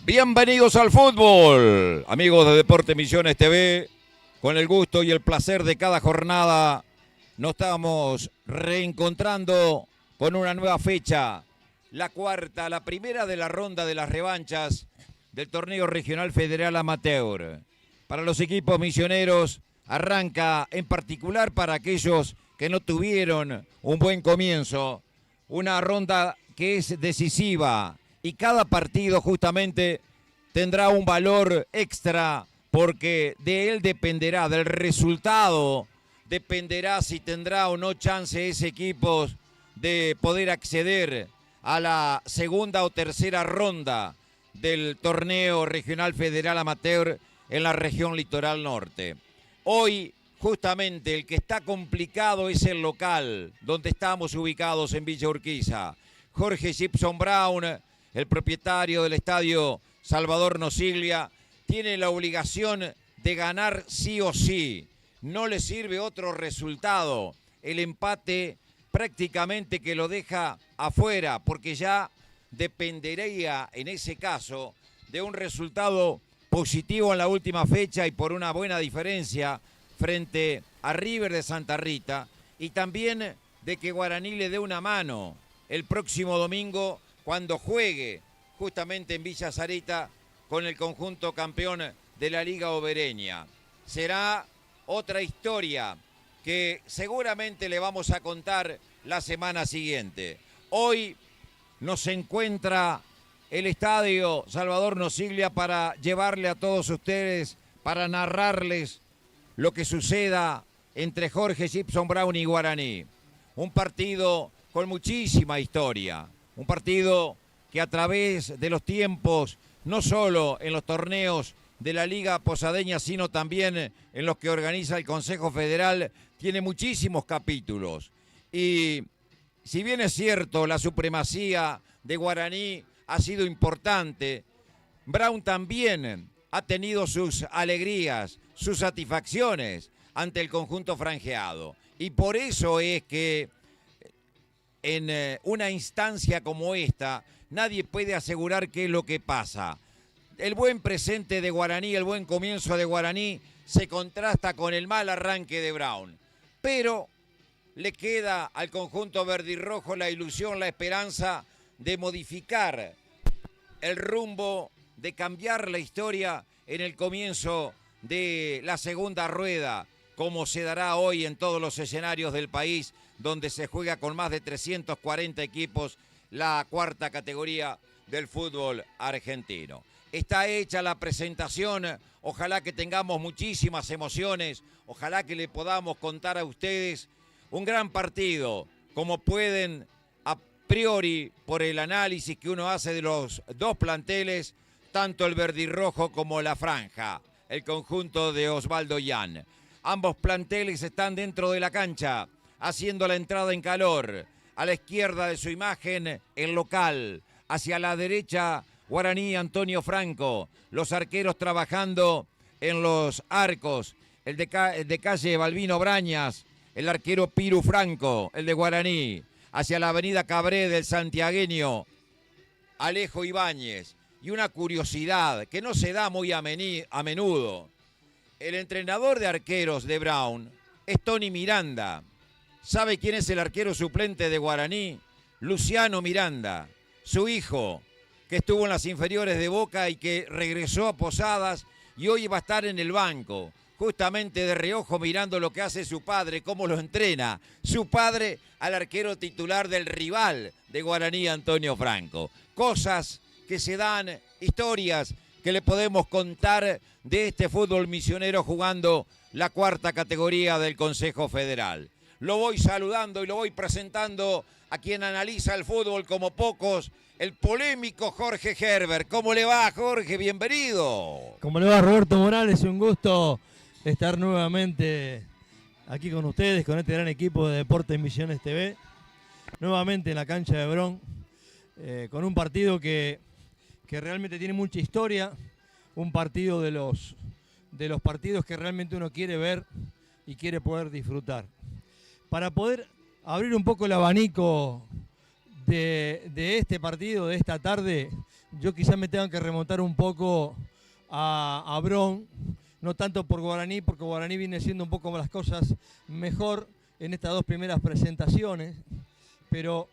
Bienvenidos al fútbol, amigos de Deporte Misiones TV. Con el gusto y el placer de cada jornada nos estamos reencontrando con una nueva fecha, la cuarta, la primera de la ronda de las revanchas del torneo regional federal amateur. Para los equipos misioneros arranca en particular para aquellos que no tuvieron un buen comienzo, una ronda que es decisiva. Y cada partido justamente tendrá un valor extra porque de él dependerá, del resultado, dependerá si tendrá o no chance ese equipo de poder acceder a la segunda o tercera ronda del torneo regional federal amateur en la región litoral norte. Hoy justamente el que está complicado es el local, donde estamos ubicados en Villa Urquiza. Jorge Gibson Brown, el propietario del estadio Salvador Nosiglia, tiene la obligación de ganar sí o sí. No le sirve otro resultado. El empate prácticamente que lo deja afuera, porque ya dependería en ese caso de un resultado positivo en la última fecha y por una buena diferencia frente a River de Santa Rita, y también de que Guaraní le dé una mano el próximo domingo cuando juegue justamente en Villa Sarita con el conjunto campeón de la Liga Obereña. Será otra historia que seguramente le vamos a contar la semana siguiente. Hoy nos encuentra el estadio Salvador Nosiglia para llevarle a todos ustedes, para narrarles lo que suceda entre Jorge Gibson Brown y Guaraní. Un partido con muchísima historia. Un partido que a través de los tiempos, no solo en los torneos de la Liga Posadeña, sino también en los que organiza el Consejo Federal, tiene muchísimos capítulos. Y si bien es cierto, la supremacía de Guaraní ha sido importante, Brown también ha tenido sus alegrías, sus satisfacciones ante el conjunto franjeado. Y por eso es que en una instancia como esta, nadie puede asegurar qué es lo que pasa. El buen presente de Guaraní, el buen comienzo de Guaraní, se contrasta con el mal arranque de Brown. Pero le queda al conjunto verde y rojo la ilusión, la esperanza de modificar el rumbo, de cambiar la historia en el comienzo de la segunda rueda, como se dará hoy en todos los escenarios del país, donde se juega con más de 340 equipos la cuarta categoría del fútbol argentino. Está hecha la presentación, ojalá que tengamos muchísimas emociones, ojalá que le podamos contar a ustedes un gran partido, como pueden a priori por el análisis que uno hace de los dos planteles, tanto el verde y rojo como la franja, el conjunto de Osvaldo Yan. Ambos planteles están dentro de la cancha, haciendo la entrada en calor. A la izquierda de su imagen, el local. Hacia la derecha, Guaraní, Antonio Franco. Los arqueros trabajando en los arcos. El de calle Balbino Brañas, el arquero Piru Franco, el de Guaraní. Hacia la avenida Cabré del santiagueño, Alejo Ibáñez. Y una curiosidad que no se da muy a menudo. El entrenador de arqueros de Brown es Tony Miranda. ¿Sabe quién es el arquero suplente de Guaraní? Luciano Miranda, su hijo, que estuvo en las inferiores de Boca y que regresó a Posadas y hoy va a estar en el banco, justamente de reojo mirando lo que hace su padre, cómo lo entrena su padre al arquero titular del rival de Guaraní, Antonio Franco. Cosas que se dan, historias que le podemos contar de este fútbol misionero jugando la cuarta categoría del Consejo Federal. Lo voy saludando y lo voy presentando a quien analiza el fútbol como pocos, el polémico Jorge Gerber. ¿Cómo le va, Jorge? Bienvenido. ¿Cómo le va, Roberto Morales? Un gusto estar nuevamente aquí con ustedes, con este gran equipo de Deportes Misiones TV. Nuevamente en la cancha de Bron, con un partido que realmente tiene mucha historia, un partido de los partidos que realmente uno quiere ver y quiere poder disfrutar. Para poder abrir un poco el abanico de este partido, de esta tarde, yo quizás me tenga que remontar un poco a Bron, no tanto por Guaraní, porque Guaraní viene haciendo un poco las cosas mejor en estas dos primeras presentaciones, pero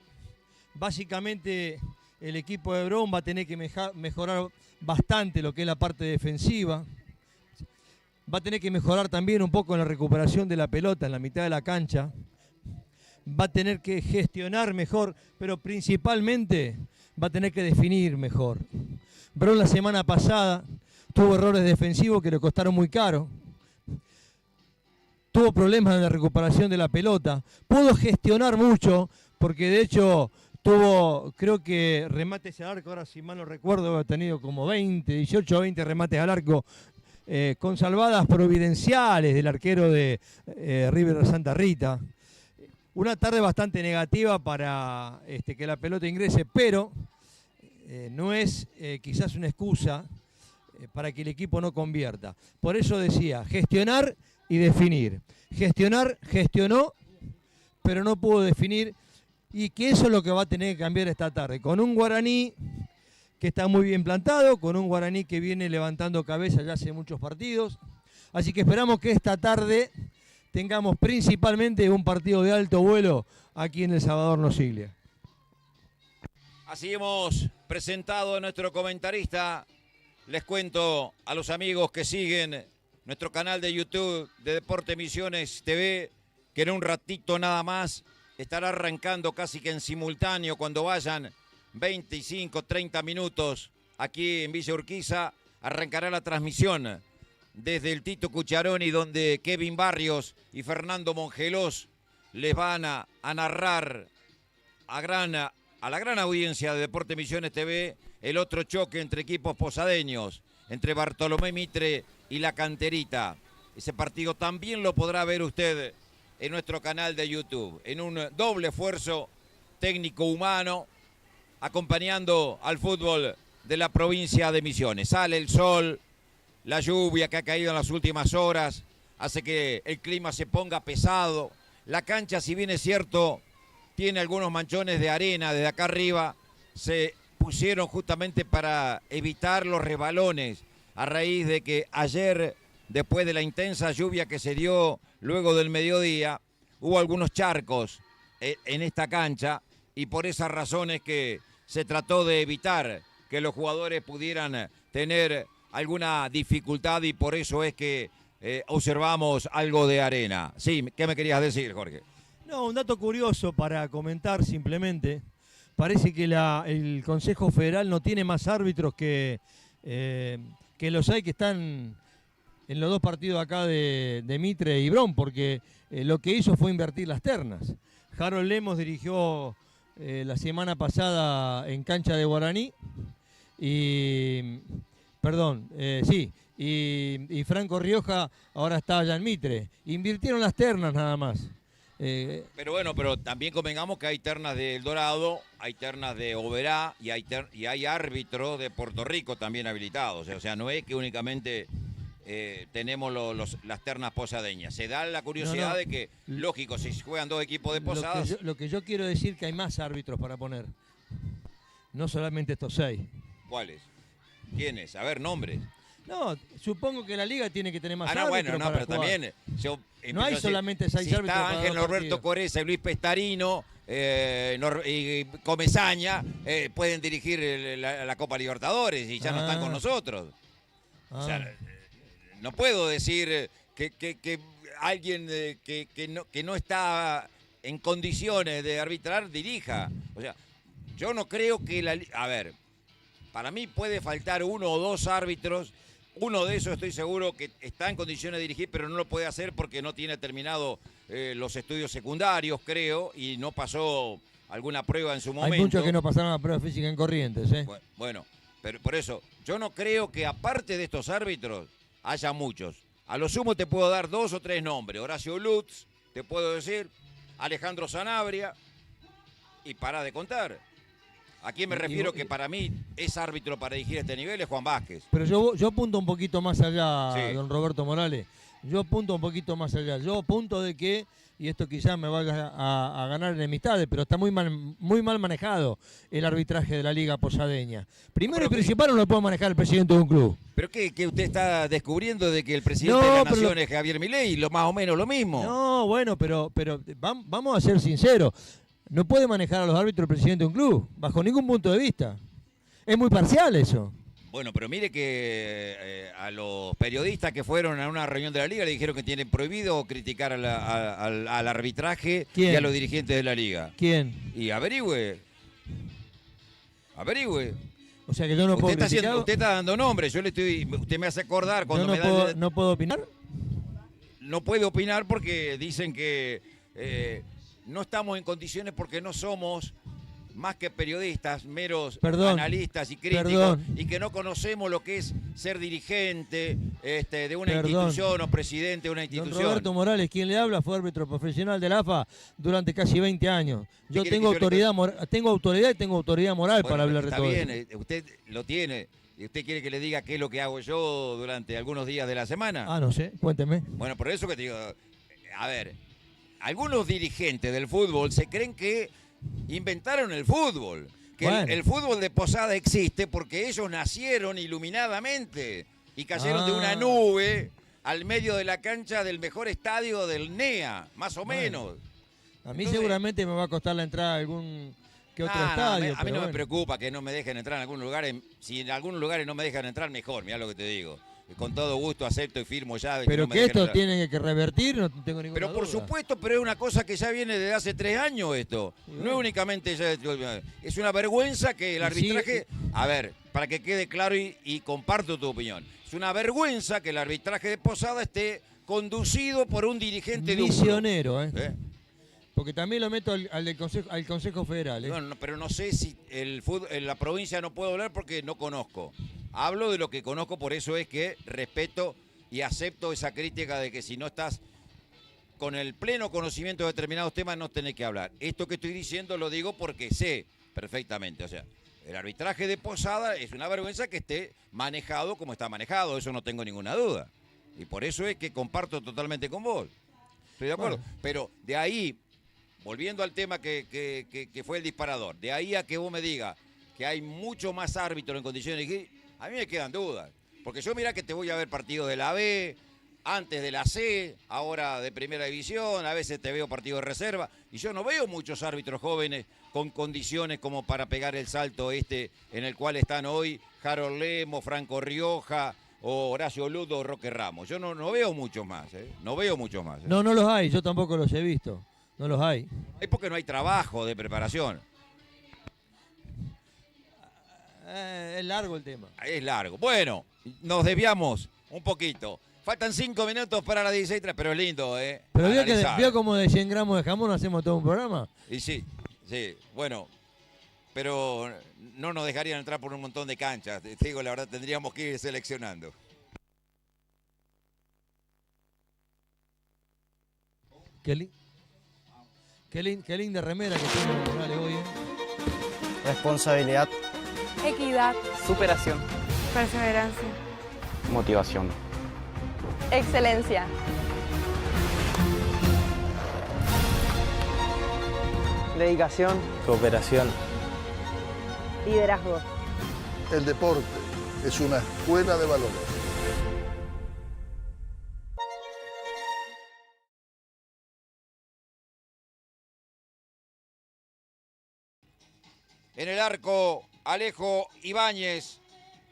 básicamente el equipo de Bron va a tener que mejorar bastante lo que es la parte defensiva. Va a tener que mejorar también un poco en la recuperación de la pelota en la mitad de la cancha. Va a tener que gestionar mejor, pero principalmente va a tener que definir mejor. Bron la semana pasada tuvo errores defensivos que le costaron muy caro. Tuvo problemas en la recuperación de la pelota. Pudo gestionar mucho, porque de hecho tuvo, creo que remates al arco, ahora si mal no recuerdo, ha tenido como 18 o 20 remates al arco, con salvadas providenciales del arquero de River Santa Rita. Una tarde bastante negativa para que la pelota ingrese, pero no es quizás una excusa para que el equipo no convierta. Por eso decía, gestionar y definir. Gestionar, gestionó, pero no pudo definir, y que eso es lo que va a tener que cambiar esta tarde, con un Guaraní que está muy bien plantado, con un Guaraní que viene levantando cabeza ya hace muchos partidos. Así que esperamos que esta tarde tengamos principalmente un partido de alto vuelo aquí en el Salvador Nosiglia. Así hemos presentado a nuestro comentarista. Les cuento a los amigos que siguen nuestro canal de YouTube de Deporte Misiones TV, que en un ratito nada más estará arrancando casi que en simultáneo cuando vayan 25, 30 minutos aquí en Villa Urquiza. Arrancará la transmisión desde el Tito Cucharoni, donde Kevin Barrios y Fernando Mongelós les van a narrar a la gran audiencia de Deporte Misiones TV el otro choque entre equipos posadeños, entre Bartolomé Mitre y La Canterita. Ese partido también lo podrá ver usted en nuestro canal de YouTube, en un doble esfuerzo técnico-humano, acompañando al fútbol de la provincia de Misiones. Sale el sol, la lluvia que ha caído en las últimas horas hace que el clima se ponga pesado. La cancha, si bien es cierto, tiene algunos manchones de arena desde acá arriba, se pusieron justamente para evitar los resbalones a raíz de que ayer, después de la intensa lluvia que se dio luego del mediodía, hubo algunos charcos en esta cancha, y por esas razones que se trató de evitar que los jugadores pudieran tener alguna dificultad, y por eso es que observamos algo de arena. Sí, ¿qué me querías decir, Jorge? No, un dato curioso para comentar simplemente. Parece que el Consejo Federal no tiene más árbitros que los hay que están en los dos partidos acá de Mitre y Bron, porque lo que hizo fue invertir las ternas. Harold Lemos dirigió la semana pasada en cancha de Guaraní y Franco Rioja ahora está allá en Mitre. Invirtieron las ternas nada más. Pero bueno, pero también convengamos que hay ternas de El Dorado, hay ternas de Oberá y hay árbitros de Puerto Rico también habilitados. O sea, no es que únicamente tenemos las ternas posadeñas. Se da la curiosidad de que, lógico, si juegan dos equipos de Posadas... Lo que yo quiero decir que hay más árbitros para poner. No solamente estos 6. ¿Cuáles? ¿Quiénes? A ver, nombres. No, supongo que la liga tiene que tener más árbitros. Bueno, no, pero jugar. También... No hay solamente 6 si árbitros. Está Ángel Norberto Coreza y Luis Pestarino y Comesaña, pueden dirigir la Copa Libertadores y ya no están con nosotros. O sea, no puedo decir que alguien que no está en condiciones de arbitrar dirija. O sea, yo no creo que a ver, para mí puede faltar 1 o 2 árbitros. Uno de esos estoy seguro que está en condiciones de dirigir, pero no lo puede hacer porque no tiene terminado los estudios secundarios, creo, y no pasó alguna prueba en su momento. Hay muchos que no pasaron la prueba física en Corrientes, ¿eh? Bueno, pero por eso, yo no creo que aparte de estos árbitros haya muchos. A lo sumo te puedo dar 2 o 3 nombres. Horacio Lutz, te puedo decir, Alejandro Sanabria, y para de contar. ¿A quién me refiero? Que para mí es árbitro para dirigir este nivel es Juan Vázquez. Pero yo apunto un poquito más allá, sí. Don Roberto Morales. Yo apunto un poquito más allá. Yo apunto de que y esto quizás me vaya a ganar enemistades, pero está muy mal manejado el arbitraje de la Liga Posadeña. Primero y principal no lo puede manejar el presidente de un club. ¿Pero qué usted está descubriendo de que el presidente de la Nación es Javier Milei? Más o menos lo mismo. No, bueno, pero vamos a ser sinceros. No puede manejar a los árbitros el presidente de un club, bajo ningún punto de vista. Es muy parcial eso. Bueno, pero mire que a los periodistas que fueron a una reunión de la Liga le dijeron que tienen prohibido criticar al arbitraje. ¿Quién? Y a los dirigentes de la Liga. ¿Quién? Y averigüe. O sea que yo no puedo criticar. Usted está dando nombres, usted me hace acordar cuando ¿No puedo opinar? No puede opinar porque dicen que no estamos en condiciones porque no somos más que periodistas, meros analistas y críticos, y que no conocemos lo que es ser dirigente de una institución o presidente de una institución. Don Roberto Morales, quien le habla, fue árbitro profesional del AFA durante casi 20 años. Yo tengo autoridad y tengo autoridad moral para hablar de todo eso. Está bien, usted lo tiene. ¿Y usted quiere que le diga qué es lo que hago yo durante algunos días de la semana? Ah, no sé, cuénteme. Bueno, por eso que te digo, a ver, algunos dirigentes del fútbol se creen que inventaron el fútbol, que el fútbol de Posada existe porque ellos nacieron iluminadamente y cayeron de una nube al medio de la cancha del mejor estadio del NEA, más o menos. A mí seguramente me va a costar la entrada a algún que otro estadio. A mí no me preocupa que no me dejen entrar en algunos lugares. Si en algunos lugares no me dejan entrar, mejor, mirá lo que te digo. Con todo gusto acepto y firmo ya. Pero que esto tiene que revertir, no tengo ninguna duda. Pero por supuesto, pero es una cosa que ya viene desde hace 3 años esto. No es únicamente ya, es una vergüenza que el arbitraje... A ver, para que quede claro y comparto tu opinión. Es una vergüenza que el arbitraje de Posada esté conducido por un dirigente de un misionero, Porque también lo meto al Consejo Federal. No, pero no sé si en la provincia no puedo hablar porque no conozco. Hablo de lo que conozco, por eso es que respeto y acepto esa crítica de que si no estás con el pleno conocimiento de determinados temas no tenés que hablar. Esto que estoy diciendo lo digo porque sé perfectamente. O sea, el arbitraje de Posada es una vergüenza que esté manejado como está manejado, eso no tengo ninguna duda. Y por eso es que comparto totalmente con vos. Estoy de acuerdo. Bueno. Pero de ahí... Volviendo al tema que fue el disparador, de ahí a que vos me digas que hay mucho más árbitros en condiciones de ir, a mí me quedan dudas. Porque yo mirá que te voy a ver partidos de la B, antes de la C, ahora de primera división, a veces te veo partidos de reserva, y yo no veo muchos árbitros jóvenes con condiciones como para pegar el salto en el cual están hoy Harold Lemo, Franco Rioja, o Horacio Ludo o Roque Ramos. Yo no veo muchos más, no veo muchos más. No los hay, yo tampoco los he visto. No los hay. Es porque no hay trabajo de preparación. Es largo el tema. Es largo. Bueno, nos desviamos un poquito. Faltan 5 minutos para las 16:30, pero es lindo, Pero vio como de 100 gramos de jamón hacemos todo un programa. Y sí, bueno. Pero no nos dejarían entrar por un montón de canchas. Te digo, la verdad, tendríamos que ir seleccionando. Qué linda remera que tiene Morales hoy. Responsabilidad. Equidad. Superación. Perseverancia. Motivación. Excelencia. Dedicación. Cooperación. Liderazgo. El deporte es una escuela de valores. En el arco, Alejo Ibáñez.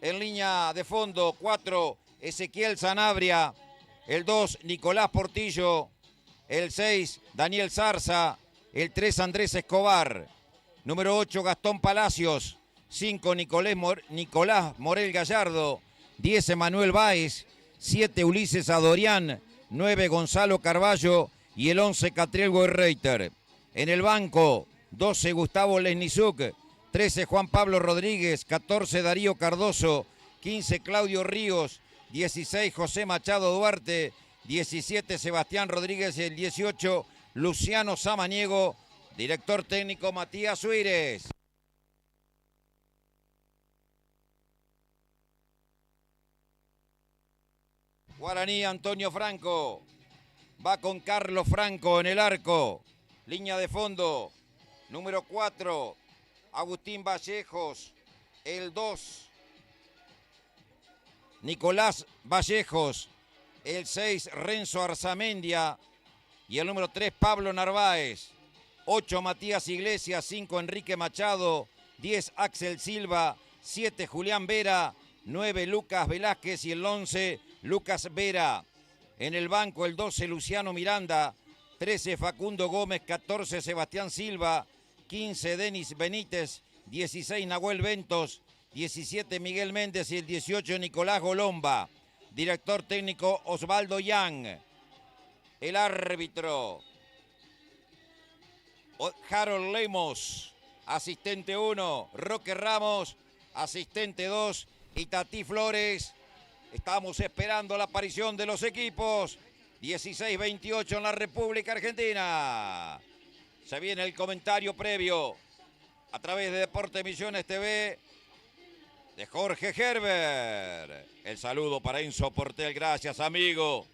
En línea de fondo, 4, Ezequiel Sanabria. El 2, Nicolás Portillo. El 6, Daniel Zarza. El 3, Andrés Escobar. Número 8, Gastón Palacios. 5, Nicolás Morel Gallardo. 10, Emanuel Báez. 7, Ulises Adorián. 9, Gonzalo Carballo. Y el 11, Catriel Goerreiter. En el banco, 12, Gustavo Lesniczuk. 13, Juan Pablo Rodríguez. 14, Darío Cardoso. 15, Claudio Ríos. 16, José Machado Duarte. 17, Sebastián Rodríguez. Y el 18, Luciano Samaniego. Director técnico, Matías Suírez. Guaraní, Antonio Franco. Va con Carlos Franco en el arco. Línea de fondo. Número 4, Agustín Vallejos. El 2, Nicolás Vallejos. El 6, Renzo Arzamendia. Y el número 3, Pablo Narváez. 8, Matías Iglesias. 5, Enrique Machado. 10, Axel Silva. 7, Julián Vera. 9, Lucas Velázquez. Y el 11, Lucas Vera. En el banco el 12, Luciano Miranda. 13, Facundo Gómez. 14, Sebastián Silva. 15, Denis Benítez. 16, Nahuel Ventos. 17, Miguel Méndez. Y el 18, Nicolás Golomba. Director técnico Osvaldo Yang. El árbitro Harold Lemos. Asistente 1, Roque Ramos. Asistente 2, Itatí Flores. Estamos esperando la aparición de los equipos. 16-28 en la República Argentina. Se viene el comentario previo a través de Deportes Misiones TV de Jorge Gerber. El saludo para Enzo Portel. Gracias, amigo.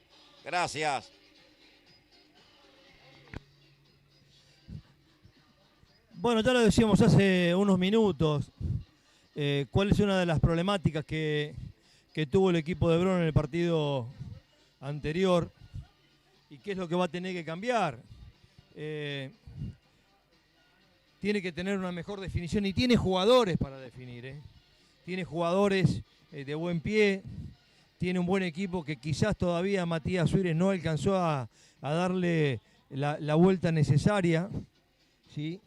Gracias. Bueno, ya lo decíamos hace unos minutos. ¿Cuál es una de las problemáticas que tuvo el equipo de Bron en el partido anterior? ¿Y qué es lo que va a tener que cambiar? Tiene que tener una mejor definición y tiene jugadores para definir. Tiene jugadores de buen pie, tiene un buen equipo que quizás todavía Matías Suárez no alcanzó a darle la vuelta necesaria, ¿sí?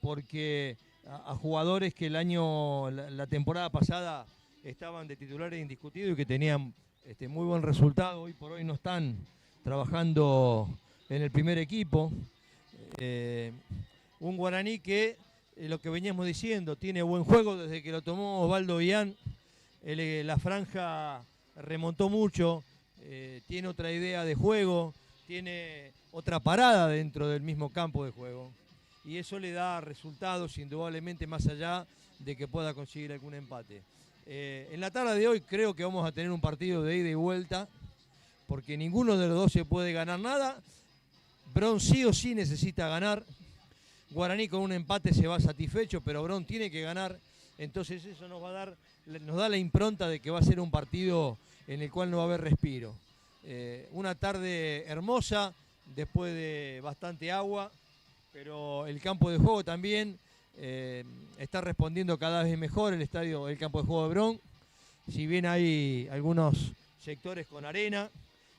Porque a jugadores que la temporada pasada estaban de titulares indiscutidos y que tenían muy buen resultado, hoy por hoy no están trabajando en el primer equipo. Un Guaraní que, lo que veníamos diciendo, tiene buen juego desde que lo tomó Osvaldo Villán. La franja remontó mucho, tiene otra idea de juego, tiene otra parada dentro del mismo campo de juego. Y eso le da resultados indudablemente más allá de que pueda conseguir algún empate. En la tarde de hoy creo que vamos a tener un partido de ida y vuelta, porque ninguno de los dos se puede ganar nada. Bron sí o sí necesita ganar. Guaraní con un empate se va satisfecho, pero Bron tiene que ganar. Entonces eso nos da la impronta de que va a ser un partido en el cual no va a haber respiro. Una tarde hermosa, después de bastante agua, pero el campo de juego también está respondiendo cada vez mejor el campo de juego de Bron. Si bien hay algunos sectores con arena,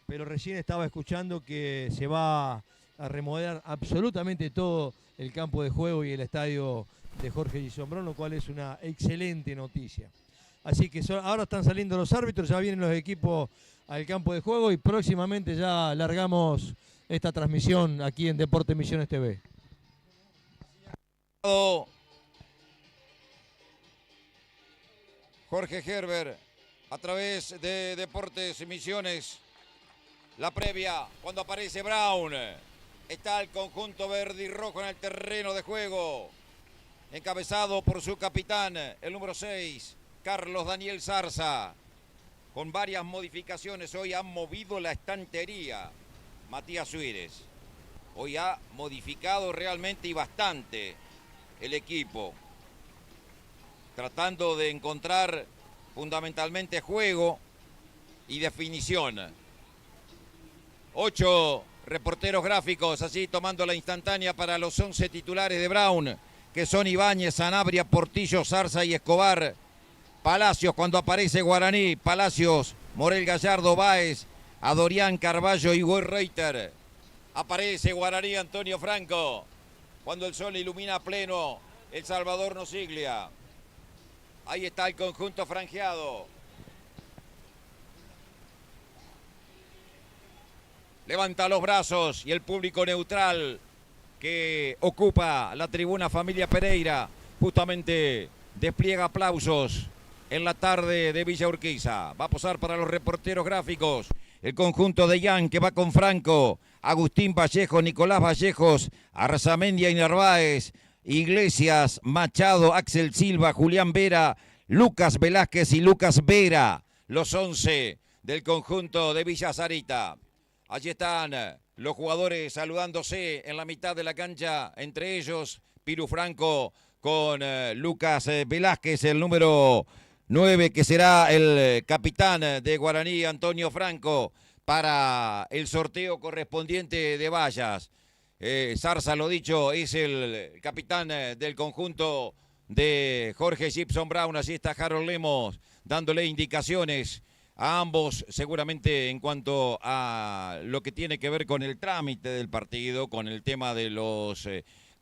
pero recién estaba escuchando que se va a remodelar absolutamente todo el campo de juego y el estadio de Jorge Gison Bron, lo cual es una excelente noticia. Así que ahora están saliendo los árbitros, ya vienen los equipos al campo de juego y próximamente ya largamos esta transmisión aquí en Deportes Misiones TV. Jorge Gerber, a través de Deportes Misiones, la previa, cuando aparece Brown, está el conjunto verde y rojo en el terreno de juego, encabezado por su capitán, el número 6, Carlos Daniel Zarza, con varias modificaciones. Hoy han movido la estantería Matías Suárez, hoy ha modificado realmente y bastante el equipo, tratando de encontrar fundamentalmente juego y definición. 8 reporteros gráficos, así tomando la instantánea para los 11 titulares de Brown, que son Ibáñez, Sanabria, Portillo, Zarza y Escobar. Palacios cuando aparece Guaraní, Palacios, Morel Gallardo, Báez, Adorián, Carballo y Reiter. Aparece Guaraní, Antonio Franco, cuando el sol ilumina a pleno El Salvador Nosiglia. Ahí está el conjunto franjeado. Levanta los brazos y el público neutral que ocupa la tribuna Familia Pereira justamente despliega aplausos en la tarde de Villa Urquiza. Va a posar para los reporteros gráficos el conjunto de Yang, que va con Franco, Agustín Vallejo, Nicolás Vallejos, Arzamendia y Narváez, Iglesias, Machado, Axel Silva, Julián Vera, Lucas Velázquez y Lucas Vera, los 11 del conjunto de Villa Sarita. Allí están los jugadores saludándose en la mitad de la cancha, entre ellos Piru Franco con Lucas Velázquez, el número 9, que será el capitán de Guaraní, Antonio Franco, para el sorteo correspondiente de vallas. Zarza, lo dicho, es el capitán del conjunto de Jorge Gibson Brown. Allí está Harold Lemos dándole indicaciones a ambos, seguramente en cuanto a lo que tiene que ver con el trámite del partido, con el tema de los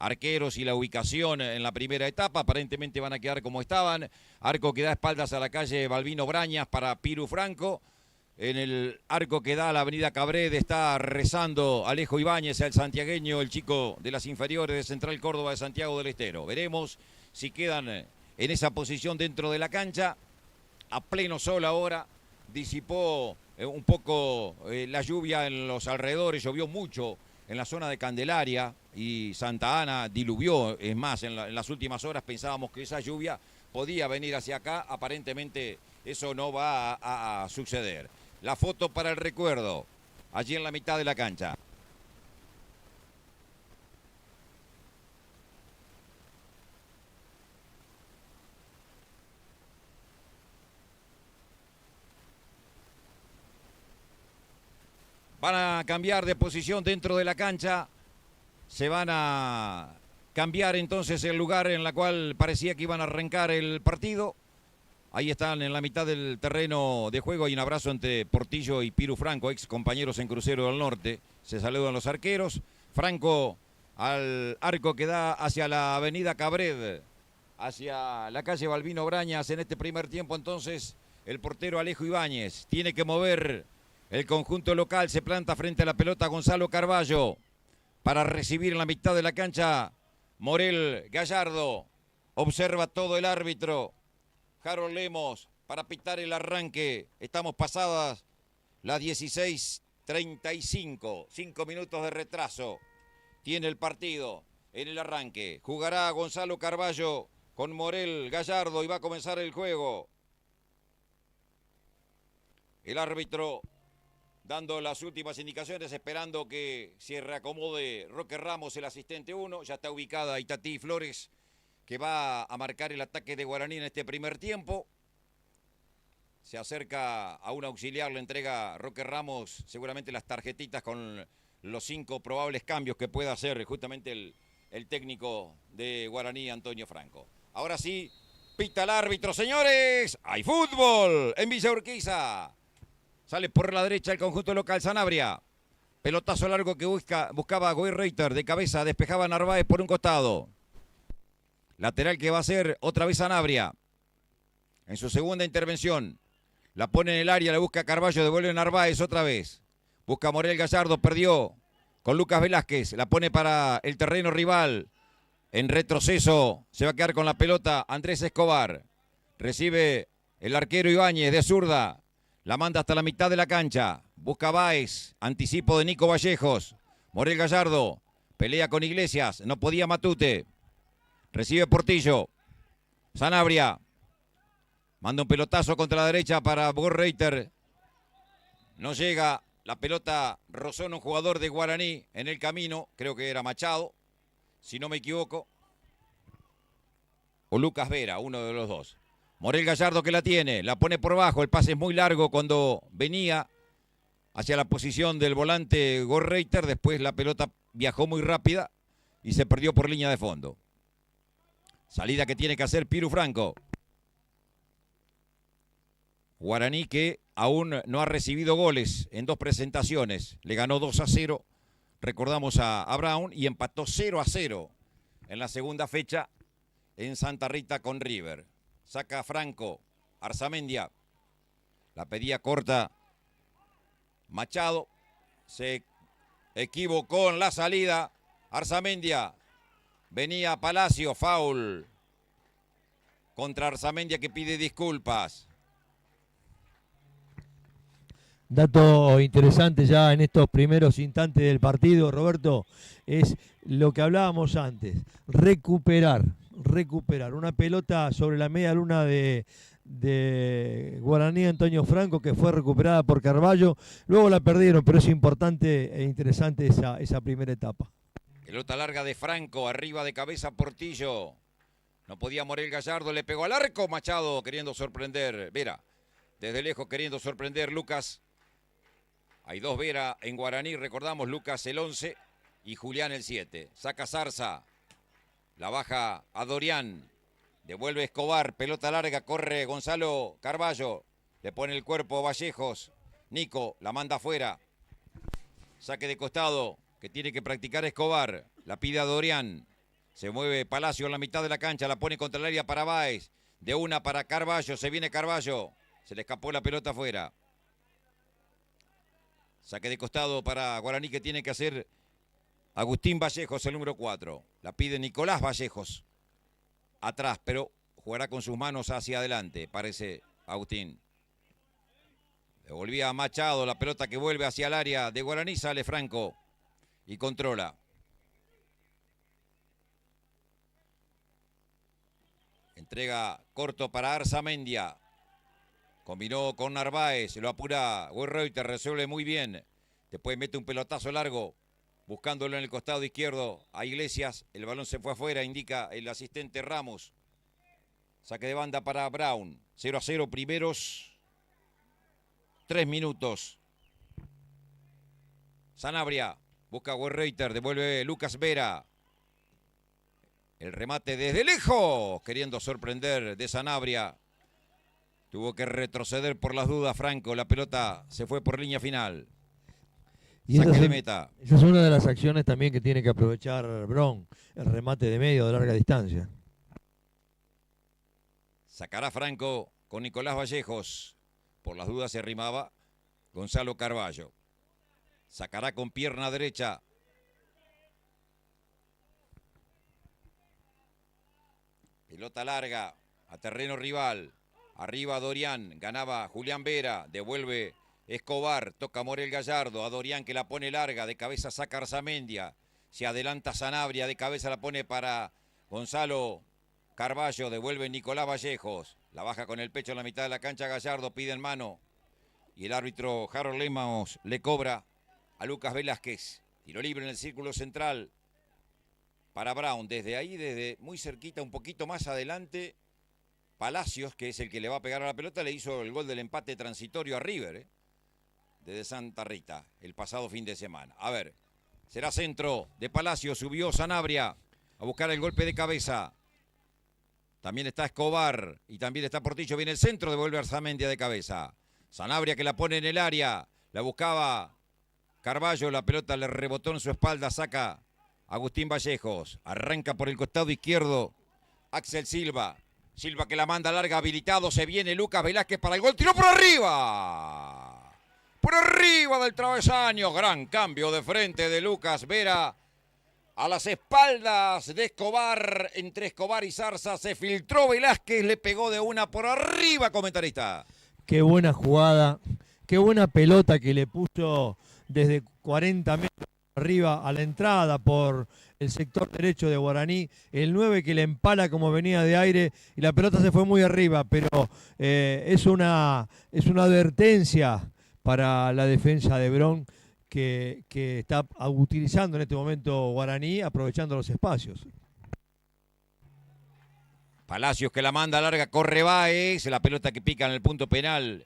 arqueros y la ubicación en la primera etapa. Aparentemente van a quedar como estaban. Arco que da espaldas a la calle Balbino Brañas para Piru Franco. En el arco que da a la avenida Cabred está rezando Alejo Ibáñez, el santiagueño, el chico de las inferiores de Central Córdoba de Santiago del Estero. Veremos si quedan en esa posición dentro de la cancha. A pleno sol ahora, disipó un poco la lluvia en los alrededores, llovió mucho en la zona de Candelaria y Santa Ana diluvió. Es más, en las últimas horas pensábamos que esa lluvia podía venir hacia acá. Aparentemente eso no va a suceder. La foto para el recuerdo, allí en la mitad de la cancha. Van a cambiar de posición dentro de la cancha. Se van a cambiar entonces el lugar en la cual parecía que iban a arrancar el partido. Ahí están en la mitad del terreno de juego. Hay un abrazo entre Portillo y Piru Franco, ex compañeros en Crucero del Norte. Se saludan los arqueros. Franco al arco que da hacia la avenida Cabred, hacia la calle Balbino Brañas. En este primer tiempo entonces el portero Alejo Ibáñez tiene que mover el conjunto local. Se planta frente a la pelota Gonzalo Carballo para recibir en la mitad de la cancha Morel Gallardo. Observa todo el árbitro Harold Lemos para pitar el arranque. Estamos pasadas las 16:35. 5 minutos de retraso tiene el partido en el arranque. Jugará Gonzalo Carballo con Morel Gallardo y va a comenzar el juego. El árbitro dando las últimas indicaciones, esperando que se reacomode Roque Ramos, el asistente 1. Ya está ubicada Itatí Flores, que va a marcar el ataque de Guaraní en este primer tiempo. Se acerca a un auxiliar, le entrega Roque Ramos seguramente las tarjetitas con los 5 probables cambios que pueda hacer justamente el técnico de Guaraní, Antonio Franco. Ahora sí, pita el árbitro, señores. ¡Hay fútbol en Villa Urquiza! Sale por la derecha el conjunto local, Sanabria. Pelotazo largo que buscaba Goy Reiter, de cabeza, despejaba Narváez por un costado. Lateral que va a ser otra vez Sanabria. En su segunda intervención. La pone en el área, la busca Carballo, devuelve Narváez otra vez. Busca Morel Gallardo, perdió con Lucas Velázquez. La pone para el terreno rival. En retroceso se va a quedar con la pelota Andrés Escobar. Recibe el arquero Ibáñez de zurda. La manda hasta la mitad de la cancha. Busca Báez. Anticipo de Nico Vallejos. Morel Gallardo. Pelea con Iglesias. No podía Matute. Recibe Portillo. Sanabria. Manda un pelotazo contra la derecha para Borreiter. No llega. La pelota rozó en un jugador de Guaraní en el camino. Creo que era Machado, si no me equivoco. O Lucas Vera, uno de los dos. Morel Gallardo que la tiene. La pone por bajo. El pase es muy largo cuando venía hacia la posición del volante Borreiter. Después la pelota viajó muy rápida y se perdió por línea de fondo. Salida que tiene que hacer Piru Franco. Guaraní que aún no ha recibido goles en 2 presentaciones. Le ganó 2-0, recordamos a Brown, y empató 0-0 en la segunda fecha en Santa Rita con River. Saca Franco, Arzamendia. La pedía corta Machado. Se equivocó en la salida. Arzamendia. Venía Palacio, foul contra Arzamendia, que pide disculpas. Dato interesante ya en estos primeros instantes del partido, Roberto, es lo que hablábamos antes, recuperar una pelota sobre la media luna de de Guaraní Antonio Franco, que fue recuperada por Carballo. Luego la perdieron, pero es importante e interesante esa primera etapa. Pelota larga de Franco, arriba de cabeza Portillo. No podía Morel Gallardo, le pegó al arco. Machado queriendo sorprender. Vera, desde lejos queriendo sorprender Lucas. Hay dos Vera en Guaraní, recordamos, Lucas el 11 y Julián el 7. Saca Zarza, la baja a Dorián. Devuelve Escobar, pelota larga, corre Gonzalo Carballo. Le pone el cuerpo Vallejos. Nico la manda afuera. Saque de costado que tiene que practicar Escobar. La pide a Dorián. Se mueve Palacio en la mitad de la cancha. La pone contra el área para Báez. De una para Carballo. Se viene Carballo. Se le escapó la pelota afuera. Saque de costado para Guaraní que tiene que hacer Agustín Vallejos, el número 4. La pide Nicolás Vallejos. Atrás, pero jugará con sus manos hacia adelante, parece Agustín. Devolvía a Machado, la pelota que vuelve hacia el área de Guaraní, sale Franco y controla. Entrega corto para Arzamendia. Combinó con Narváez, lo apura Werreuter, resuelve muy bien. Después mete un pelotazo largo, buscándolo en el costado izquierdo a Iglesias. El balón se fue afuera, indica el asistente Ramos. Saque de banda para Brown. 0-0, primeros 3 minutos. Sanabria busca a Werreuter, devuelve Lucas Vera. El remate desde lejos, queriendo sorprender de Sanabria. Tuvo que retroceder por las dudas Franco. La pelota se fue por línea final. Y saque esa de meta. Esa es una de las acciones también que tiene que aprovechar Brown, el remate de medio de larga distancia. Sacará Franco con Nicolás Vallejos. Por las dudas se arrimaba Gonzalo Carballo. Sacará con pierna derecha. Pelota larga a terreno rival. Arriba Dorián, ganaba Julián Vera, devuelve Escobar, toca Morel Gallardo, a Dorián que la pone larga, de cabeza saca Arzamendia, se adelanta Sanabria, de cabeza la pone para Gonzalo Carballo, devuelve Nicolás Vallejos, la baja con el pecho en la mitad de la cancha Gallardo, pide en mano, y el árbitro Harold Lemos le cobra a Lucas Velázquez, tiro libre en el círculo central para Brown, desde ahí, desde muy cerquita, un poquito más adelante, Palacios, que es el que le va a pegar a la pelota, le hizo el gol del empate transitorio a River, desde Santa Rita, el pasado fin de semana. A ver, será centro de Palacios, subió Sanabria a buscar el golpe de cabeza. También está Escobar y también está Portillo, viene el centro, devuelve Arzamendia de cabeza. Sanabria que la pone en el área, la buscaba Carballo, la pelota le rebotó en su espalda, saca Agustín Vallejos, arranca por el costado izquierdo Axel Silva. Silva que la manda larga, habilitado, se viene Lucas Velázquez para el gol, tiró por arriba. Por arriba del travesaño, gran cambio de frente de Lucas Vera. A las espaldas de Escobar, entre Escobar y Zarza, se filtró Velázquez, le pegó de una por arriba, comentarista. Qué buena jugada, qué buena pelota que le puso desde 40 metros arriba a la entrada por el sector derecho de Guaraní, el 9 que le empala como venía de aire y la pelota se fue muy arriba, pero es una advertencia para la defensa de Brown que está utilizando en este momento Guaraní, aprovechando los espacios. Palacios que la manda larga, corre Báez, la pelota que pica en el punto penal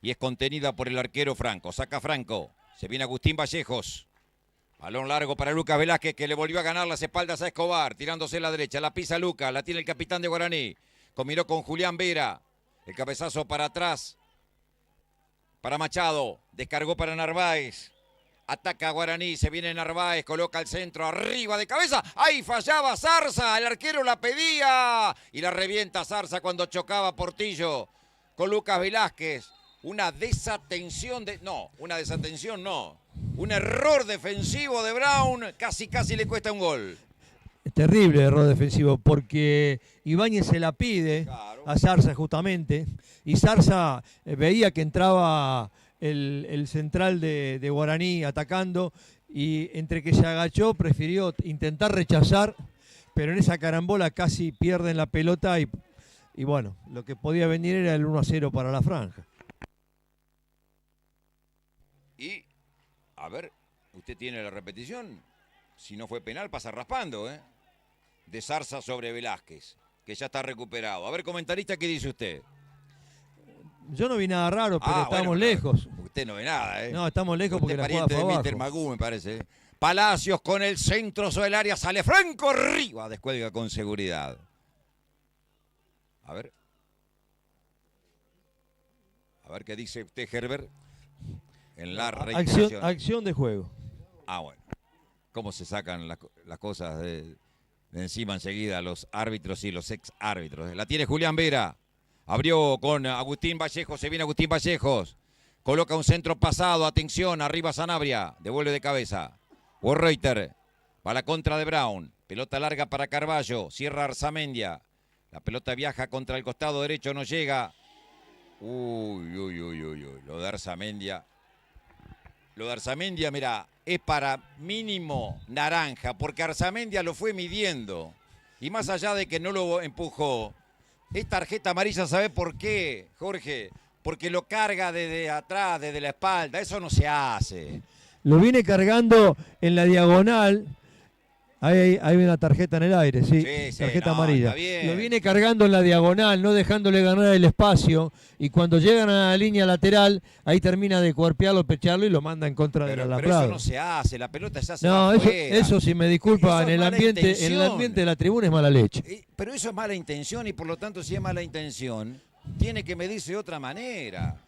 y es contenida por el arquero Franco. Saca Franco, se viene Agustín Vallejos. Balón largo para Lucas Velázquez que le volvió a ganar las espaldas a Escobar, tirándose a la derecha, la pisa Lucas, la tiene el capitán de Guaraní. Combinó con Julián Vera, el cabezazo para atrás, para Machado, descargó para Narváez. Ataca a Guaraní, se viene Narváez, coloca el centro arriba de cabeza. ¡Ahí fallaba Zarza! El arquero la pedía y la revienta Zarza cuando chocaba Portillo con Lucas Velázquez. Una desatención no. Un error defensivo de Brown, casi le cuesta un gol. Terrible error defensivo, porque Ibáñez se la pide Claro. a Zarza justamente, y Zarza veía que entraba el central de Guaraní atacando, y entre que se agachó prefirió intentar rechazar, pero en esa carambola casi pierden la pelota y Y bueno, lo que podía venir era el 1-0 para la franja. Y, a ver, usted tiene la repetición. Si no fue penal, pasa raspando, ¿eh? De Zarza sobre Velázquez, que ya está recuperado. A ver, comentarista, ¿qué dice usted? Yo no vi nada raro, pero estamos bueno, lejos. Usted no ve nada, ¿eh? No, estamos lejos porque Usted la jugada pariente fue de abajo. Mr. Magú, me parece. Palacios con el centro sobre el área, sale Franco arriba, descuelga con seguridad. A ver qué dice usted, Herbert, en la reiteración. Acción de juego. Ah, bueno. ¿Cómo se sacan las cosas de encima enseguida los árbitros y los ex árbitros? La tiene Julián Vera. Abrió con Agustín Vallejos, se viene Agustín Vallejos. Coloca un centro pasado, atención, arriba Sanabria, devuelve de cabeza. Warreiter, va la contra de Brown. Pelota larga para Carballo, cierra Arzamendia. La pelota viaja contra el costado derecho, no llega. Uy. Lo de Arzamendia. Lo de Arzamendia, mira, es para mínimo naranja, porque Arzamendia lo fue midiendo. Y más allá de que no lo empujó, es tarjeta amarilla, ¿sabe por qué, Jorge? Porque lo carga desde atrás, desde la espalda. Eso no se hace. Lo viene cargando en la diagonal. Hay una tarjeta en el aire, sí, tarjeta amarilla. Lo viene cargando en la diagonal, no dejándole ganar el espacio. Y cuando llegan a la línea lateral, ahí termina de cuerpearlo, pecharlo y lo manda en contra del alambrado. Pero eso no se hace, la pelota ya se No, va afuera. eso si me disculpa, en el ambiente de la tribuna es mala leche. Pero eso es mala intención y por lo tanto si es mala intención, tiene que medirse de otra manera.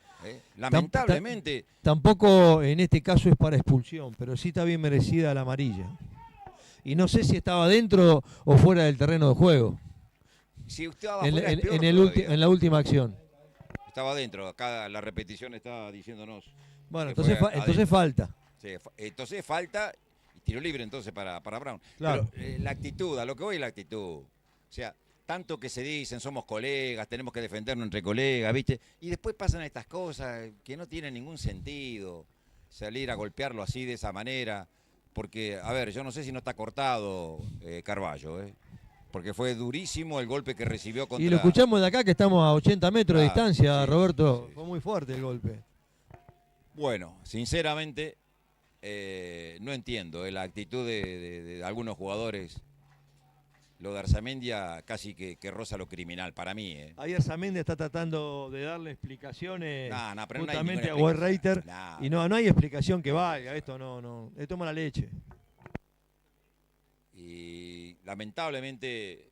Lamentablemente. Tampoco en este caso es para expulsión, pero sí está bien merecida la amarilla. Y no sé si estaba dentro o fuera del terreno de juego. Si usted estaba fuera, es peor en la última acción. Estaba dentro, acá la repetición está diciéndonos. Bueno, entonces falta. Sí, entonces falta y tiro libre entonces para Brown. Claro. Pero la actitud, a lo que voy es la actitud. O sea, tanto que se dicen, somos colegas, tenemos que defendernos entre colegas, ¿viste? Y después pasan estas cosas que no tienen ningún sentido. Salir a golpearlo así de esa manera. Porque, a ver, yo no sé si no está cortado Carballo, porque fue durísimo el golpe que recibió contra... Y lo escuchamos de acá que estamos a 80 metros de distancia, sí, Roberto. Sí. Fue muy fuerte el golpe. Bueno, sinceramente, no entiendo la actitud de algunos jugadores. Lo de Arzamendia casi que roza lo criminal para mí. Ahí Arzamendia está tratando de darle explicaciones pero justamente no a hay Warreiter. Y no hay explicación que valga. Esto no. Le toma la leche. Y lamentablemente,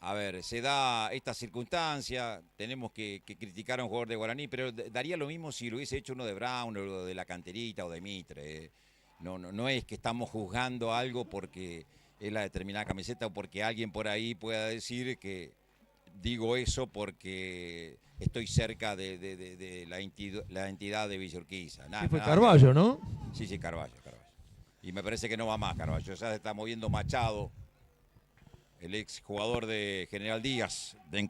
a ver, se da esta circunstancia. Tenemos que criticar a un jugador de Guaraní, pero daría lo mismo si lo hubiese hecho uno de Brown o de la Canterita o de Mitre. No es que estamos juzgando algo porque es la determinada camiseta o porque alguien por ahí pueda decir que digo eso porque estoy cerca de la entidad de Villa Urquiza. Sí, fue Carballo, ¿no? Sí, Carballo. Y me parece que no va más Carballo. Ya se está moviendo Machado, el ex jugador de General Díaz, de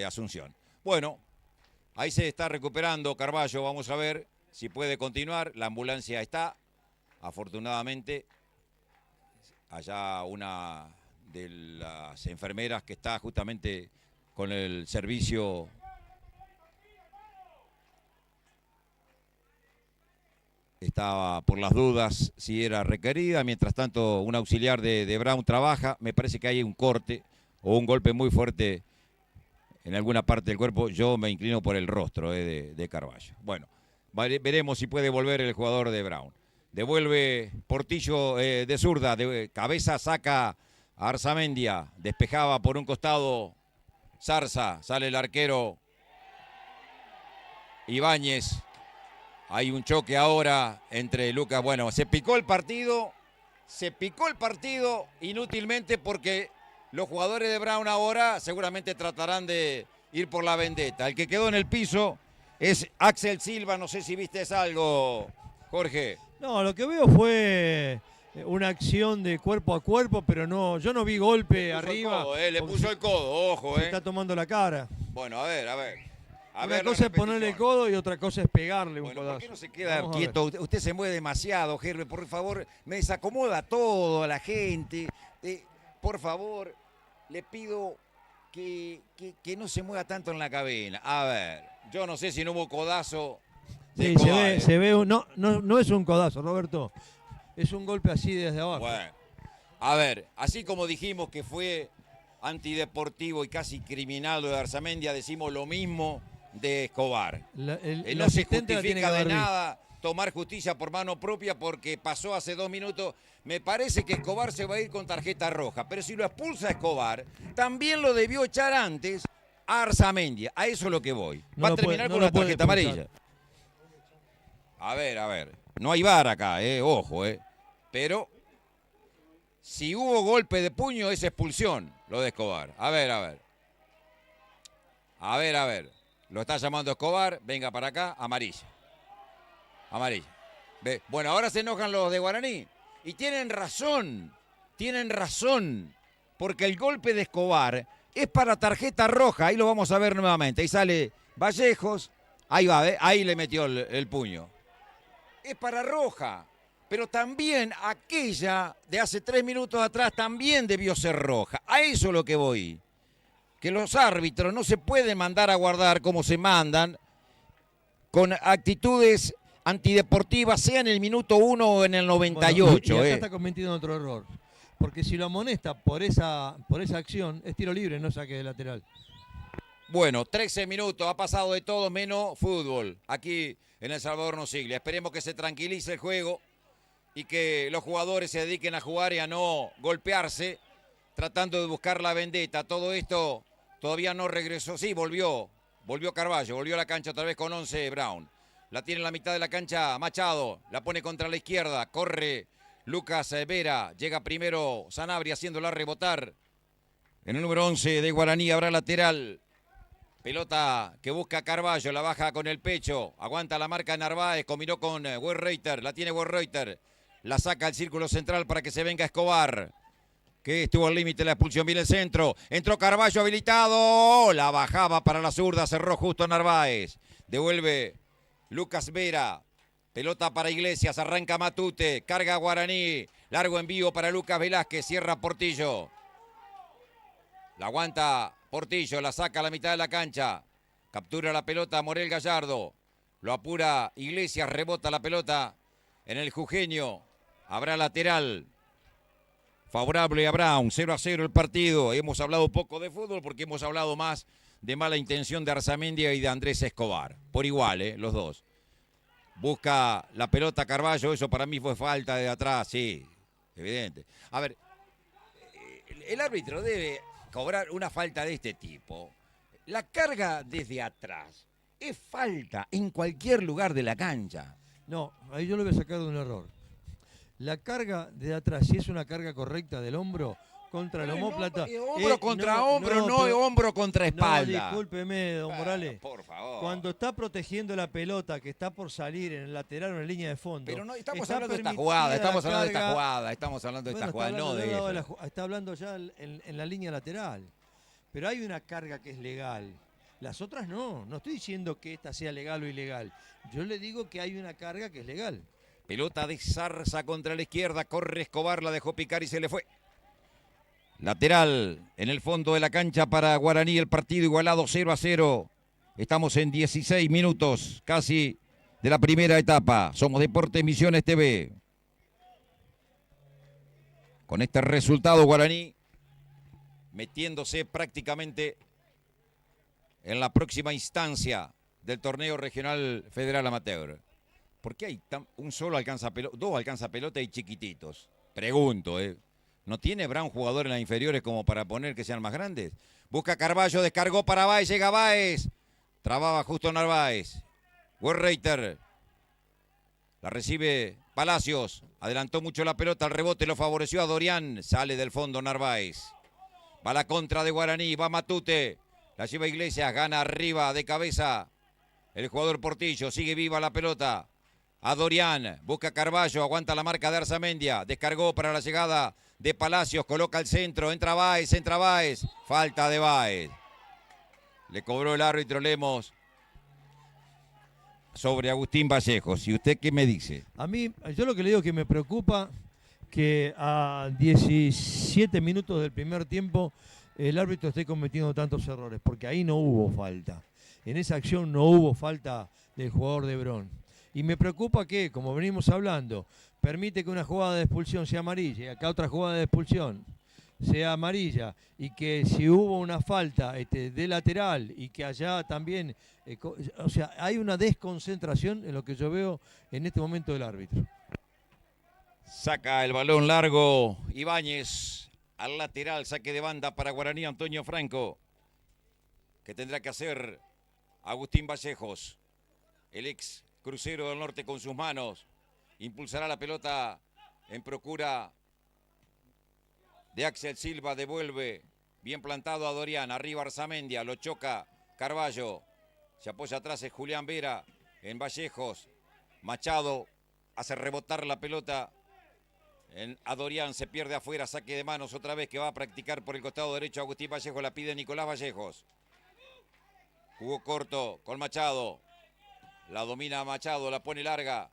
Asunción. Bueno, ahí se está recuperando Carballo, vamos a ver si puede continuar. La ambulancia está, afortunadamente, allá una de las enfermeras que está justamente con el servicio estaba por las dudas si era requerida. Mientras tanto, un auxiliar de Brown trabaja. Me parece que hay un corte o un golpe muy fuerte en alguna parte del cuerpo. Yo me inclino por el rostro de Carballo. Bueno, veremos si puede volver el jugador de Brown. Devuelve Portillo de zurda, de cabeza saca a Arzamendia. Despejaba por un costado Zarza, sale el arquero Ibáñez. Hay un choque ahora entre Lucas. Bueno, se picó el partido inútilmente porque los jugadores de Brown ahora seguramente tratarán de ir por la vendetta. El que quedó en el piso es Axel Silva. No sé si viste algo, Jorge. No, lo que veo fue una acción de cuerpo a cuerpo, pero no, yo no vi golpe arriba. Le puso el codo, ojo. Se está tomando la cara. Bueno, a ver. Una cosa es ponerle el codo y otra cosa es pegarle un codazo. ¿Por qué no se queda quieto? Usted se mueve demasiado, Gerbe, por favor. Me desacomoda todo a la gente. por favor, le pido que no se mueva tanto en la cabina. A ver, yo no sé si no hubo codazo. Sí, se ve no es un codazo, Roberto. Es un golpe así desde abajo. Bueno, a ver, así como dijimos que fue antideportivo y casi criminal lo de Arzamendia, decimos lo mismo de Escobar. El No se asistente la tiene justifica que de haber visto. nada tomar justicia por mano propia porque pasó hace 2 minutos. Me parece que Escobar se va a ir con tarjeta roja, pero si lo expulsa a Escobar, también lo debió echar antes a Arzamendia. A eso es lo que voy. Va a terminar con una tarjeta amarilla. A ver. No hay VAR acá, ojo, Pero si hubo golpe de puño es expulsión lo de Escobar. A ver. Lo está llamando Escobar, venga para acá, amarilla. Ve. Bueno, ahora se enojan los de Guaraní. Y tienen razón, porque el golpe de Escobar es para tarjeta roja, ahí lo vamos a ver nuevamente. Ahí sale Vallejos, ahí va, ahí le metió el puño. Es para roja, pero también aquella de hace 3 minutos atrás también debió ser roja. A eso es lo que voy. Que los árbitros no se pueden mandar a guardar como se mandan con actitudes antideportivas, sea en el minuto 1 o en el 98. Bueno, y acá está cometiendo otro error. Porque si lo amonesta por esa acción, es tiro libre, no saque de lateral. Bueno, 13 minutos, ha pasado de todo menos fútbol. Aquí en El Salvador no Siglia. Esperemos que se tranquilice el juego y que los jugadores se dediquen a jugar y a no golpearse, tratando de buscar la vendetta. Todo esto todavía no regresó. Sí, volvió Carballo, volvió a la cancha otra vez con 11 Brown. La tiene en la mitad de la cancha Machado, la pone contra la izquierda, corre Lucas Vera, llega primero Sanabria haciéndola rebotar. En el número 11 de Guaraní habrá lateral. Pelota que busca Carballo, la baja con el pecho, aguanta la marca Narváez, combinó con Werreuter, la tiene Werreuter, la saca al círculo central para que se venga Escobar, que estuvo al límite de la expulsión, viene el centro, entró Carballo habilitado, la bajaba para la zurda, cerró justo Narváez, devuelve Lucas Vera, pelota para Iglesias, arranca Matute, carga Guaraní, largo envío para Lucas Velázquez, cierra Portillo. La aguanta Portillo, la saca a la mitad de la cancha, captura la pelota Morel Gallardo, lo apura Iglesias, rebota la pelota en el jujeño, habrá lateral favorable a Brown, 0-0 el partido. Hemos hablado poco de fútbol porque hemos hablado más de mala intención de Arzamendia y de Andrés Escobar. Por igual, los dos. Busca la pelota Carballo, eso para mí fue falta de atrás, sí, evidente. A ver, el árbitro debe cobrar una falta de este tipo. La carga desde atrás es falta en cualquier lugar de la cancha. No, ahí yo lo voy a sacar de un error. La carga de atrás, si es una carga correcta del hombro contra el omóplata. Hombro contra hombro, no hombro contra espalda. No, discúlpeme, don Morales. Por favor. Cuando está protegiendo la pelota que está por salir en el lateral o en línea de fondo. Pero no, estamos hablando de esta jugada, estamos hablando de esta jugada, no de eso. Está hablando ya en la línea lateral. Pero hay una carga que es legal. Las otras no. No estoy diciendo que esta sea legal o ilegal. Yo le digo que hay una carga que es legal. Pelota de Zarza contra la izquierda, corre Escobar, la dejó picar y se le fue. Lateral en el fondo de la cancha para Guaraní, el partido igualado 0-0. Estamos en 16 minutos casi de la primera etapa. Somos Deportes Misiones TV. Con este resultado Guaraní metiéndose prácticamente en la próxima instancia del torneo regional federal amateur. ¿Por qué hay un solo alcanza pelota, dos alcanza pelota y chiquititos? Pregunto, ¿No tiene Brown jugador en las inferiores como para poner que sean más grandes? Busca Carballo, descargó para Báez, llega Báez. Trababa justo Narváez. Werreuter. La recibe Palacios. Adelantó mucho la pelota, el rebote lo favoreció a Dorian. Sale del fondo Narváez. Va la contra de Guaraní, va Matute. La lleva Iglesias, gana arriba de cabeza el jugador Portillo. Sigue viva la pelota. A Dorian, busca Carballo, aguanta la marca de Arzamendia. Descargó para la llegada de Palacios, coloca el centro, entra Báez. Falta de Báez. Le cobró el árbitro Lemos sobre Agustín Vallejos. ¿Y usted qué me dice? A mí, yo lo que le digo que me preocupa que a 17 minutos del primer tiempo el árbitro esté cometiendo tantos errores, porque ahí no hubo falta. En esa acción no hubo falta del jugador de Bron. Y me preocupa que, como venimos hablando, permite que una jugada de expulsión sea amarilla y acá otra jugada de expulsión sea amarilla, y que si hubo una falta de lateral y que allá también, o sea, hay una desconcentración en lo que yo veo en este momento del árbitro. Saca el balón largo Ibáñez al lateral, saque de banda para Guaraní Antonio Franco, que tendrá que hacer Agustín Vallejos, el ex Crucero del Norte, con sus manos. Impulsará la pelota en procura de Axel Silva, devuelve bien plantado a Dorian, arriba Arzamendia, lo choca Carballo, se apoya atrás es Julián Vera en Vallejos, Machado hace rebotar la pelota a Dorian, se pierde afuera, saque de manos otra vez que va a practicar por el costado derecho Agustín Vallejos, la pide Nicolás Vallejos, jugó corto con Machado, la domina Machado, la pone larga,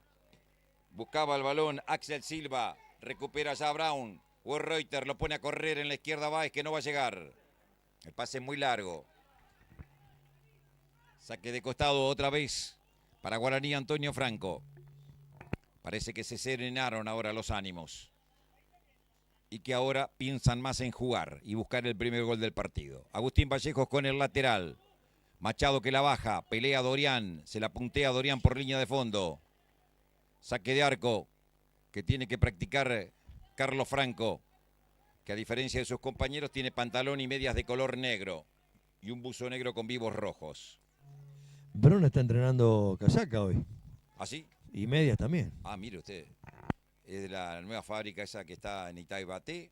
buscaba el balón Axel Silva, recupera ya Brown, Reuter lo pone a correr en la izquierda, Báez, que no va a llegar. El pase es muy largo. Saque de costado otra vez para Guaraní Antonio Franco. Parece que se serenaron ahora los ánimos. Y que ahora piensan más en jugar y buscar el primer gol del partido. Agustín Vallejos con el lateral. Machado que la baja, pelea Dorian, se la puntea Dorian por línea de fondo. Saque de arco que tiene que practicar Carlos Franco, que a diferencia de sus compañeros tiene pantalón y medias de color negro y un buzo negro con vivos rojos. Bron está entrenando casaca hoy. ¿Ah, sí? Y medias también. Ah, mire usted. Es de la nueva fábrica esa que está en Itaibaté,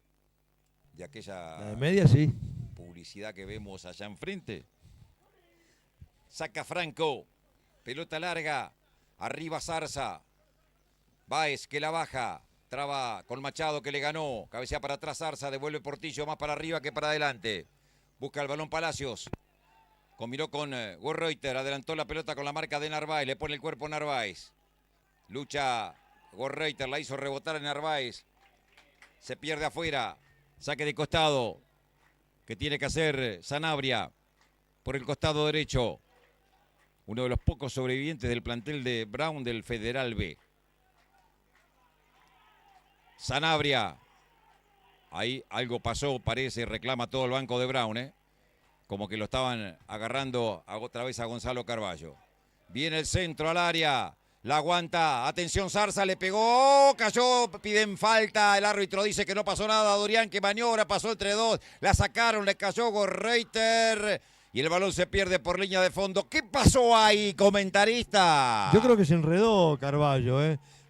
de aquella La de medias, sí. publicidad que vemos allá enfrente. Saca Franco, pelota larga, arriba Zarza, Báez que la baja. Traba con Machado que le ganó. Cabecea para atrás Zarza. Devuelve Portillo más para arriba que para adelante. Busca el balón Palacios. Combinó con Gorreuter. Adelantó la pelota con la marca de Narváez. Le pone el cuerpo Narváez. Lucha Gorreuter. La hizo rebotar en Narváez. Se pierde afuera. Saque de costado. Que tiene que hacer Sanabria. Por el costado derecho. Uno de los pocos sobrevivientes del plantel de Brown del Federal B. Sanabria, ahí algo pasó, parece, reclama todo el banco de Brown, como que lo estaban agarrando otra vez a Gonzalo Carballo. Viene el centro al área, la aguanta, atención Zarza, le pegó, cayó, piden falta, el árbitro dice que no pasó nada, Dorian que maniobra, pasó entre dos, la sacaron, le cayó Gorreuter y el balón se pierde por línea de fondo. ¿Qué pasó ahí, comentarista? Yo creo que se enredó Carballo,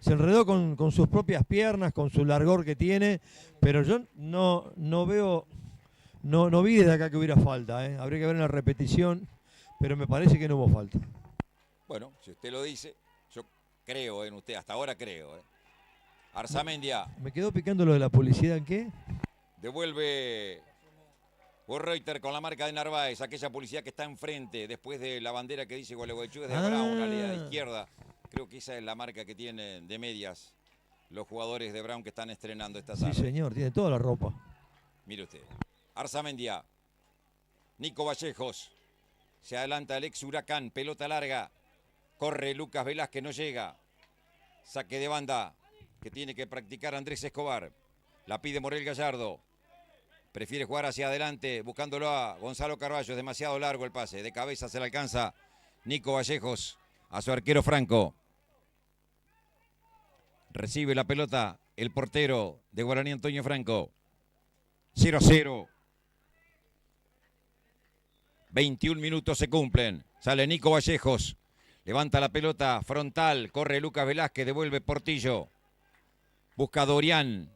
Se enredó con sus propias piernas, con su largor que tiene, pero yo no veo, no vi desde acá que hubiera falta, Habría que ver en la repetición, pero me parece que no hubo falta. Bueno, si usted lo dice, yo creo en usted, hasta ahora creo. Arzamendia. Me quedó picando lo de la publicidad, ¿en qué? Devuelve Gorreuter con la marca de Narváez, aquella publicidad que está enfrente, después de la bandera que dice Gualeguaychú, es de Brown, la línea de izquierda. Creo que esa es la marca que tienen de medias los jugadores de Brown que están estrenando esta tarde. Sí, señor, tiene toda la ropa. Mire usted. Arzamendia. Nico Vallejos. Se adelanta el ex Huracán. Pelota larga. Corre Lucas Velázquez, no llega. Saque de banda que tiene que practicar Andrés Escobar. La pide Morel Gallardo. Prefiere jugar hacia adelante, buscándolo a Gonzalo Carballo. Es demasiado largo el pase. De cabeza se le alcanza Nico Vallejos a su arquero Franco. Recibe la pelota el portero de Guaraní Antonio Franco. 0-0. 21 minutos se cumplen. Sale Nico Vallejos. Levanta la pelota frontal. Corre Lucas Velázquez. Devuelve Portillo. Busca Dorian.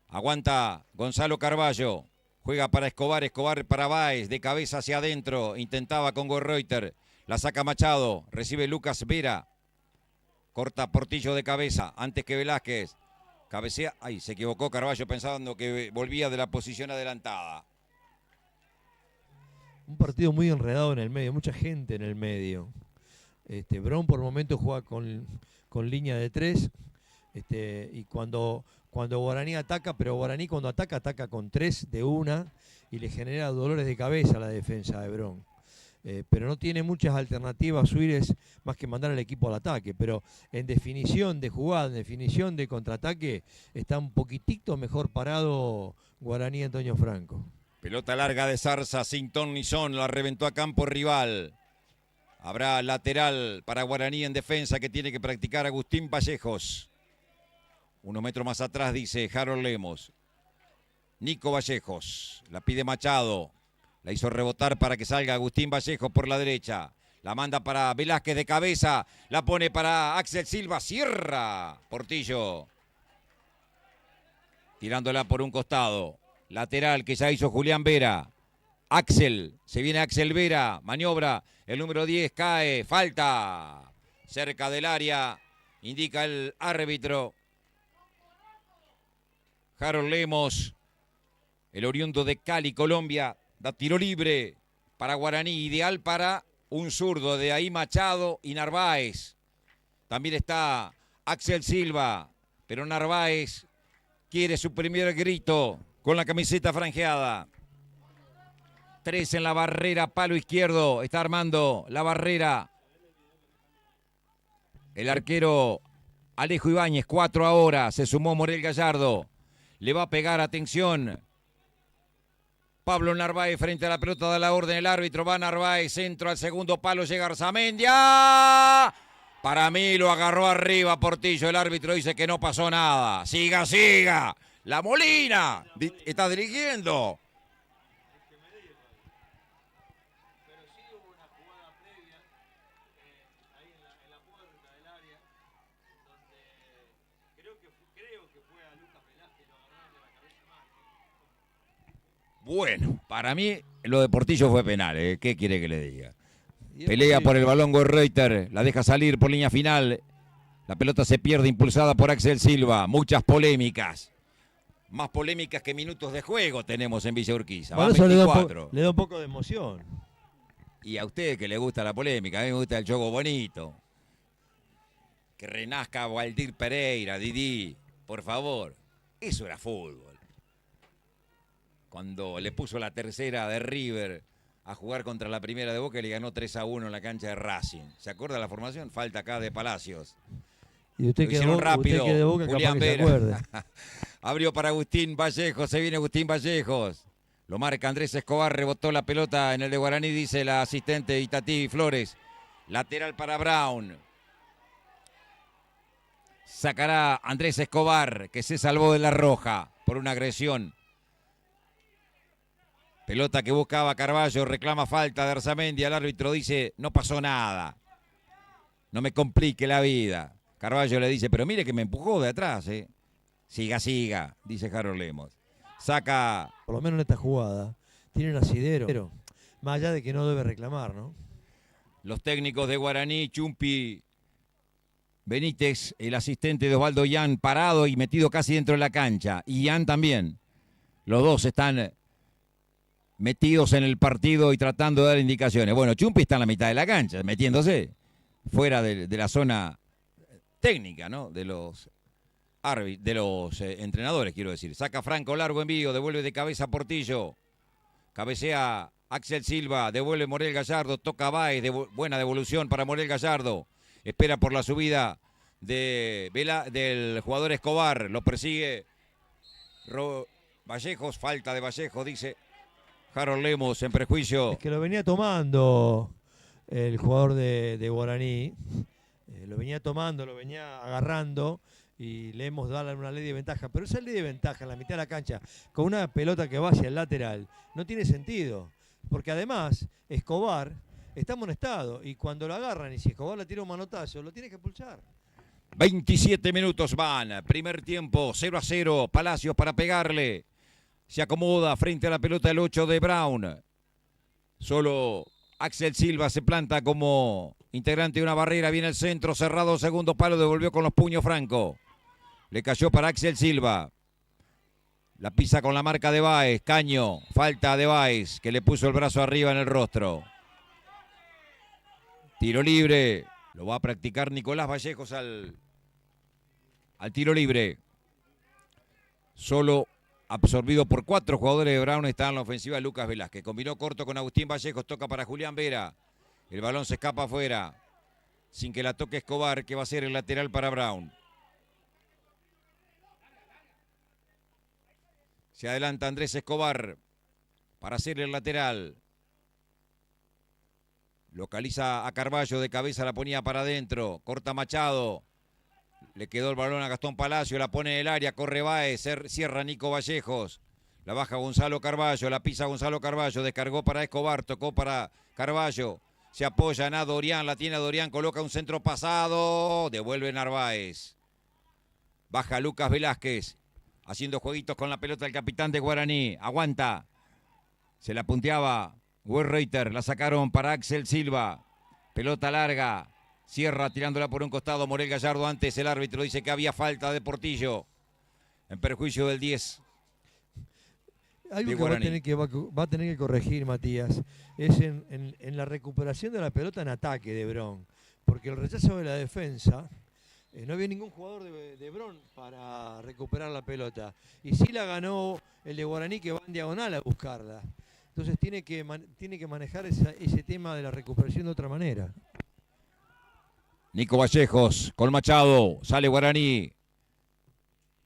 Aguanta Gonzalo Carballo. Juega para Escobar. Escobar para Báez. De cabeza hacia adentro. Intentaba con Gorreuter. La saca Machado. Recibe Lucas Vera. Corta Portillo de cabeza. Antes que Velázquez. Cabecea. Ay, se equivocó Carballo pensando que volvía de la posición adelantada. Un partido muy enredado en el medio. Mucha gente en el medio. Brown por momentos juega con línea de 3. Y cuando Guaraní ataca, pero Guaraní cuando ataca con 3 de una y le genera dolores de cabeza a la defensa de Hebrón. Pero no tiene muchas alternativas Suírez más que mandar al equipo al ataque. Pero en definición de jugada, en definición de contraataque, está un poquitito mejor parado Guaraní Antonio Franco. Pelota larga de Zarza, sin ton ni son, la reventó a campo rival. Habrá lateral para Guaraní en defensa que tiene que practicar Agustín Vallejos. 1 metro más atrás dice Harold Lemos. Nico Vallejos, la pide Machado. La hizo rebotar para que salga Agustín Vallejos por la derecha. La manda para Velázquez de cabeza. La pone para Axel Silva. Cierra Portillo. Tirándola por un costado. Lateral que ya hizo Julián Vera. Axel. Se viene Axel Vera. Maniobra. El número 10 cae. Falta. Cerca del área. Indica el árbitro. Harold Lemos. El oriundo de Cali, Colombia. Da tiro libre para Guaraní, ideal para un zurdo, de ahí Machado y Narváez. También está Axel Silva, pero Narváez quiere su primer grito con la camiseta franjeada. 3 en la barrera, palo izquierdo, está armando la barrera. El arquero Alejo Ibáñez, 4 ahora, se sumó Morel Gallardo. Le va a pegar, atención. Pablo Narváez frente a la pelota, da la orden el árbitro, va Narváez, centro al segundo palo, llega Arzamendia. Para mí lo agarró arriba Portillo, el árbitro dice que no pasó nada. Siga, siga. La Molina está dirigiendo. Pero sí hubo una jugada previa ahí en la puerta del área, donde creo que fue a Lucas Velázquez y lo agarraron de la cabeza mal. Bueno, para mí lo de Portillo fue penal, ¿eh? ¿Qué quiere que le diga? Pelea por el balón Goireiter, la deja salir por línea final. La pelota se pierde impulsada por Axel Silva. Muchas polémicas. Más polémicas que minutos de juego tenemos en Villa Urquiza. Por eso le da un poco de emoción. Y a usted que le gusta la polémica, a mí me gusta el juego bonito. Que renazca Waldir Pereira, Didi, por favor. Eso era fútbol. Cuando le puso la tercera de River a jugar contra la primera de Boca y le ganó 3-1 en la cancha de Racing. ¿Se acuerda la formación? Falta acá de Palacios. Y usted que de Boca, Julián capaz que se Vera. acuerde. Abrió para Agustín Vallejos, se viene Agustín Vallejos. Lo marca Andrés Escobar, rebotó la pelota en el de Guaraní, dice la asistente Itatí Flores. Lateral para Brown. Sacará Andrés Escobar, que se salvó de la roja por una agresión. Pelota que buscaba Carballo, reclama falta de Arzamendi. El árbitro dice, no pasó nada. No me complique la vida. Carballo le dice, pero mire que me empujó de atrás, ¿eh? Siga, siga, dice Harold Lemos. Saca... Por lo menos en esta jugada, tiene un asidero. Pero, más allá de que no debe reclamar, ¿no? Los técnicos de Guaraní, Chumpi Benítez, el asistente de Osvaldo Ian, parado y metido casi dentro de la cancha. Y Ian también. Los dos están metidos en el partido y tratando de dar indicaciones. Bueno, Chumpi está en la mitad de la cancha, metiéndose fuera de la zona técnica, ¿no? De los entrenadores, quiero decir. Saca Franco, largo envío, devuelve de cabeza Portillo. Cabecea Axel Silva, devuelve Morel Gallardo, toca Báez, buena devolución para Morel Gallardo. Espera por la subida del jugador Escobar, lo persigue Vallejos, falta de Vallejos, dice Harold Lemos en prejuicio. Es que lo venía tomando el jugador de Guaraní, lo venía tomando, lo venía agarrando y le hemos dado una ley de ventaja. Pero esa ley de ventaja en la mitad de la cancha, con una pelota que va hacia el lateral, no tiene sentido. Porque además, Escobar está amonestado y cuando lo agarran y si Escobar le tira un manotazo, lo tiene que expulsar. 27 minutos van, primer tiempo, 0-0, Palacios para pegarle. Se acomoda frente a la pelota el 8 de Brown. Solo Axel Silva se planta como integrante de una barrera. Viene el centro, cerrado, segundo palo, devolvió con los puños Franco. Le cayó para Axel Silva. La pisa con la marca de Báez. Caño, falta de Báez, que le puso el brazo arriba en el rostro. Tiro libre. Lo va a practicar Nicolás Vallejos al al tiro libre. Solo absorbido por 4 jugadores de Brown está en la ofensiva Lucas Velázquez. Combinó corto con Agustín Vallejos, toca para Julián Vera. El balón se escapa afuera, sin que la toque Escobar, que va a ser el lateral para Brown. Se adelanta Andrés Escobar para hacer el lateral. Localiza a Carballo de cabeza, la ponía para adentro. Corta Machado. Le quedó el balón a Gastón Palacio, la pone en el área, corre Báez, cierra Nico Vallejos. La baja Gonzalo Carballo, la pisa Gonzalo Carballo, descargó para Escobar, tocó para Carballo. Se apoya a Dorian, la tiene a Dorian, coloca un centro pasado, devuelve Narváez. Baja Lucas Velázquez, haciendo jueguitos con la pelota el capitán de Guaraní. Aguanta, se la punteaba Werreiter, la sacaron para Axel Silva. Pelota larga. Cierra tirándola por un costado Morel Gallardo. Antes el árbitro dice que había falta de Portillo en perjuicio del 10. Algo que va a tener que corregir Matías es en la recuperación de la pelota en ataque de Brown. Porque el rechazo de la defensa, no había ningún jugador de Brown para recuperar la pelota. Y sí la ganó el de Guaraní, que va en diagonal a buscarla. Entonces tiene que manejar ese tema de la recuperación de otra manera. Nico Vallejos con Machado, sale Guaraní.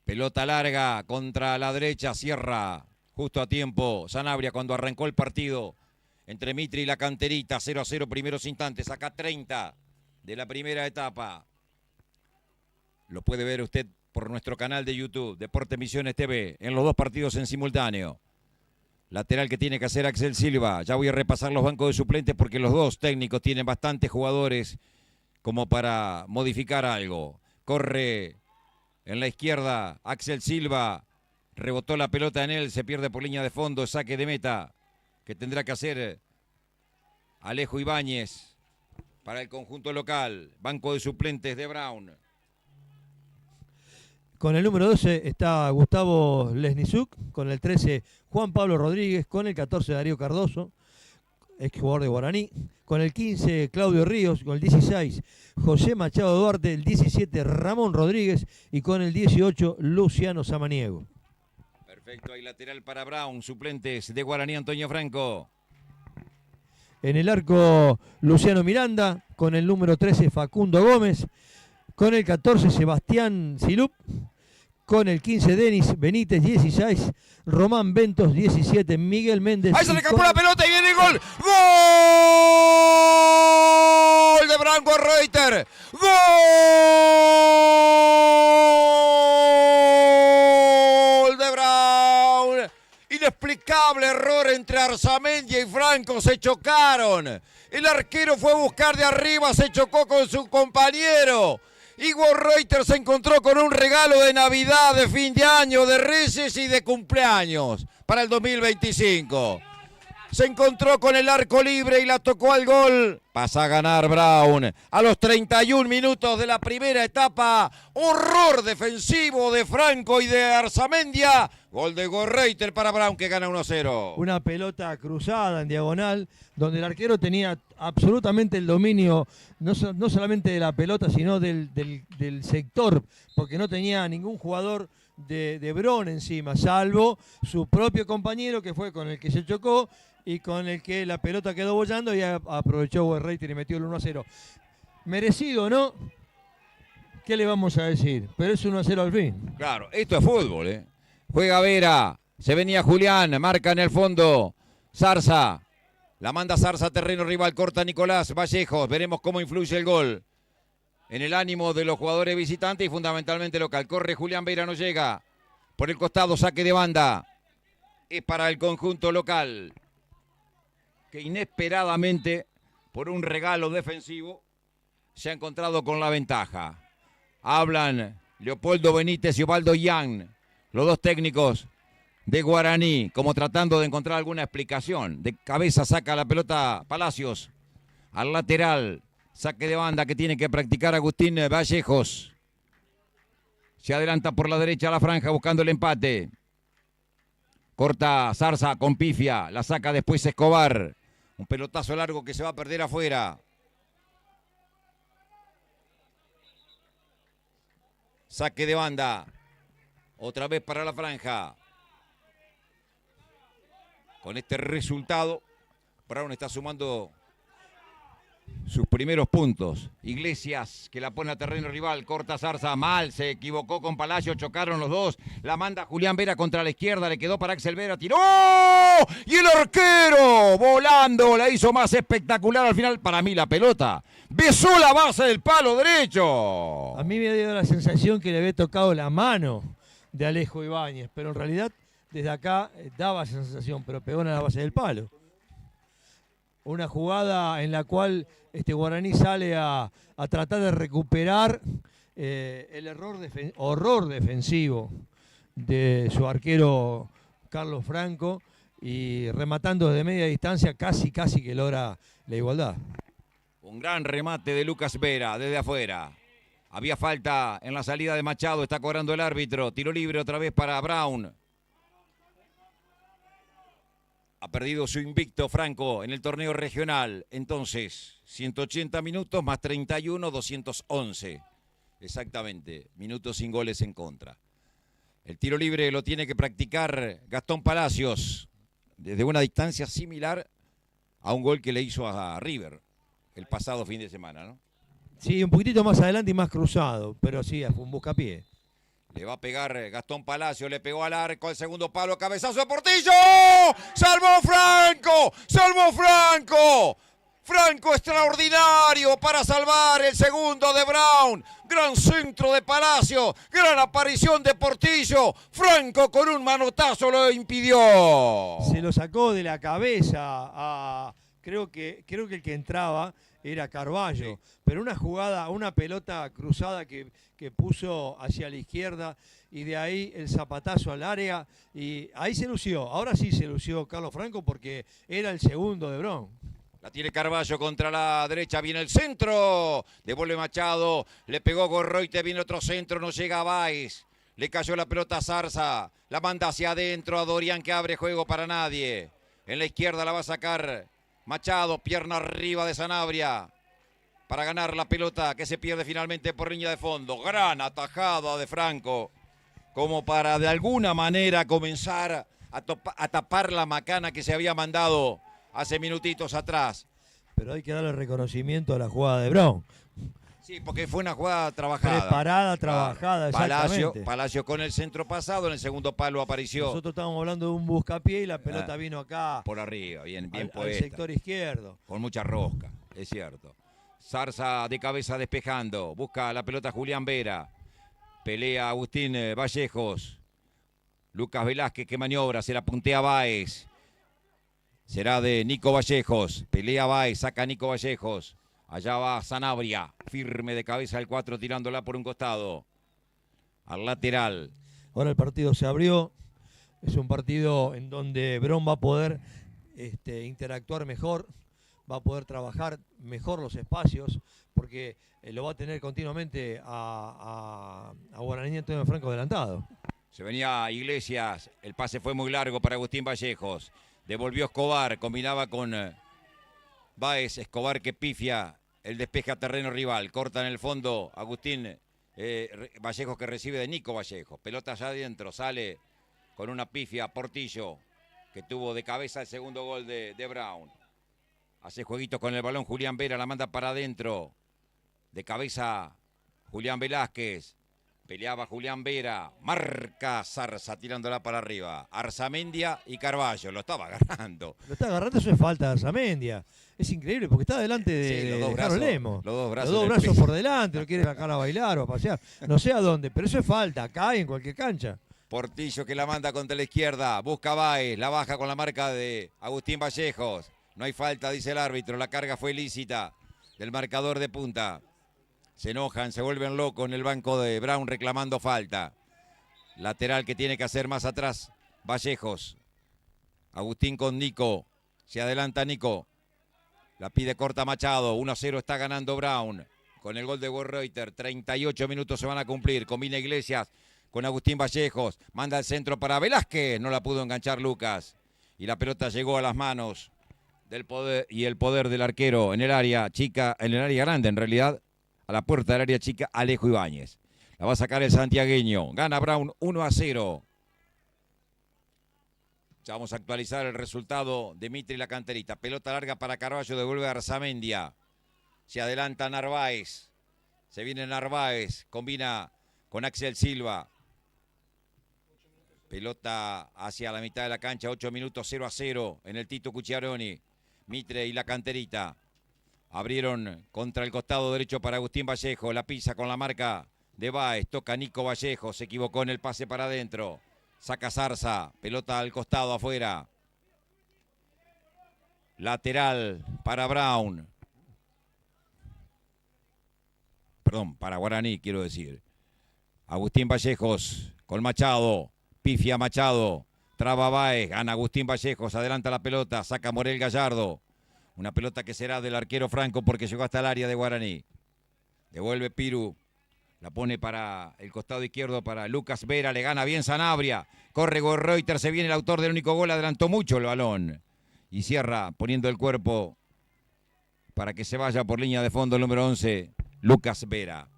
Pelota larga contra la derecha, cierra justo a tiempo Sanabria cuando arrancó el partido entre Mitri y la Canterita. 0-0 primeros instantes, acá 30 de la primera etapa. Lo puede ver usted por nuestro canal de YouTube, Deportes Misiones TV, en los 2 partidos en simultáneo. Lateral que tiene que hacer Axel Silva. Ya voy a repasar los bancos de suplentes porque los 2 técnicos tienen bastantes jugadores como para modificar algo. Corre en la izquierda Axel Silva, rebotó la pelota en él, se pierde por línea de fondo, saque de meta que tendrá que hacer Alejo Ibáñez para el conjunto local. Banco de suplentes de Brown. Con el número 12 está Gustavo Lesniczuk, con el 13 Juan Pablo Rodríguez, con el 14 Darío Cardoso, exjugador de Guaraní, con el 15 Claudio Ríos, con el 16 José Machado Duarte, el 17 Ramón Rodríguez y con el 18 Luciano Samaniego. Perfecto, hay lateral para Brown, suplentes de Guaraní Antonio Franco. En el arco Luciano Miranda, con el número 13 Facundo Gómez, con el 14 Sebastián Silup, con el 15 Denis Benítez, 16 Román Ventos, 17 Miguel Méndez. ¡Ahí se le escapó la pelota y viene el gol! ¡Gol de Branco Reuter! ¡Gol de Brown! Inexplicable error entre Arzamendia y Franco, se chocaron. El arquero fue a buscar de arriba, se chocó con su compañero. Igor Reuter se encontró con un regalo de Navidad, de fin de año, de Reyes y de cumpleaños para el 2025. Se encontró con el arco libre y la tocó al gol. Pasa a ganar Brown. A los 31 minutos de la primera etapa, horror defensivo de Franco y de Arzamendia. Gol de Igor Reuter para Brown que gana 1-0. Una pelota cruzada en diagonal, donde el arquero tenía absolutamente el dominio, no solamente de la pelota, sino del sector, porque no tenía ningún jugador de Brown encima, salvo su propio compañero, que fue con el que se chocó y con el que la pelota quedó bollando, y aprovechó Werreiter y metió el 1-0. Merecido, ¿no? ¿Qué le vamos a decir? Pero es 1-0 al fin. Claro, esto es fútbol, ¿eh? Juega Vera, se venía Julián, marca en el fondo Zarza, la manda Zarza a terreno rival, corta Nicolás Vallejos. Veremos cómo influye el gol en el ánimo de los jugadores visitantes y fundamentalmente local. Corre Julián Vera, no llega. Por el costado, saque de banda. Es para el conjunto local, que inesperadamente, por un regalo defensivo, se ha encontrado con la ventaja. Hablan Leopoldo Benítez y Osvaldo Yang, los 2 técnicos de Guaraní, como tratando de encontrar alguna explicación. De cabeza saca la pelota Palacios al lateral. Saque de banda que tiene que practicar Agustín Vallejos. Se adelanta por la derecha a la franja buscando el empate. Corta Zarza con pifia. La saca después Escobar. Un pelotazo largo que se va a perder afuera. Saque de banda. Otra vez para la franja. Con este resultado, Brown está sumando sus primeros puntos. Iglesias que la pone a terreno rival, corta Zarza, mal, se equivocó con Palacio, chocaron los dos, la manda Julián Vera contra la izquierda, le quedó para Axel Vera, tiró, y el arquero volando, la hizo más espectacular al final, para mí la pelota, besó la base del palo derecho. A mí me dio la sensación que le había tocado la mano de Alejo Ibáñez, pero en realidad desde acá daba esa sensación, pero pegó en la base del palo. Una jugada en la cual Guaraní sale a tratar de recuperar el horror defensivo de su arquero Carlos Franco y rematando desde media distancia casi que logra la igualdad. Un gran remate de Lucas Vera desde afuera. Había falta en la salida de Machado, está cobrando el árbitro. Tiro libre otra vez para Brown. Ha perdido su invicto Franco en el torneo regional. Entonces, 180 minutos más 31, 211. Exactamente, minutos sin goles en contra. El tiro libre lo tiene que practicar Gastón Palacios desde una distancia similar a un gol que le hizo a River el pasado fin de semana, ¿no? Sí, un poquitito más adelante y más cruzado, pero sí, fue un buscapié. Le va a pegar Gastón Palacio, le pegó al arco, al segundo palo, cabezazo de Portillo. ¡Salvó Franco! ¡Salvó Franco! Franco extraordinario para salvar el segundo de Brown. Gran centro de Palacio, gran aparición de Portillo. Franco con un manotazo lo impidió. Se lo sacó de la cabeza creo que el que entraba era Carballo, sí. Pero una jugada, una pelota cruzada que puso hacia la izquierda y de ahí el zapatazo al área y ahí se lució, ahora sí se lució Carlos Franco porque era el segundo de Brown. La tiene Carballo contra la derecha, viene el centro, devuelve Machado, le pegó Gorroite, viene otro centro, no llega a Báez, le cayó la pelota a Zarza, la manda hacia adentro a Dorian que abre juego para nadie, en la izquierda la va a sacar Machado, pierna arriba de Sanabria para ganar la pelota que se pierde finalmente por línea de fondo. Gran atajada de Franco, como para de alguna manera comenzar a tapar la macana que se había mandado hace minutitos atrás. Pero hay que darle reconocimiento a la jugada de Brown. Sí, porque fue una jugada trabajada. Preparada, trabajada, exactamente. Palacio con el centro pasado, en el segundo palo apareció. Nosotros estábamos hablando de un buscapié y la pelota vino acá. Por arriba, bien puesta. Al sector izquierdo. Con mucha rosca, es cierto. Zarza de cabeza despejando, busca la pelota Julián Vera. Pelea Agustín Vallejos. Lucas Velázquez que maniobra, se la puntea Báez. Será de Nico Vallejos. Pelea Báez, saca Nico Vallejos. Allá va Sanabria, firme de cabeza al 4, tirándola por un costado. Al lateral. Ahora el partido se abrió. Es un partido en donde Brown va a poder interactuar mejor. Va a poder trabajar mejor los espacios. Porque lo va a tener continuamente a Guaraní Antonio Franco adelantado. Se venía Iglesias. El pase fue muy largo para Agustín Vallejos. Devolvió Escobar. Combinaba con Báez. Escobar que pifia. El despeje a terreno rival, corta en el fondo Agustín Vallejos que recibe de Nico Vallejos. Pelota allá adentro, sale con una pifia Portillo, que tuvo de cabeza el segundo gol de Brown. Hace jueguitos con el balón Julián Vera, la manda para adentro. De cabeza Julián Velázquez. Peleaba Julián Vera, marca Zarza tirándola para arriba. Arzamendia y Carballo, lo estaba agarrando. Lo está agarrando, eso es falta de Arzamendia. Es increíble porque está delante de Carlos Lemos. Los dos brazos por delante, lo quiere sacar a bailar o a pasear. No sé a dónde, pero eso es falta, acá y en cualquier cancha. Portillo que la manda contra la izquierda, busca Báez, la baja con la marca de Agustín Vallejos. No hay falta, dice el árbitro, la carga fue ilícita del marcador de punta. Se enojan, se vuelven locos en el banco de Brown reclamando falta. Lateral que tiene que hacer más atrás Vallejos. Agustín con Nico. Se adelanta Nico. La pide corta Machado. 1-0 está ganando Brown. Con el gol de Gorroiter. 38 minutos se van a cumplir. Combina Iglesias con Agustín Vallejos. Manda el centro para Velázquez. No la pudo enganchar Lucas. Y la pelota llegó a las manos del poder y el poder del arquero en el área chica, en el área grande en realidad. A la puerta del área chica, Alejo Ibáñez. La va a sacar el santiagueño. Gana Brown 1-0. Ya vamos a actualizar el resultado de Mitre y la canterita. Pelota larga para Carballo, devuelve a Arzamendia. Se adelanta Narváez. Se viene Narváez, combina con Axel Silva. Pelota hacia la mitad de la cancha, 8 minutos 0-0 en el Tito Cucciaroni. Mitre y la canterita abrieron contra el costado derecho para Agustín Vallejo. La pisa con la marca de Báez. Toca Nico Vallejo, se equivocó en el pase para adentro. Saca Zarza, pelota al costado afuera. Lateral para Brown. Perdón, para Guaraní quiero decir. Agustín Vallejos con Machado. Pifia Machado. Traba Báez, gana Agustín Vallejos. Adelanta la pelota, saca Morel Gallardo. Una pelota que será del arquero Franco porque llegó hasta el área de Guaraní. Devuelve Piru. La pone para el costado izquierdo para Lucas Vera. Le gana bien Sanabria. Corre Gorreuter. Se viene el autor del único gol. Adelantó mucho el balón. Y cierra poniendo el cuerpo para que se vaya por línea de fondo el número 11. Lucas Vera.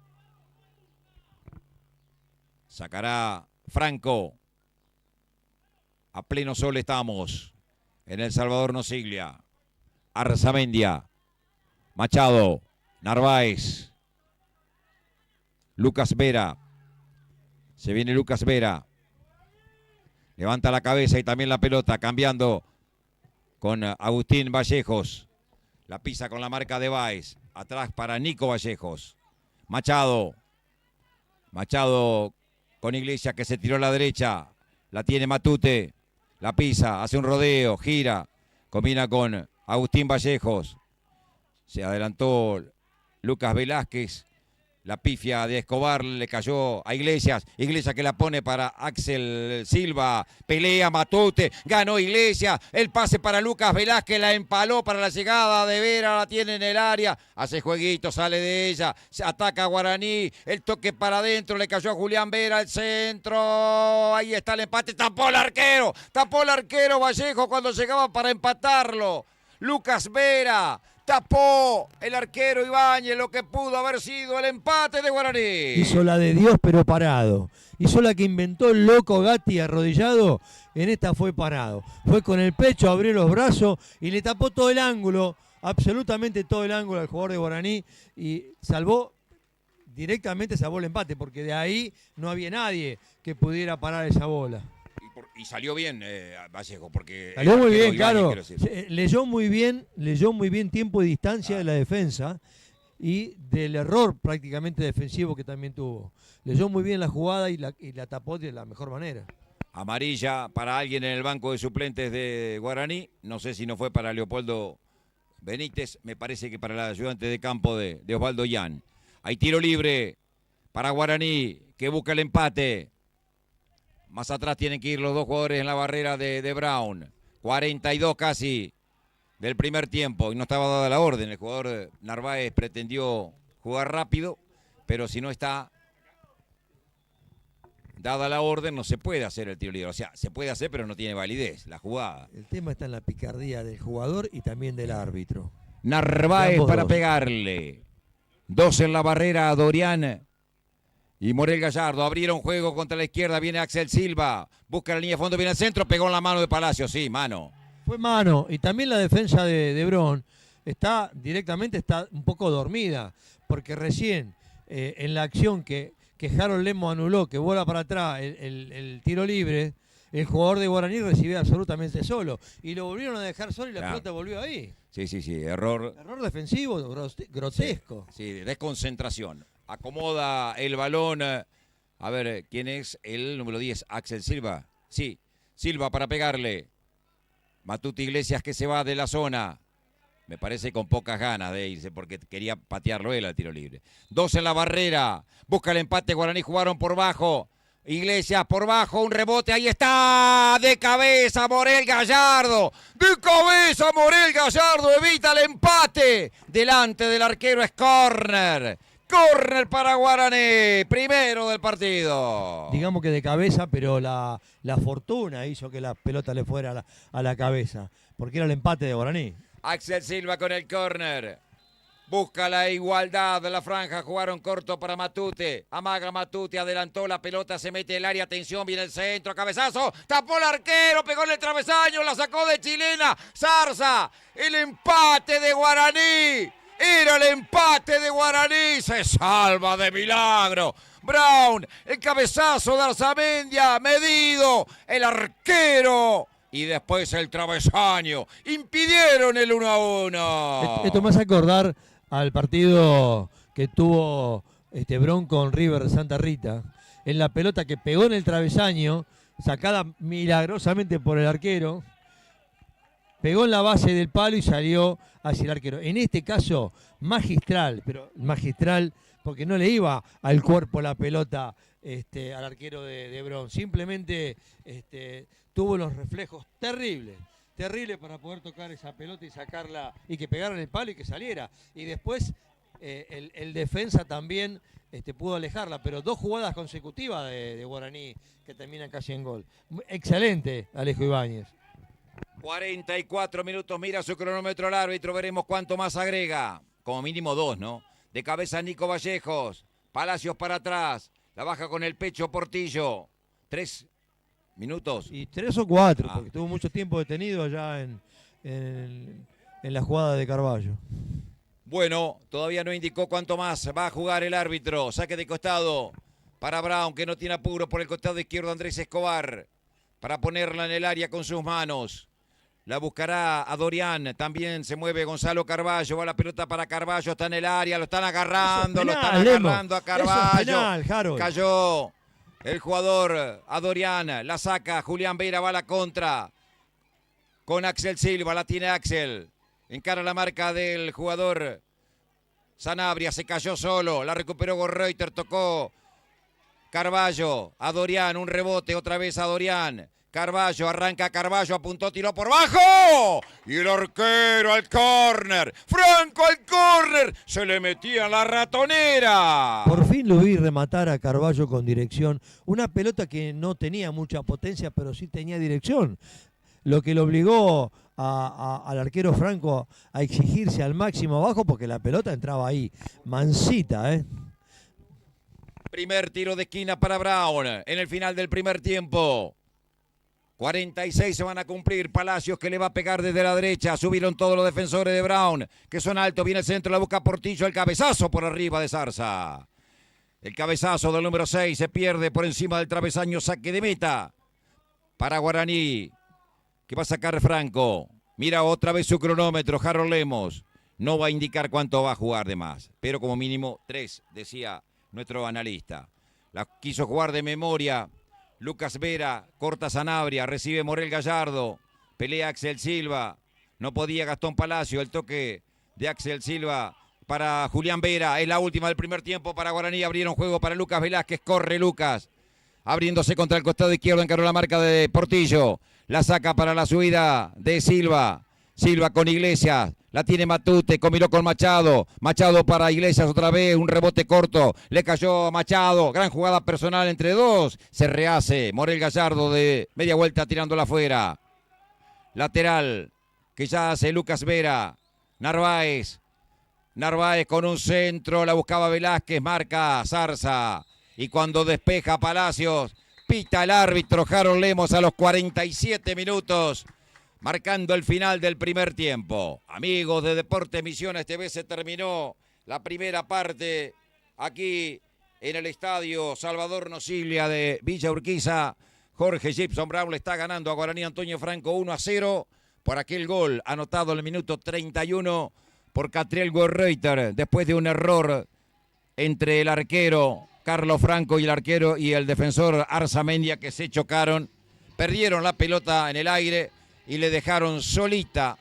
Sacará Franco. A pleno sol estamos. En El Salvador Nosiglia. Arzamendia. Machado. Narváez. Lucas Vera. Se viene Lucas Vera. Levanta la cabeza y también la pelota. Cambiando con Agustín Vallejos. La pisa con la marca de Báez. Atrás para Nico Vallejos. Machado. Machado con Iglesias que se tiró a la derecha. La tiene Matute. La pisa. Hace un rodeo. Gira. Combina con Agustín Vallejos. Se adelantó Lucas Velázquez. La pifia de Escobar le cayó a Iglesias. Iglesias que la pone para Axel Silva. Pelea Matute. Ganó Iglesias. El pase para Lucas Velázquez. La empaló para la llegada de Vera. La tiene en el área. Hace jueguito. Sale de ella. Se ataca a Guaraní. El toque para adentro. Le cayó a Julián Vera. El centro. Ahí está el empate. Tapó el arquero. Tapó el arquero Vallejo cuando llegaba para empatarlo. Lucas Vera. Tapó el arquero Ibáñez lo que pudo haber sido el empate de Guaraní. Hizo la de Dios pero parado. Hizo la que inventó el loco Gatti arrodillado. En esta fue parado. Fue con el pecho, abrió los brazos y le tapó todo el ángulo. Absolutamente todo el ángulo al jugador de Guaraní. Y directamente salvó el empate. Porque de ahí no había nadie que pudiera parar esa bola. Y salió bien Vallejo, porque salió muy bien, Ibáñez, claro. Leyó muy bien tiempo y distancia de la defensa y del error prácticamente defensivo que también tuvo. Leyó muy bien la jugada y la tapó de la mejor manera. Amarilla para alguien en el banco de suplentes de Guaraní. No sé si no fue para Leopoldo Benítez. Me parece que para el ayudante de campo de Osvaldo Yan. Hay tiro libre para Guaraní que busca el empate. Más atrás tienen que ir los dos jugadores en la barrera de Brown. 42 casi del primer tiempo. Y no estaba dada la orden. El jugador Narváez pretendió jugar rápido. Pero si no está dada la orden, no se puede hacer el tiro libre. O sea, se puede hacer, pero no tiene validez la jugada. El tema está en la picardía del jugador y también del árbitro. Narváez para pegarle. 2 en la barrera a Dorian y Morel Gallardo. Abrieron juego contra la izquierda. Viene Axel Silva. Busca la línea de fondo. Viene al centro. Pegó en la mano de Palacio. Sí, mano. Fue mano. Y también la defensa de Brown está un poco dormida. Porque recién en la acción que Harold Lemo anuló, que bola para atrás el tiro libre, el jugador de Guaraní recibió absolutamente solo. Y lo volvieron a dejar solo y la pelota volvió ahí. Sí. Error defensivo grotesco. Sí, desconcentración. Acomoda el balón. A ver, ¿quién es? El número 10, Axel Silva. Sí, Silva para pegarle. Matute Iglesias que se va de la zona. Me parece con pocas ganas de irse porque quería patearlo él al tiro libre. 2 en la barrera. Busca el empate. Guaraní jugaron por bajo. Iglesias por bajo, un rebote, ahí está, de cabeza Morel Gallardo, evita el empate, delante del arquero es córner para Guaraní, primero del partido. Digamos que de cabeza, pero la fortuna hizo que la pelota le fuera a la cabeza, porque era el empate de Guaraní. Axel Silva con el córner. Busca la igualdad de la franja, jugaron corto para Matute, amaga Matute, adelantó la pelota, se mete el área, atención, viene el centro, cabezazo, tapó el arquero, pegó en el travesaño, la sacó de chilena, Zarza, el empate de Guaraní, era el empate de Guaraní, se salva de milagro. Brown, el cabezazo de Arzamendia, medido, el arquero. Y después el travesaño. Impidieron el 1-1. Esto me hace acordar al partido que tuvo Brown con River Santa Rita. En la pelota que pegó en el travesaño, sacada milagrosamente por el arquero. Pegó en la base del palo y salió hacia el arquero. En este caso, magistral, pero magistral porque no le iba al cuerpo la pelota al arquero de Brown. Simplemente tuvo los reflejos terribles para poder tocar esa pelota y sacarla y que pegara en el palo y que saliera. Y después el defensa también pudo alejarla, pero 2 jugadas consecutivas de Guaraní que terminan casi en gol. Excelente, Alejo Ibáñez. 44 minutos, mira su cronómetro al árbitro, veremos cuánto más agrega. Como mínimo 2, ¿no? De cabeza Nico Vallejos, Palacios para atrás, la baja con el pecho Portillo. 3 minutos. Y 3 o 4, porque tuvo mucho tiempo detenido allá en la jugada de Carballo. Bueno, todavía no indicó cuánto más va a jugar el árbitro. Saque de costado para Brown, que no tiene apuro por el costado izquierdo Andrés Escobar, para ponerla en el área con sus manos. La buscará a Dorian, también se mueve Gonzalo Carballo, va la pelota para Carballo, está en el área, lo están agarrando, a Carballo. Penal, Harold. Cayó el jugador a Dorian, la saca, Julián Vera va a la contra con Axel Silva, la tiene Axel, encara la marca del jugador Sanabria, se cayó solo, la recuperó Gorreuter, tocó Carballo, a Dorian, un rebote otra vez a Dorian. Carballo, arranca Carballo, apuntó, tiró por bajo. Y el arquero al córner. Franco al córner. Se le metía la ratonera. Por fin lo vi rematar a Carballo con dirección. Una pelota que no tenía mucha potencia, pero sí tenía dirección. Lo que lo obligó al arquero Franco a exigirse al máximo abajo porque la pelota entraba ahí. Mansita, Primer tiro de esquina para Brown en el final del primer tiempo. 46 se van a cumplir. Palacios que le va a pegar desde la derecha. Subieron todos los defensores de Brown, que son altos. Viene el centro, la busca Portillo. El cabezazo por arriba de Zarza. El cabezazo del número 6 se pierde por encima del travesaño. Saque de meta para Guaraní, que va a sacar Franco. Mira otra vez su cronómetro. Harold Lemos no va a indicar cuánto va a jugar de más, pero como mínimo 3, decía nuestro analista. La quiso jugar de memoria Lucas Vera, corta Sanabria, recibe Morel Gallardo, pelea Axel Silva, no podía Gastón Palacio, el toque de Axel Silva para Julián Vera, es la última del primer tiempo para Guaraní, abrieron juego para Lucas Velázquez, corre Lucas, abriéndose contra el costado izquierdo, encaró la marca de Portillo, la saca para la subida de Silva, Silva con Iglesias, la tiene Matute, combinó con Machado, Machado para Iglesias otra vez, un rebote corto, le cayó a Machado, gran jugada personal entre dos, se rehace Morel Gallardo de media vuelta tirándola afuera, lateral que ya hace Lucas Vera, Narváez con un centro, la buscaba Velázquez, marca Zarza, y cuando despeja Palacios, pita el árbitro Harold Lemos a los 47 minutos, marcando el final del primer tiempo. Amigos de Deportes Misiones TV, se terminó la primera parte aquí en el estadio Salvador Nocilia de Villa Urquiza. Jorge Gibson Brown le está ganando a Guaraní Antonio Franco 1-0 por aquel gol anotado en el minuto 31 por Catriel Gorreuter después de un error entre el arquero Carlos Franco y el arquero y el defensor Arzamendia, que se chocaron, perdieron la pelota en el aire y le dejaron solita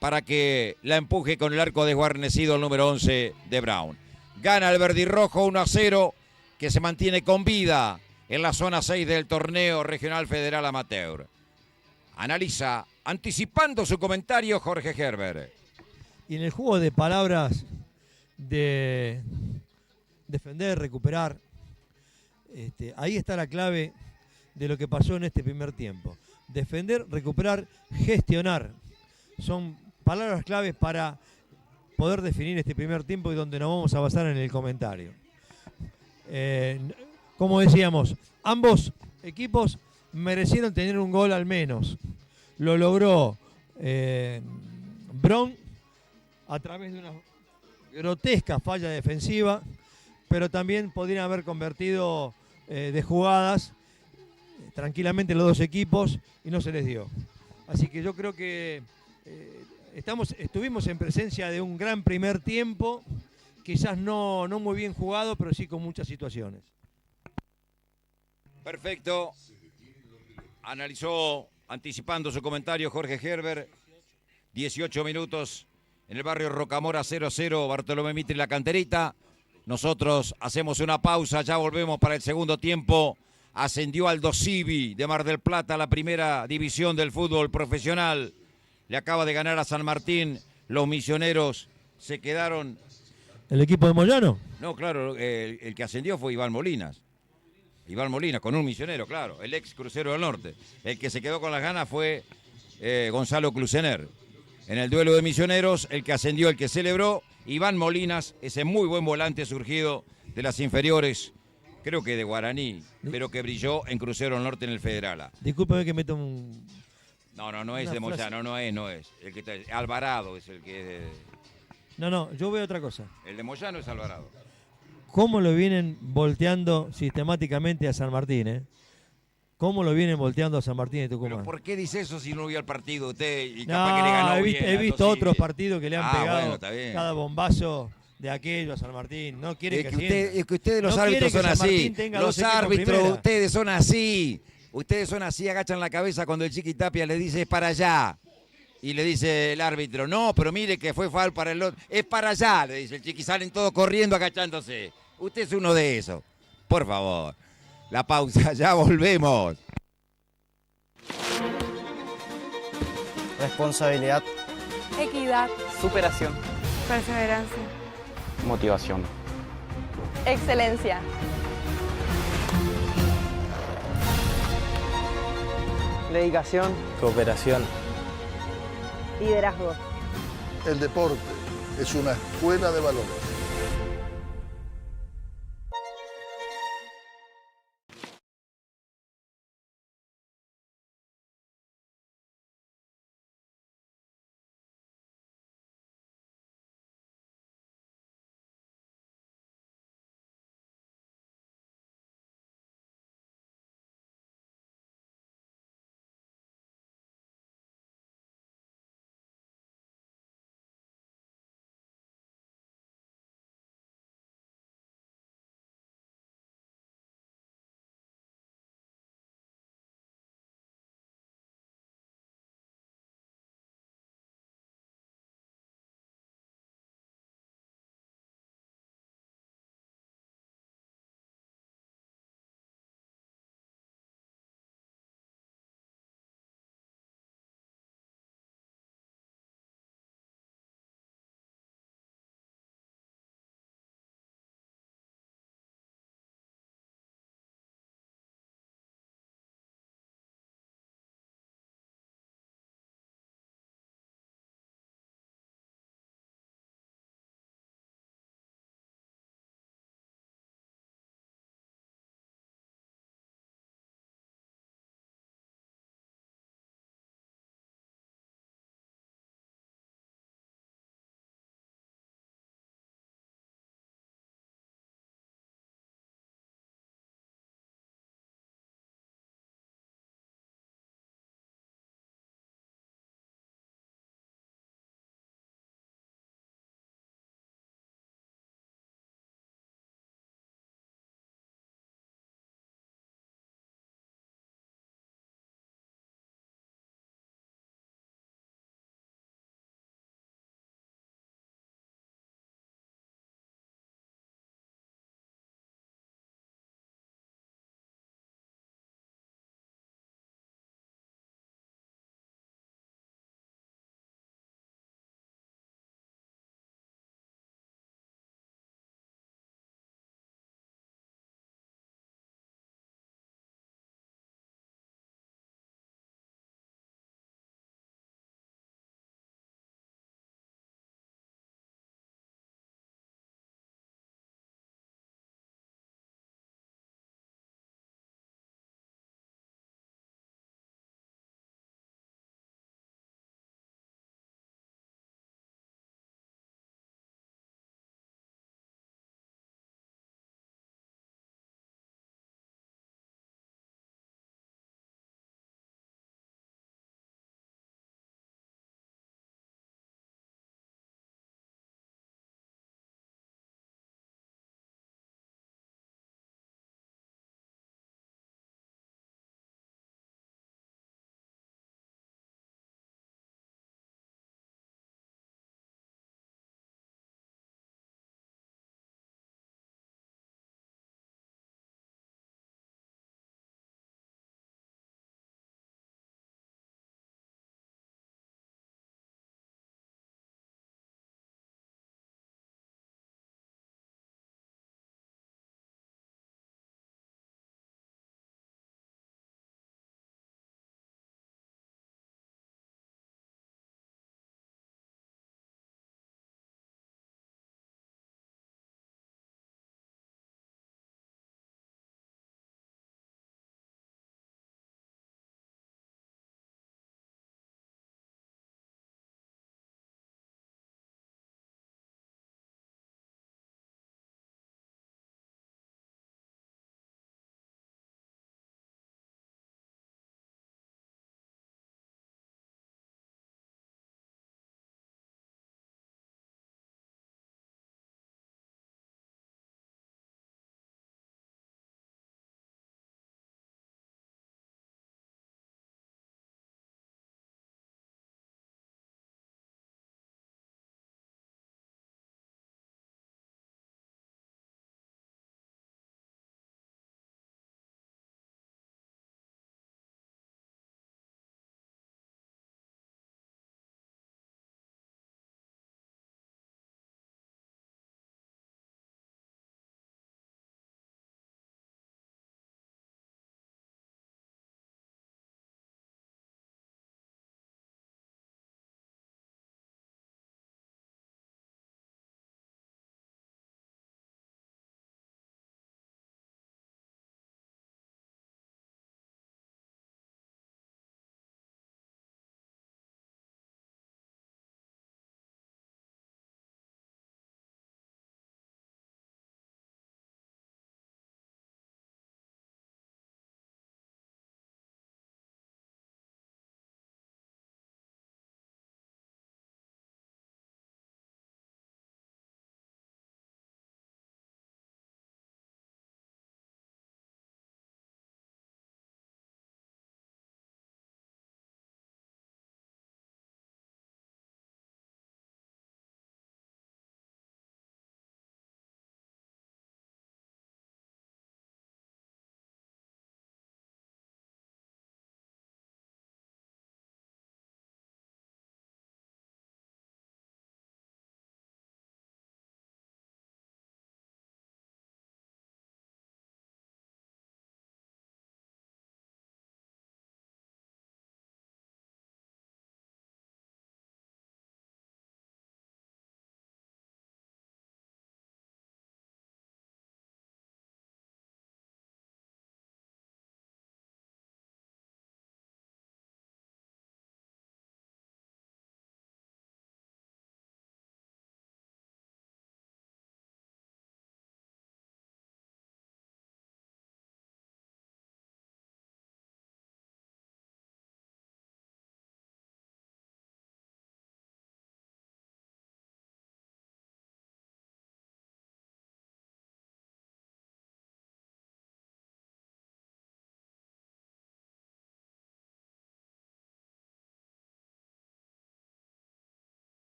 para que la empuje con el arco desguarnecido el número 11 de Brown. Gana el verdirrojo 1-0, que se mantiene con vida en la zona 6 del torneo regional federal amateur. Analiza, anticipando su comentario, Jorge Gerber. Y en el juego de palabras de defender, recuperar, ahí está la clave de lo que pasó en este primer tiempo. Defender, recuperar, gestionar. Son palabras claves para poder definir este primer tiempo y donde nos vamos a basar en el comentario. Como decíamos, ambos equipos merecieron tener un gol al menos. Lo logró Bron a través de una grotesca falla defensiva, pero también podrían haber convertido de jugadas tranquilamente los dos equipos y no se les dio. Así que yo creo que estuvimos en presencia de un gran primer tiempo, quizás no muy bien jugado, pero sí con muchas situaciones. Perfecto. Analizó, anticipando su comentario, Jorge Gerber. 18 minutos en el barrio Rocamora, 0-0, Bartolomé Mitre y La Canterita. Nosotros hacemos una pausa, ya volvemos para el segundo tiempo. Ascendió Aldo Civi de Mar del Plata a la primera división del fútbol profesional. Le acaba de ganar a San Martín. Los misioneros se quedaron... ¿El equipo de Moyano? No, claro, el que ascendió fue Iván Molinas. Iván Molinas, con un misionero, claro, el ex Crucero del Norte. El que se quedó con las ganas fue Gonzalo Clusener. En el duelo de misioneros, el que ascendió, el que celebró, Iván Molinas, ese muy buen volante surgido de las inferiores, creo que de Guaraní, pero que brilló en Crucero del Norte en el Federala. Discúlpeme que meto un... No es de Moyano, no es. El que está, Alvarado es el que es de... No, yo veo otra cosa. El de Moyano es Alvarado. ¿Cómo lo vienen volteando sistemáticamente a San Martín, ¿Cómo lo vienen volteando a San Martín de Tucumán? ¿Pero por qué dice eso si no vio el partido usted y capaz que le ganó he visto otros partidos partidos que le han pegado cada bombazo de aquello a San Martín. No quiere es que ustedes los árbitros son así. Los árbitros, ustedes son así. Ustedes son así, agachan la cabeza cuando el Chiqui Tapia le dice es para allá. Y le dice el árbitro, no, pero mire que fue foul para el otro. Es para allá, le dice el Chiqui. Salen todos corriendo, agachándose. Usted es uno de esos. Por favor. La pausa, ya volvemos. Responsabilidad, Equidad. superación, Perseverancia. motivación. Excelencia. Dedicación, cooperación. Liderazgo. El deporte es una escuela de valores.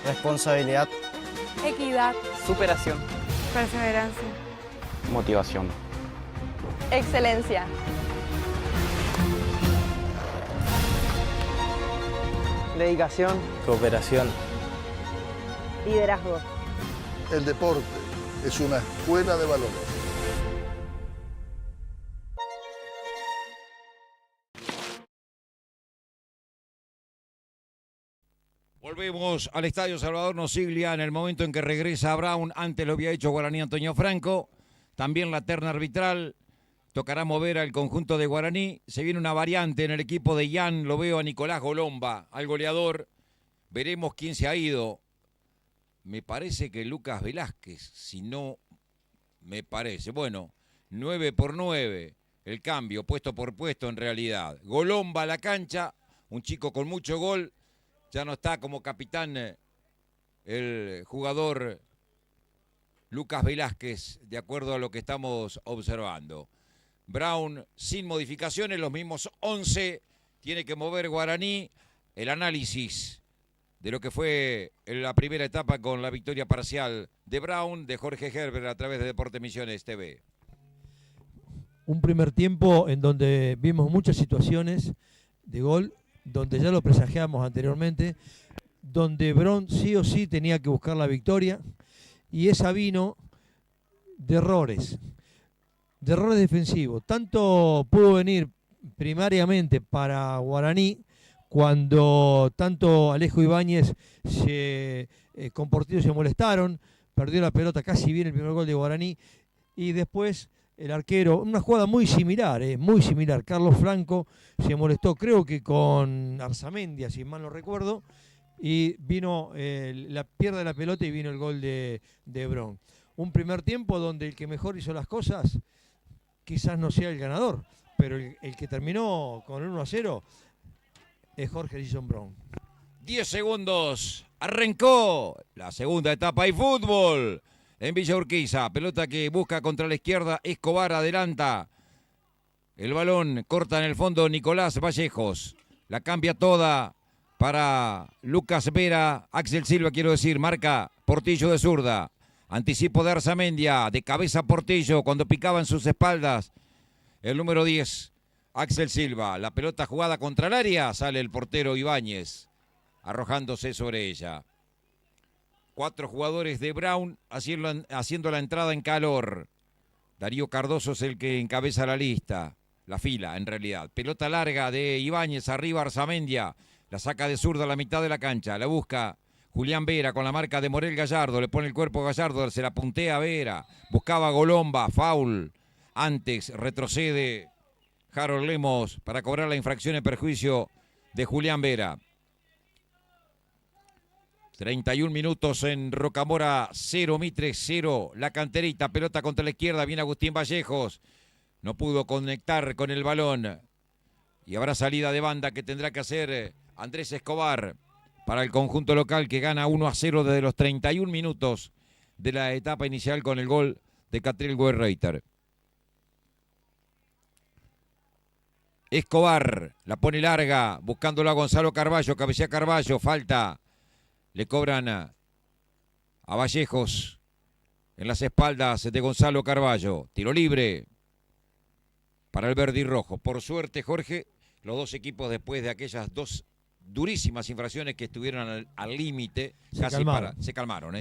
responsabilidad, equidad, superación, perseverancia, motivación. excelencia. Dedicación, cooperación, Liderazgo. El deporte es una escuela de valores. Volvemos al Estadio Salvador Nosiglia en el momento en que regresa Brown. Antes lo había hecho Guaraní Antonio Franco. También la terna arbitral tocará mover al conjunto de Guaraní. Se viene una variante en el equipo de Ian. Lo veo a Nicolás Golomba, al goleador. Veremos quién se ha ido. Me parece que Lucas Velázquez, si no me parece. Bueno, 9-9, el cambio, puesto por puesto en realidad. Golomba a la cancha, un chico con mucho gol. Ya no está como capitán el jugador Lucas Velázquez, de acuerdo a lo que estamos observando. Brown sin modificaciones, los mismos 11. Tiene que mover Guaraní. El análisis de lo que fue en la primera etapa con la victoria parcial de Brown, de Jorge Gerber a través de Deportes Misiones TV. Un primer tiempo en donde vimos muchas situaciones de gol, donde ya lo presagiamos anteriormente, donde Brown sí o sí tenía que buscar la victoria, y esa vino de errores defensivos. Tanto pudo venir primariamente para Guaraní, cuando tanto Alejo Ibáñez con Portillo se molestaron, perdió la pelota, casi viene el primer gol de Guaraní, y después el arquero, una jugada muy similar, Carlos Franco se molestó, creo que con Arzamendia, si mal no recuerdo, y vino, pierde la pelota y vino el gol de Brown. Un primer tiempo donde el que mejor hizo las cosas quizás no sea el ganador, pero el que terminó con el 1-0 es Jorge Jason Brown. 10 segundos, arrancó la segunda etapa y fútbol en Villa Urquiza. Pelota que busca contra la izquierda, Escobar adelanta. El balón corta en el fondo Nicolás Vallejos. La cambia toda para Lucas Vera, Axel Silva quiero decir, marca Portillo de zurda. Anticipo de Arzamendia, de cabeza Portillo cuando picaba en sus espaldas. El número 10. Axel Silva, la pelota jugada contra el área, sale el portero Ibáñez, arrojándose sobre ella. 4 jugadores de Brown haciendo la entrada en calor. Darío Cardoso es el que encabeza la lista, la fila en realidad. Pelota larga de Ibáñez, arriba Arzamendia, la saca de zurda a la mitad de la cancha, la busca Julián Vera con la marca de Morel Gallardo, le pone el cuerpo a Gallardo, se la puntea a Vera, buscaba Golomba, foul, antes retrocede Harold Lemos para cobrar la infracción en perjuicio de Julián Vera. 31 minutos en Rocamora, 0, Mitre 0, la canterita, pelota contra la izquierda, viene Agustín Vallejos, no pudo conectar con el balón y habrá salida de banda que tendrá que hacer Andrés Escobar para el conjunto local que gana 1-0 desde los 31 minutos de la etapa inicial con el gol de Catriel Werreiter. Escobar la pone larga, buscándolo a Gonzalo Carballo, cabecea Carballo, falta. Le cobran a Vallejos en las espaldas de Gonzalo Carballo. Tiro libre para el verde y rojo. Por suerte, Jorge, los dos equipos después de aquellas dos durísimas infracciones que estuvieron al límite, se calmaron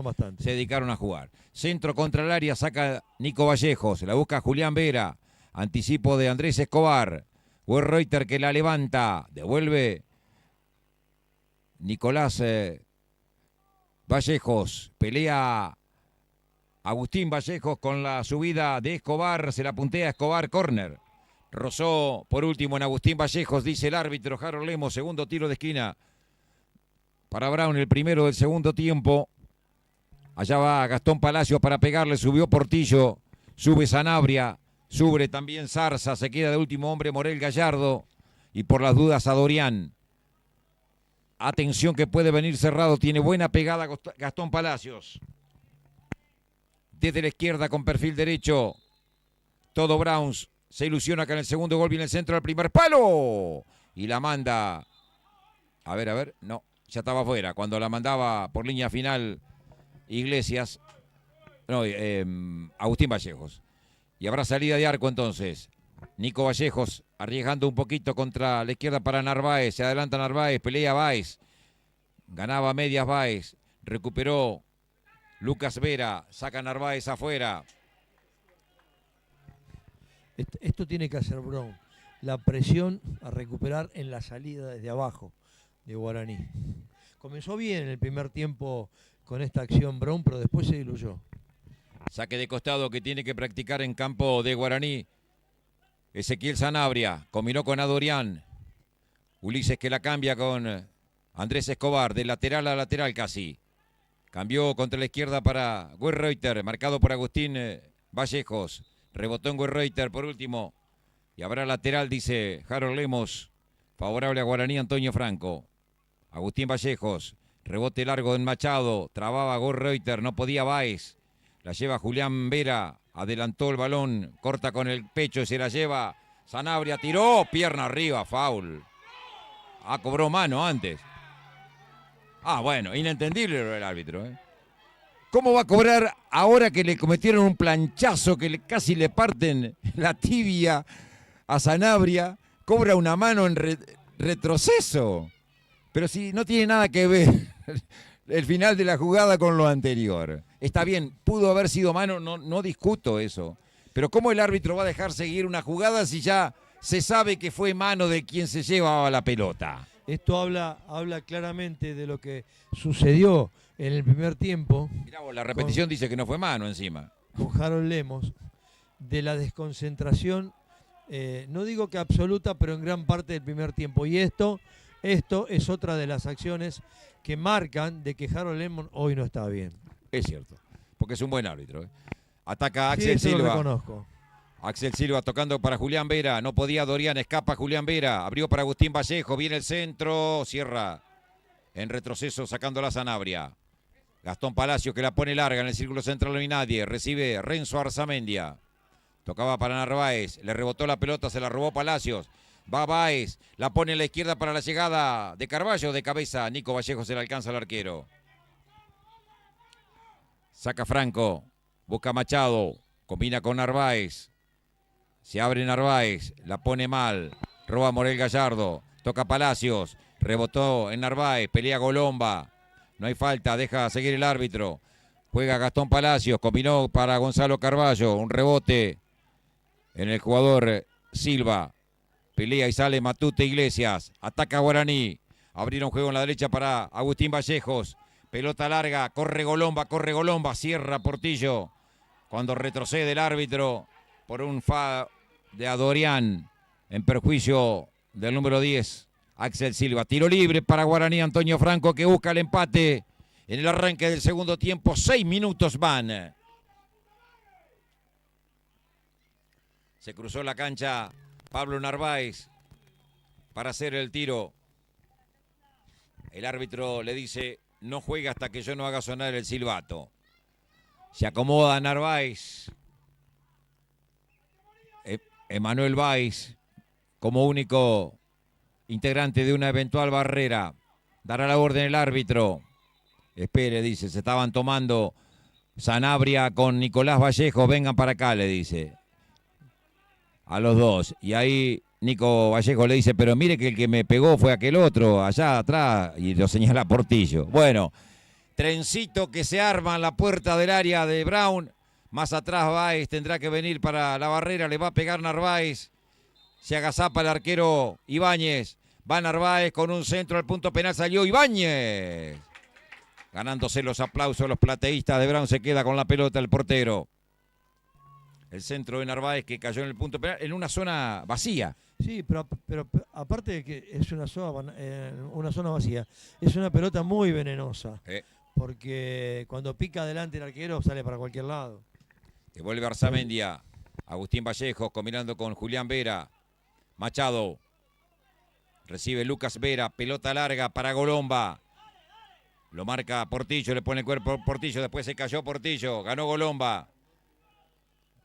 bastante. Se dedicaron a jugar. Centro contra el área, saca Nico Vallejos, la busca Julián Vera. Anticipo de Andrés Escobar. Werreiter que la levanta, devuelve Nicolás Vallejos, pelea Agustín Vallejos con la subida de Escobar, se la puntea Escobar, córner. Rozó por último en Agustín Vallejos, dice el árbitro Harold Lemos, segundo tiro de esquina para Brown, el primero del segundo tiempo. Allá va Gastón Palacios para pegarle, subió Portillo, sube Sanabria. Sube también Zarza, se queda de último hombre Morel Gallardo y por las dudas a Dorián. Atención que puede venir cerrado, tiene buena pegada Gastón Palacios. Desde la izquierda con perfil derecho, todo Browns se ilusiona que en el segundo gol viene el centro del primer palo y la manda. A ver, no, ya estaba afuera. Cuando la mandaba por línea final Iglesias, no, Agustín Vallejos. Y habrá salida de arco entonces. Nico Vallejos arriesgando un poquito contra la izquierda para Narváez. Se adelanta Narváez, pelea Báez. Ganaba medias Báez. Recuperó Lucas Vera. Saca Narváez afuera. Esto tiene que hacer Brown. La presión a recuperar en la salida desde abajo de Guaraní. Comenzó bien en el primer tiempo con esta acción Brown, pero después se diluyó. Saque de costado que tiene que practicar en campo de Guaraní. Ezequiel Sanabria combinó con Adorián. Ulises que la cambia con Andrés Escobar, de lateral a lateral casi. Cambió contra la izquierda para Guerreuter, marcado por Agustín Vallejos. Rebotó en Guerreuter por último. Y habrá lateral, dice Harold Lemos. Favorable a Guaraní, Antonio Franco. Agustín Vallejos. Rebote largo en Machado. Trababa Guerreuter, no podía Báez. La lleva Julián Vera. Adelantó el balón. Corta con el pecho y se la lleva. Sanabria tiró. Pierna arriba, foul. Cobró mano antes. Bueno, inentendible lo del árbitro, ¿eh? ¿Cómo va a cobrar ahora que le cometieron un planchazo que casi le parten la tibia a Sanabria? Cobra una mano en retroceso. Pero si no tiene nada que ver el final de la jugada con lo anterior. Está bien, pudo haber sido mano, no discuto eso. Pero ¿cómo el árbitro va a dejar seguir una jugada si ya se sabe que fue mano de quien se llevaba la pelota? Esto habla claramente de lo que sucedió en el primer tiempo. Mirá vos, la repetición dice que no fue mano encima. Con Harold Lemos, de la desconcentración, no digo que absoluta, pero en gran parte del primer tiempo. Y esto es otra de las acciones que marcan de que Harold Lemos hoy no está bien. Es cierto, porque es un buen árbitro, ¿eh? Ataca Sí, Axel eso lo Silva. reconozco. Axel Silva tocando para Julián Vera. No podía Dorián, escapa Julián Vera. Abrió para Agustín Vallejo. Viene el centro. Cierra en retroceso sacando la Sanabria. Gastón Palacio que la pone larga en el círculo central. No hay nadie. Recibe Renzo Arzamendia. Tocaba para Narváez. Le rebotó la pelota. Se la robó Palacios. Va Báez. La pone a la izquierda para la llegada de Carballo. De cabeza. Nico Vallejo se le alcanza al arquero. Saca Franco. Busca Machado. Combina con Narváez. Se abre Narváez, la pone mal, roba Morel Gallardo, toca Palacios, rebotó en Narváez, pelea Golomba, no hay falta, deja seguir el árbitro, juega Gastón Palacios, combinó para Gonzalo Carballo, un rebote en el jugador Silva, pelea y sale Matute Iglesias, ataca Guaraní, abrieron juego en la derecha para Agustín Vallejos, pelota larga, corre Golomba, cierra Portillo, cuando retrocede el árbitro por un fa de Adorián en perjuicio del número 10, Axel Silva. Tiro libre para Guaraní, Antonio Franco que busca el empate en el arranque del segundo tiempo. 6 minutos van. Se cruzó la cancha Pablo Narváez para hacer el tiro. El árbitro le dice, no juega hasta que yo no haga sonar el silbato. Se acomoda Narváez. Emanuel Báez, como único integrante de una eventual barrera, dará la orden el árbitro. Espere, dice, se estaban tomando Sanabria con Nicolás Vallejo, vengan para acá, le dice. A los dos. Y ahí Nico Vallejo le dice, pero mire que el que me pegó fue aquel otro, allá atrás, y lo señala Portillo. Bueno, trencito que se arma en la puerta del área de Brown. Más atrás Báez tendrá que venir para la barrera, le va a pegar Narváez. Se agazapa el arquero Ibáñez. Va Narváez con un centro al punto penal, salió Ibáñez. Ganándose los aplausos los plateístas de Brown, se queda con la pelota el portero. El centro de Narváez que cayó en el punto penal, en una zona vacía. Sí, pero aparte de que es una zona vacía, es una pelota muy venenosa. Porque cuando pica adelante el arquero sale para cualquier lado. Devuelve Arzamendia. Agustín Vallejo combinando con Julián Vera. Machado. Recibe Lucas Vera. Pelota larga para Golomba. Lo marca Portillo. Le pone el cuerpo Portillo. Después se cayó Portillo. Ganó Golomba.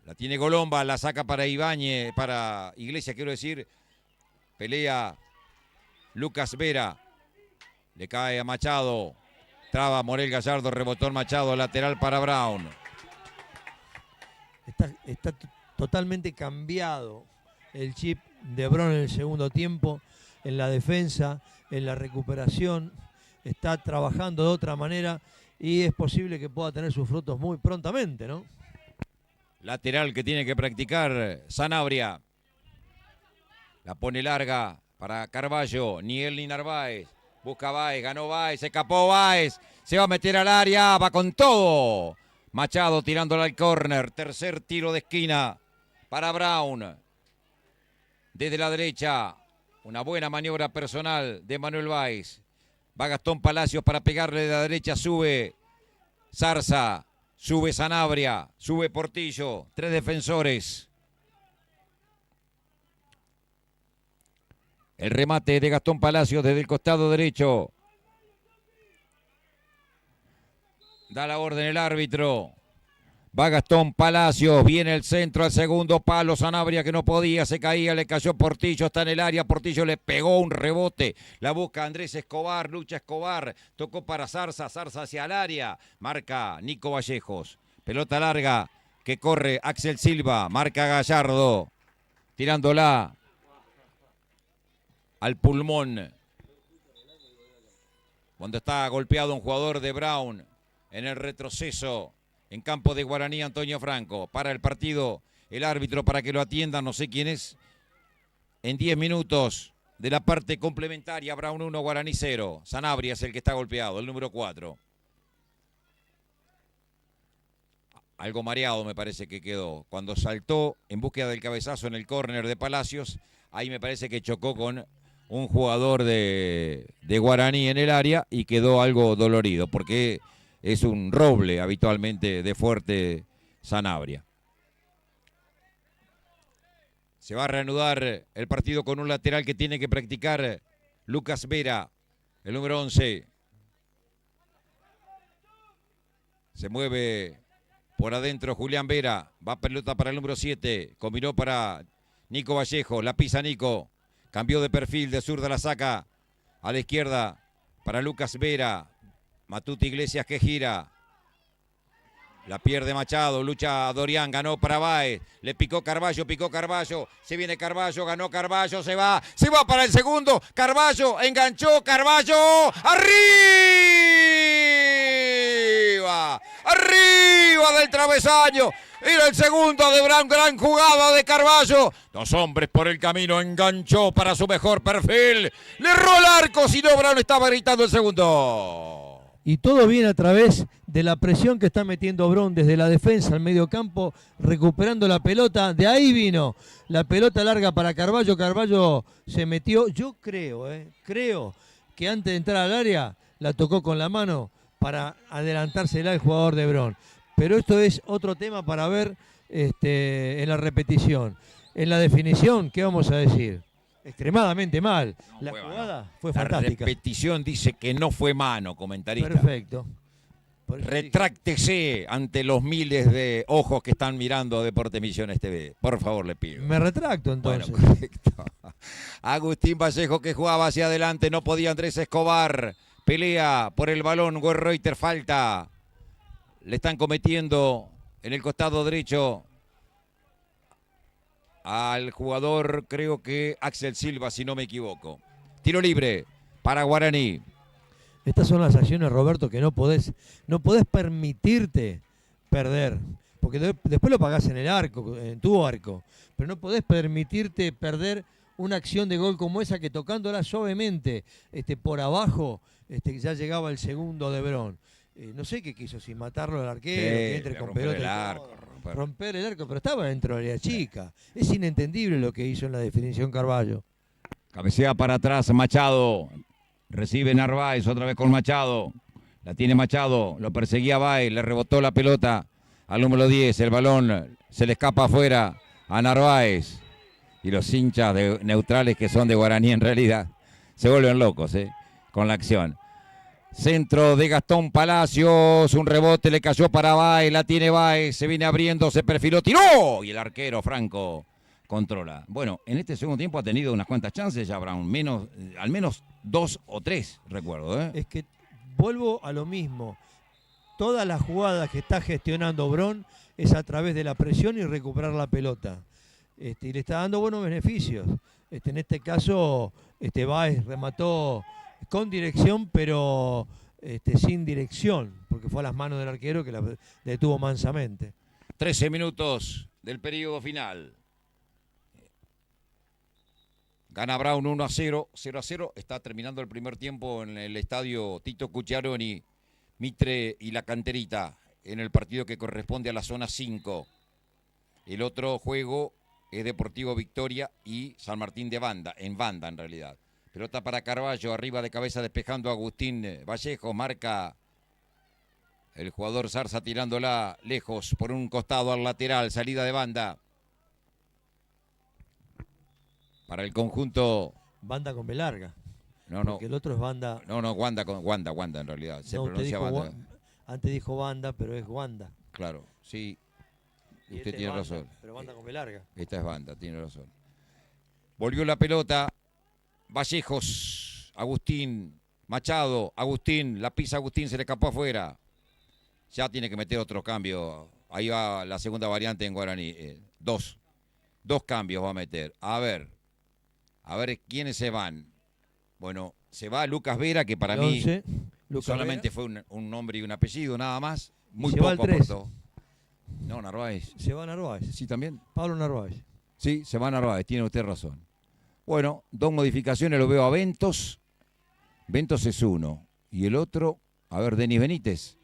La tiene Golomba. La saca para Ibáñez. Para Iglesias, quiero decir. Pelea Lucas Vera. Le cae a Machado. Traba Morel Gallardo, rebotó el Machado, lateral para Brown. Está totalmente cambiado el chip de Brown en el segundo tiempo, en la defensa, en la recuperación. Está trabajando de otra manera y es posible que pueda tener sus frutos muy prontamente, ¿no? Lateral que tiene que practicar Sanabria. La pone larga para Carballo. Ni él ni Narváez. Busca Báez, ganó Báez, se escapó Báez. Se va a meter al área, va con todo. Machado tirándola al córner. Tercer tiro de esquina para Brown. Desde la derecha, una buena maniobra personal de Manuel Báez. Va Gastón Palacios para pegarle de la derecha, sube Zarza, sube Sanabria, sube Portillo. 3 defensores. El remate de Gastón Palacios desde el costado derecho. Da la orden el árbitro. Va Gastón Palacios, viene el centro al segundo palo, Sanabria que no podía, se caía, le cayó Portillo, está en el área, Portillo le pegó un rebote, la busca Andrés Escobar, lucha Escobar, tocó para Zarza, Zarza hacia el área, marca Nico Vallejos, pelota larga que corre Axel Silva, marca Gallardo, tirándola al pulmón, cuando está golpeado un jugador de Brown en el retroceso. En campo de Guaraní, Antonio Franco. Para el partido, el árbitro para que lo atienda, no sé quién es. En 10 minutos de la parte complementaria, Brown 1, Guaraní 0. Sanabria es el que está golpeado, el número 4. Algo mareado me parece que quedó. Cuando saltó en búsqueda del cabezazo en el córner de Palacios, ahí me parece que chocó con un jugador de Guaraní en el área y quedó algo dolorido, porque es un roble habitualmente de fuerte Sanabria. Se va a reanudar el partido con un lateral que tiene que practicar Lucas Vera, el número 11. Se mueve por adentro Julián Vera. Va pelota para el número 7. Combinó para Nico Vallejo. La pisa Nico. Cambió de perfil, de zurda la saca a la izquierda para Lucas Vera. Matute Iglesias que gira. La pierde Machado, lucha Dorian, ganó para Báez. Le picó Carballo. Se viene Carballo, ganó Carballo, se va para el segundo. Carballo, enganchó Carballo. ¡Arriba! ¡Arriba del travesaño! Era el segundo de Brown, gran jugada de Carballo. 2 hombres por el camino, enganchó para su mejor perfil. Le erró el arco, si no Brown estaba gritando el segundo. Y todo viene a través de la presión que está metiendo Brown desde la defensa al medio campo, recuperando la pelota. De ahí vino la pelota larga para Carballo. Carballo se metió, yo creo que antes de entrar al área la tocó con la mano para adelantársela al jugador de Brown. Pero esto es otro tema para ver en la repetición. En la definición, ¿qué vamos a decir? Extremadamente mal. La jugada fue fantástica. La repetición dice que no fue mano, comentarista. Perfecto. Retráctese ante los miles de ojos que están mirando Deportes Misiones TV. Por favor, le pido. Me retracto entonces. Bueno, correcto. Agustín Vallejo que jugaba hacia adelante, no podía Andrés Escobar. Pelea por el balón, Werreuter, falta. Le están cometiendo en el costado derecho al jugador, creo que Axel Silva, si no me equivoco. Tiro libre para Guaraní. Estas son las acciones, Roberto, que no podés permitirte perder. Porque después lo pagás en el arco, en tu arco. Pero no podés permitirte perder una acción de gol como esa, que tocándola suavemente por abajo ya llegaba el segundo de Brown. No sé qué quiso, si matarlo al arquero, que entre con pelota. Romper el arco, pero estaba dentro de la chica. Es inentendible lo que hizo en la definición Carballo. Cabecea para atrás Machado. Recibe Narváez otra vez con Machado. La tiene Machado, lo perseguía Báez, le rebotó la pelota al número 10. El balón se le escapa afuera a Narváez. Y los hinchas neutrales, que son de Guaraní en realidad, se vuelven locos con la acción. Centro de Gastón Palacios, un rebote le cayó para Báez, la tiene Báez, se viene abriendo, se perfiló, tiró y el arquero Franco controla. Bueno, en este segundo tiempo ha tenido unas cuantas chances ya Brown, al menos 2 o 3, recuerdo. Es que vuelvo a lo mismo. Todas las jugadas que está gestionando Bron es a través de la presión y recuperar la pelota. Y le está dando buenos beneficios. En este caso, Báez remató con dirección, pero sin dirección, porque fue a las manos del arquero que la detuvo mansamente. 13 minutos del periodo final. Gana Brown 1-0, 0-0. Está terminando el primer tiempo en el estadio Tito Cucciaroni, Mitre y La Canterita, en el partido que corresponde a la zona 5. El otro juego es Deportivo Victoria y San Martín de Banda, en Banda en realidad. Pelota para Carballo, arriba de cabeza despejando a Agustín Vallejo, marca el jugador Zarza tirándola lejos por un costado al lateral, salida de banda. Para el conjunto... Banda con B larga. No. Porque el otro es banda... No, Wanda en realidad. Se pronuncia Banda. Antes dijo banda, pero es Wanda. Claro, sí. Y Usted tiene banda, razón. Pero banda con B larga. Esta es Banda, tiene razón. Volvió la pelota. Vallejos, Agustín, Machado, Agustín, la pisa Agustín, se le escapó afuera. Ya tiene que meter otro cambio. Ahí va la segunda variante en Guaraní. Dos cambios va a meter. A ver quiénes se van. Bueno, se va Lucas Vera, que para mí solamente fue un nombre y un apellido, nada más. Muy poco aportó. No, Narváez. Se va Narváez. Sí, también. Pablo Narváez. Sí, se va Narváez, tiene usted razón. Bueno, 2 modificaciones, lo veo a Ventos. Ventos es uno. Y el otro, a ver, Denis Benítez.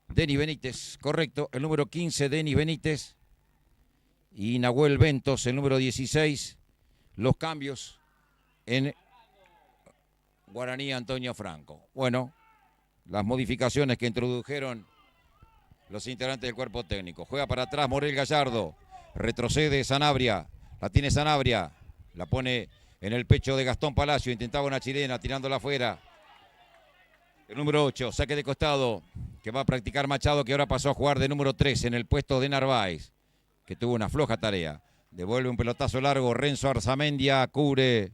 Denis Benítez, correcto. El número 15, Denis Benítez. Y Nahuel Ventos, el número 16. Los cambios en Guaraní Antonio Franco. Bueno, las modificaciones que introdujeron los integrantes del cuerpo técnico. Juega para atrás Morel Gallardo. Retrocede Sanabria. La tiene Sanabria. La pone en el pecho de Gastón Palacio. Intentaba una chilena tirándola afuera. El número 8, saque de costado, que va a practicar Machado, que ahora pasó a jugar de número 3 en el puesto de Narváez, que tuvo una floja tarea. Devuelve un pelotazo largo. Renzo Arzamendia cubre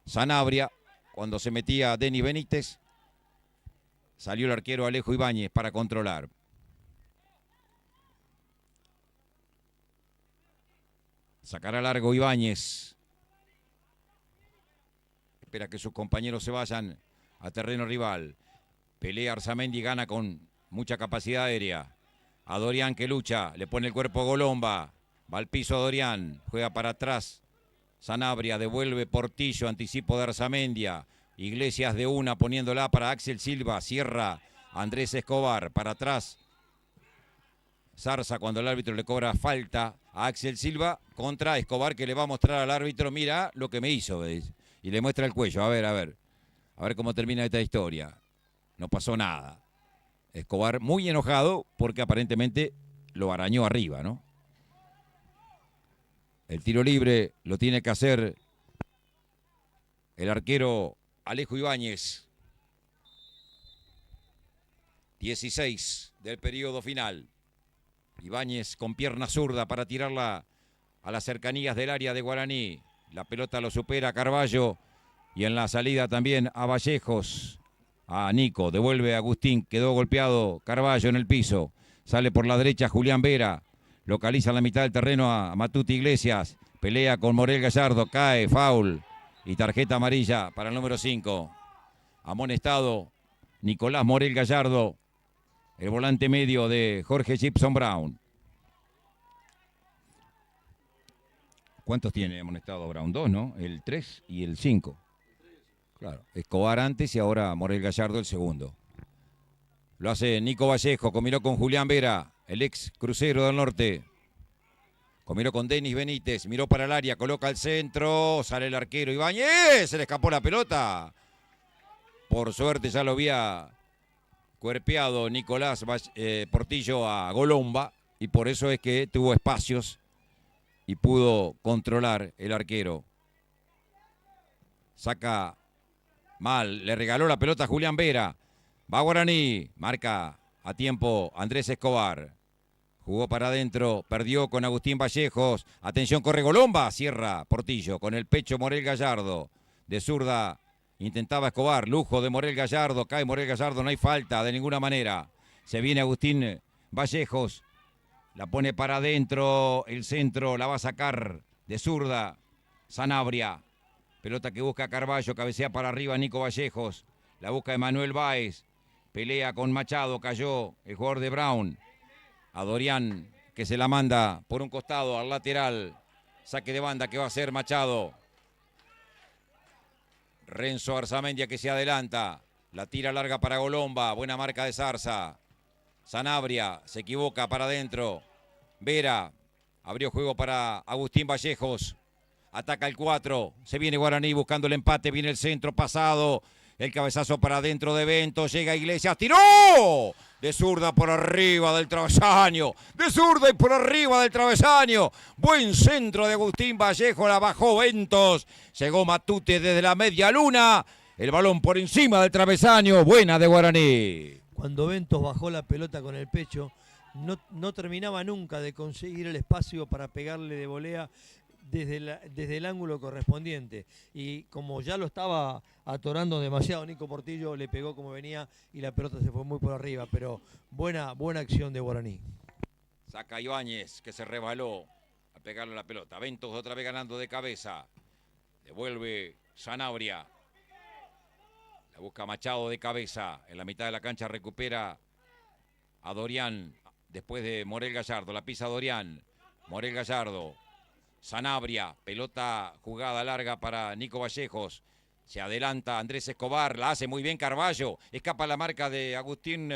Sanabria. Cuando se metía Denis Benítez, salió el arquero Alejo Ibáñez para controlar. Sacará largo Ibáñez. Espera que sus compañeros se vayan a terreno rival. Pelea Arzamendi, gana con mucha capacidad aérea. A Dorian que lucha, le pone el cuerpo a Golomba. Va al piso a Dorian, juega para atrás. Sanabria, devuelve Portillo, anticipo de Arzamendia. Iglesias de una, poniéndola para Axel Silva. Cierra Andrés Escobar, para atrás. Zarza, cuando el árbitro le cobra falta a Axel Silva, contra Escobar, que le va a mostrar al árbitro, mira lo que me hizo, ¿ves? Y le muestra el cuello, a ver cómo termina esta historia. No pasó nada. Escobar muy enojado porque aparentemente lo arañó arriba, ¿no? El tiro libre lo tiene que hacer el arquero Alejo Ibáñez. 16 del periodo final. Ibáñez con pierna zurda para tirarla a las cercanías del área de Guaraní. La pelota lo supera Carballo y en la salida también a Vallejos. A Nico, devuelve a Agustín, quedó golpeado Carballo en el piso. Sale por la derecha Julián Vera. Localiza en la mitad del terreno a Matute Iglesias. Pelea con Morel Gallardo. Cae, foul. Y tarjeta amarilla para el número 5. Amonestado Nicolás Morel Gallardo. El volante medio de Jorge Gibson Brown. ¿Cuántos tiene amonestado Brown? 2, ¿no? El 3 y el 5. Claro. Escobar antes y ahora Morel Gallardo el segundo. Lo hace Nico Vallejo. Combinó con Julián Vera, el ex crucero del norte. Combinó con Denis Benítez. Miró para el área. Coloca el centro. Sale el arquero Ibáñez. Se le escapó la pelota. Por suerte ya lo había cuerpeado Nicolás Portillo a Golomba. Y por eso es que tuvo espacios y pudo controlar el arquero. Saca mal. Le regaló la pelota a Julián Vera. Va Guaraní, marca a tiempo Andrés Escobar. Jugó para adentro, perdió con Agustín Vallejos. Atención, corre Golomba, cierra Portillo con el pecho Morel Gallardo. De zurda Intentaba Escobar, lujo de Morel Gallardo, cae Morel Gallardo, no hay falta de ninguna manera. Se viene Agustín Vallejos, la pone para adentro, el centro la va a sacar de zurda Sanabria. Pelota que busca Carballo, cabecea para arriba Nico Vallejos, la busca Emanuel Báez, pelea con Machado, cayó el jugador de Brown. A Dorian que se la manda por un costado al lateral, saque de banda que va a hacer Machado. Renzo Arzamendia que se adelanta. La tira larga para Golomba. Buena marca de Zarza. Sanabria se equivoca para adentro. Vera abrió juego para Agustín Vallejos. Ataca el 4. Se viene Guaraní buscando el empate. Viene el centro pasado. El cabezazo para adentro de Bento. Llega Iglesias. ¡Tiró! De zurda por arriba del travesaño. De zurda y por arriba del travesaño. Buen centro de Agustín Vallejo. La bajó Ventos. Llegó Matute desde la media luna. El balón por encima del travesaño. Buena de Guaraní. Cuando Ventos bajó la pelota con el pecho, no terminaba nunca de conseguir el espacio para pegarle de volea desde el ángulo correspondiente. Y como ya lo estaba atorando demasiado Nico Portillo, le pegó como venía y la pelota se fue muy por arriba. Pero buena acción de Guaraní. Saca Ibáñez que se rebaló a pegarle la pelota. Ventos otra vez ganando de cabeza. Devuelve Sanabria. La busca Machado de cabeza. En la mitad de la cancha recupera a Dorian. Después de Morel Gallardo. La pisa Dorian. Morel Gallardo. Sanabria. Pelota jugada larga para Nico Vallejos. Se adelanta Andrés Escobar. La hace muy bien Carballo. Escapa la marca de Agustín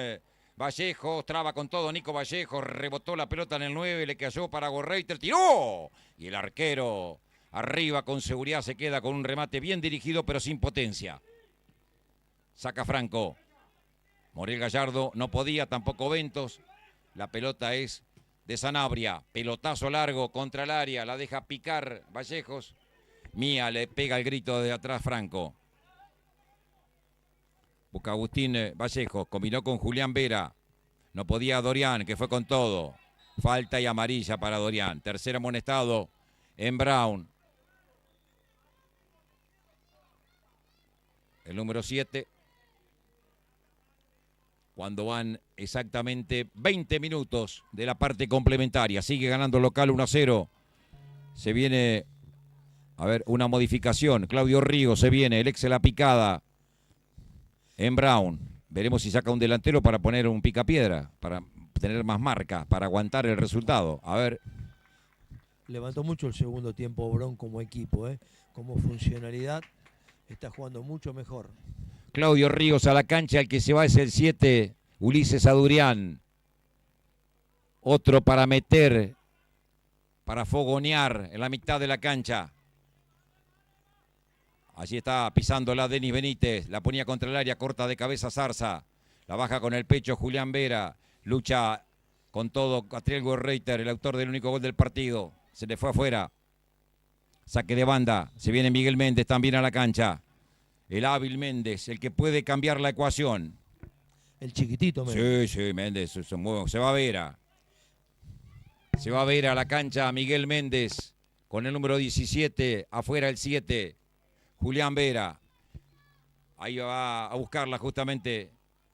Vallejos. Traba con todo Nico Vallejos. Rebotó la pelota en el 9. Le cayó para Gorreiter. ¡Tiró! Y el arquero arriba con seguridad se queda con un remate bien dirigido pero sin potencia. Saca Franco. Morel Gallardo no podía, tampoco Ventos. La pelota es de Sanabria. Pelotazo largo contra el área. La deja picar Vallejos. Mía le pega el grito de atrás Franco. Busca Agustín Vallejos. Combinó con Julián Vera. No podía Dorian, que fue con todo. Falta y amarilla para Dorian. Tercer amonestado en Brown. El número 7. Cuando van exactamente 20 minutos de la parte complementaria. Sigue ganando el local 1-0. Se viene, a ver, una modificación. Claudio Rigo se viene, el ex de la picada en Brown. Veremos si saca un delantero para poner un picapiedra, para tener más marca, para aguantar el resultado. A ver. Levantó mucho el segundo tiempo Brown como equipo, como funcionalidad. Está jugando mucho mejor. Claudio Ríos a la cancha, el que se va es el 7, Ulises Adurián. Otro para meter, para fogonear en la mitad de la cancha. Allí está pisándola Denis Benítez, la ponía contra el área, corta de cabeza Zarza. La baja con el pecho Julián Vera, lucha con todo Catriel Gorreiter, el autor del único gol del partido. Se le fue afuera. Saque de banda, se viene Miguel Méndez también a la cancha. El hábil Méndez, el que puede cambiar la ecuación. El chiquitito Méndez. Sí, Méndez, se va a Vera. Se va a ver a la cancha Miguel Méndez con el número 17, afuera el 7, Julián Vera. Ahí va a buscarla justamente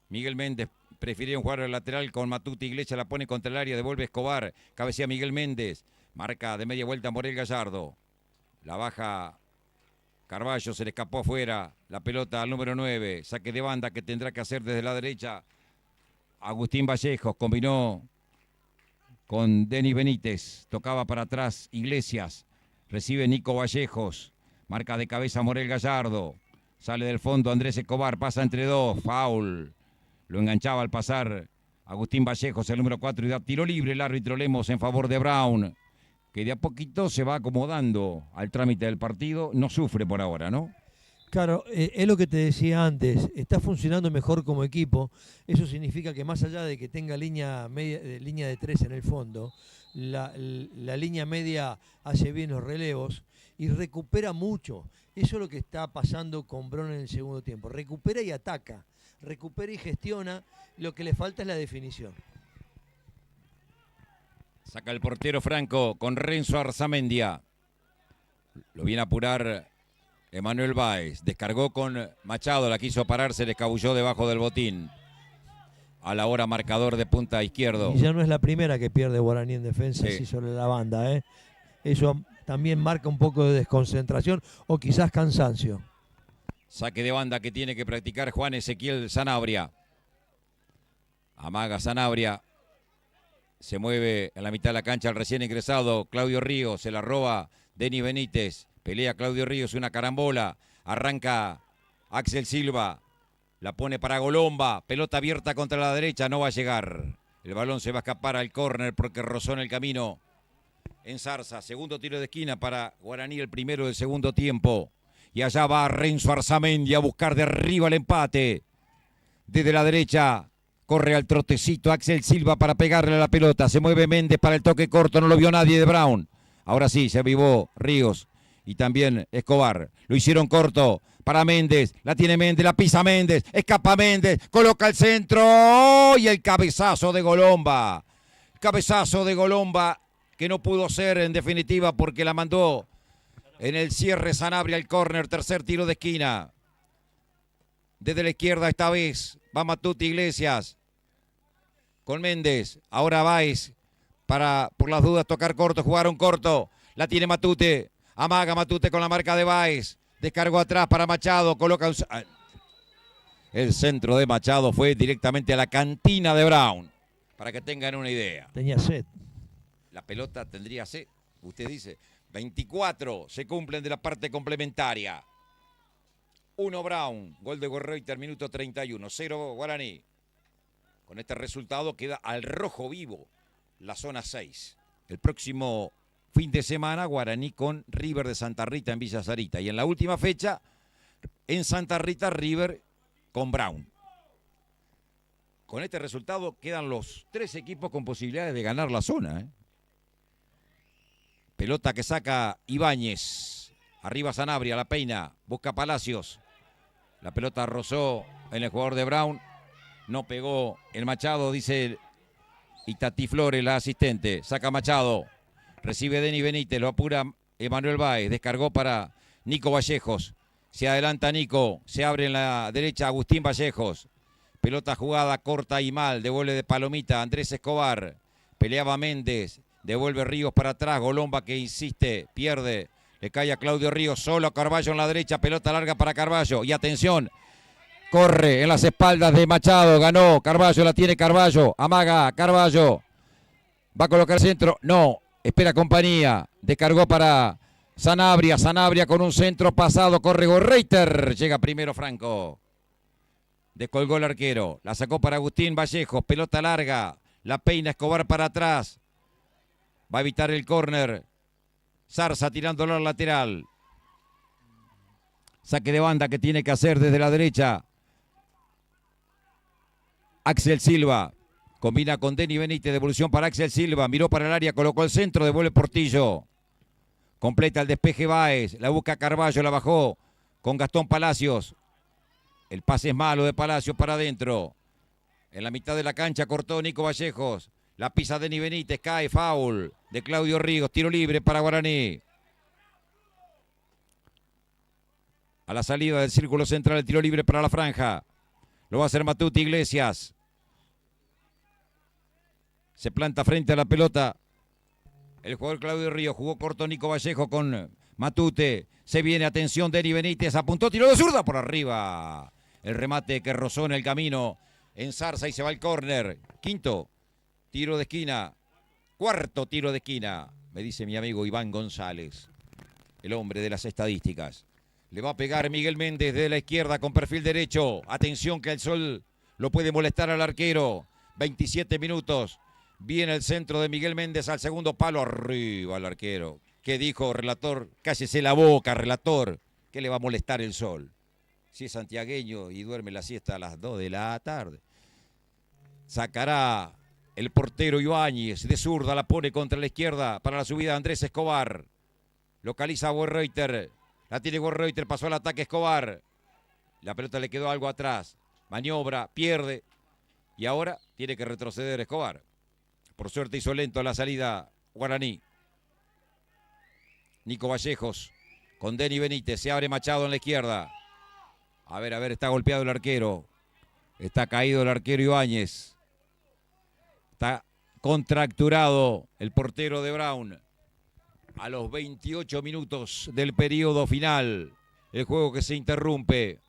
Miguel Méndez. Prefirió jugar al lateral con Matute. Iglesias la pone contra el área, devuelve Escobar. Cabecea Miguel Méndez. Marca de media vuelta Morel Gallardo. La baja Carballo, se le escapó afuera. La pelota al número 9. Saque de banda que tendrá que hacer desde la derecha Agustín Vallejos. Combinó con Denis Benítez. Tocaba para atrás Iglesias. Recibe Nico Vallejos. Marca de cabeza Morel Gallardo. Sale del fondo Andrés Escobar. Pasa entre dos. Foul. Lo enganchaba al pasar Agustín Vallejos, el número 4. Y da tiro libre el árbitro Lemos en favor de Brown, que de a poquito se va acomodando al trámite del partido. No sufre por ahora, ¿no? Claro, es lo que te decía antes, está funcionando mejor como equipo. Eso significa que más allá de que tenga línea de 3 en el fondo, la línea media hace bien los relevos y recupera mucho. Eso es lo que está pasando con Brown en el segundo tiempo. Recupera y ataca, recupera y gestiona. Lo que le falta es la definición. Saca el portero Franco con Renzo Arzamendia. Lo viene a apurar Emanuel Báez descargó con Machado, la quiso parar, se le escabulló debajo del botín. A la hora marcador de punta izquierdo. Y ya no es la primera que pierde Guaraní en defensa, Sí. así sobre la banda, ¿eh? Eso también marca un poco de desconcentración o quizás cansancio. Saque de banda que tiene que practicar Juan Ezequiel Sanabria. Amaga Sanabria. Se mueve en la mitad de la cancha el recién ingresado Claudio Ríos. Se la roba Denis Benítez. Pelea Claudio Ríos, una carambola. Arranca Axel Silva. La pone para Golomba. Pelota abierta contra la derecha. No va a llegar. El balón se va a escapar al córner porque rozó en el camino. En Zarza. Segundo tiro de esquina para Guaraní. El primero del segundo tiempo. Y allá va Renzo Arzamendi a buscar de arriba el empate. Desde la derecha. Corre al trotecito Axel Silva para pegarle a la pelota. Se mueve Méndez para el toque corto. No lo vio nadie de Brown. Ahora sí, se avivó Ríos. Y también Escobar. Lo hicieron corto para Méndez. La tiene Méndez, la pisa Méndez. Escapa Méndez. Coloca el centro. Y el cabezazo de Golomba. Cabezazo de Golomba que no pudo ser en definitiva porque la mandó en el cierre Sanabria al córner. Tercer tiro de esquina. Desde la izquierda esta vez. Va Matute Iglesias. Con Méndez. Ahora Báez. Para, por las dudas, tocar corto. Jugaron corto. La tiene Matute. Amaga Matute con la marca de Báez. Descargó atrás para Machado. Coloca un... El centro de Machado fue directamente a la cantina de Brown. Para que tengan una idea. Tenía sed. La pelota tendría sed. Usted dice. 24 se cumplen de la parte complementaria. 1 Brown. Gol de Gorreuter, minuto 31. 0 Guaraní. Con este resultado queda al rojo vivo la zona 6. El próximo fin de semana, Guaraní con River de Santa Rita en Villa Sarita. Y en la última fecha, en Santa Rita, River con Brown. Con este resultado quedan los 3 equipos con posibilidades de ganar la zona, ¿eh? Pelota que saca Ibáñez. Arriba Sanabria, la peina. Busca Palacios. La pelota rozó en el jugador de Brown. No pegó el Machado, dice Itatí Flores, la asistente. Saca Machado. Recibe Denis Benítez, lo apura Emanuel Báez. Descargó para Nico Vallejos. Se adelanta Nico. Se abre en la derecha Agustín Vallejos. Pelota jugada corta y mal. Devuelve de palomita Andrés Escobar. Peleaba Méndez. Devuelve Ríos para atrás. Golomba que insiste. Pierde. Le cae a Claudio Ríos. Solo a Carballo en la derecha. Pelota larga para Carballo. Y atención. Corre en las espaldas de Machado. Ganó Carballo. La tiene Carballo. Amaga Carballo. Va a colocar centro. No. Espera compañía. Descargó para Sanabria. Sanabria con un centro pasado. Corre Gorreuter. Llega primero Franco. Descolgó el arquero. La sacó para Agustín Vallejos. Pelota larga. La peina Escobar para atrás. Va a evitar el córner. Zarza tirándolo al lateral. Saque de banda que tiene que hacer desde la derecha. Axel Silva. Combina con Denis Benítez. Devolución para Axel Silva. Miró para el área. Colocó el centro. Devuelve Portillo. Completa el despeje Báez. La busca Carballo. La bajó con Gastón Palacios. El pase es malo de Palacios para adentro. En la mitad de la cancha cortó Nico Vallejos. La pisa Denis Benítez. Cae foul de Claudio Ríos. Tiro libre para Guaraní. A la salida del círculo central. El tiro libre para la franja. Lo va a hacer Matute Iglesias. Se planta frente a la pelota. El jugador Claudio Ríos. Jugó corto Nico Vallejo con Matute. Se viene, atención, Denis Benítez. Apuntó, tiró de zurda por arriba. El remate que rozó en el camino. En Zarza y se va el córner. Quinto tiro de esquina. Cuarto tiro de esquina. Me dice mi amigo Iván González. El hombre de las estadísticas. Le va a pegar Miguel Méndez de la izquierda con perfil derecho. Atención que el sol lo puede molestar al arquero. 27 minutos. Viene el centro de Miguel Méndez al segundo palo. Arriba al arquero. ¿Qué dijo, relator? Cállese la boca, relator. ¿Qué le va a molestar el sol? Si es santiagueño y duerme la siesta a las 2 de la tarde. Sacará el portero Ibáñez. De zurda la pone contra la izquierda para la subida de Andrés Escobar. Localiza a Gorreuter. La tiene Gorreuter. Pasó al ataque Escobar. La pelota le quedó algo atrás. Maniobra, pierde. Y ahora tiene que retroceder Escobar. Por suerte hizo lento la salida Guaraní. Nico Vallejos con Denny Benítez. Se abre Machado en la izquierda. A ver, está golpeado el arquero. Está caído el arquero Ibáñez. Está contracturado el portero de Brown. A los 28 minutos del periodo final. El juego que se interrumpe.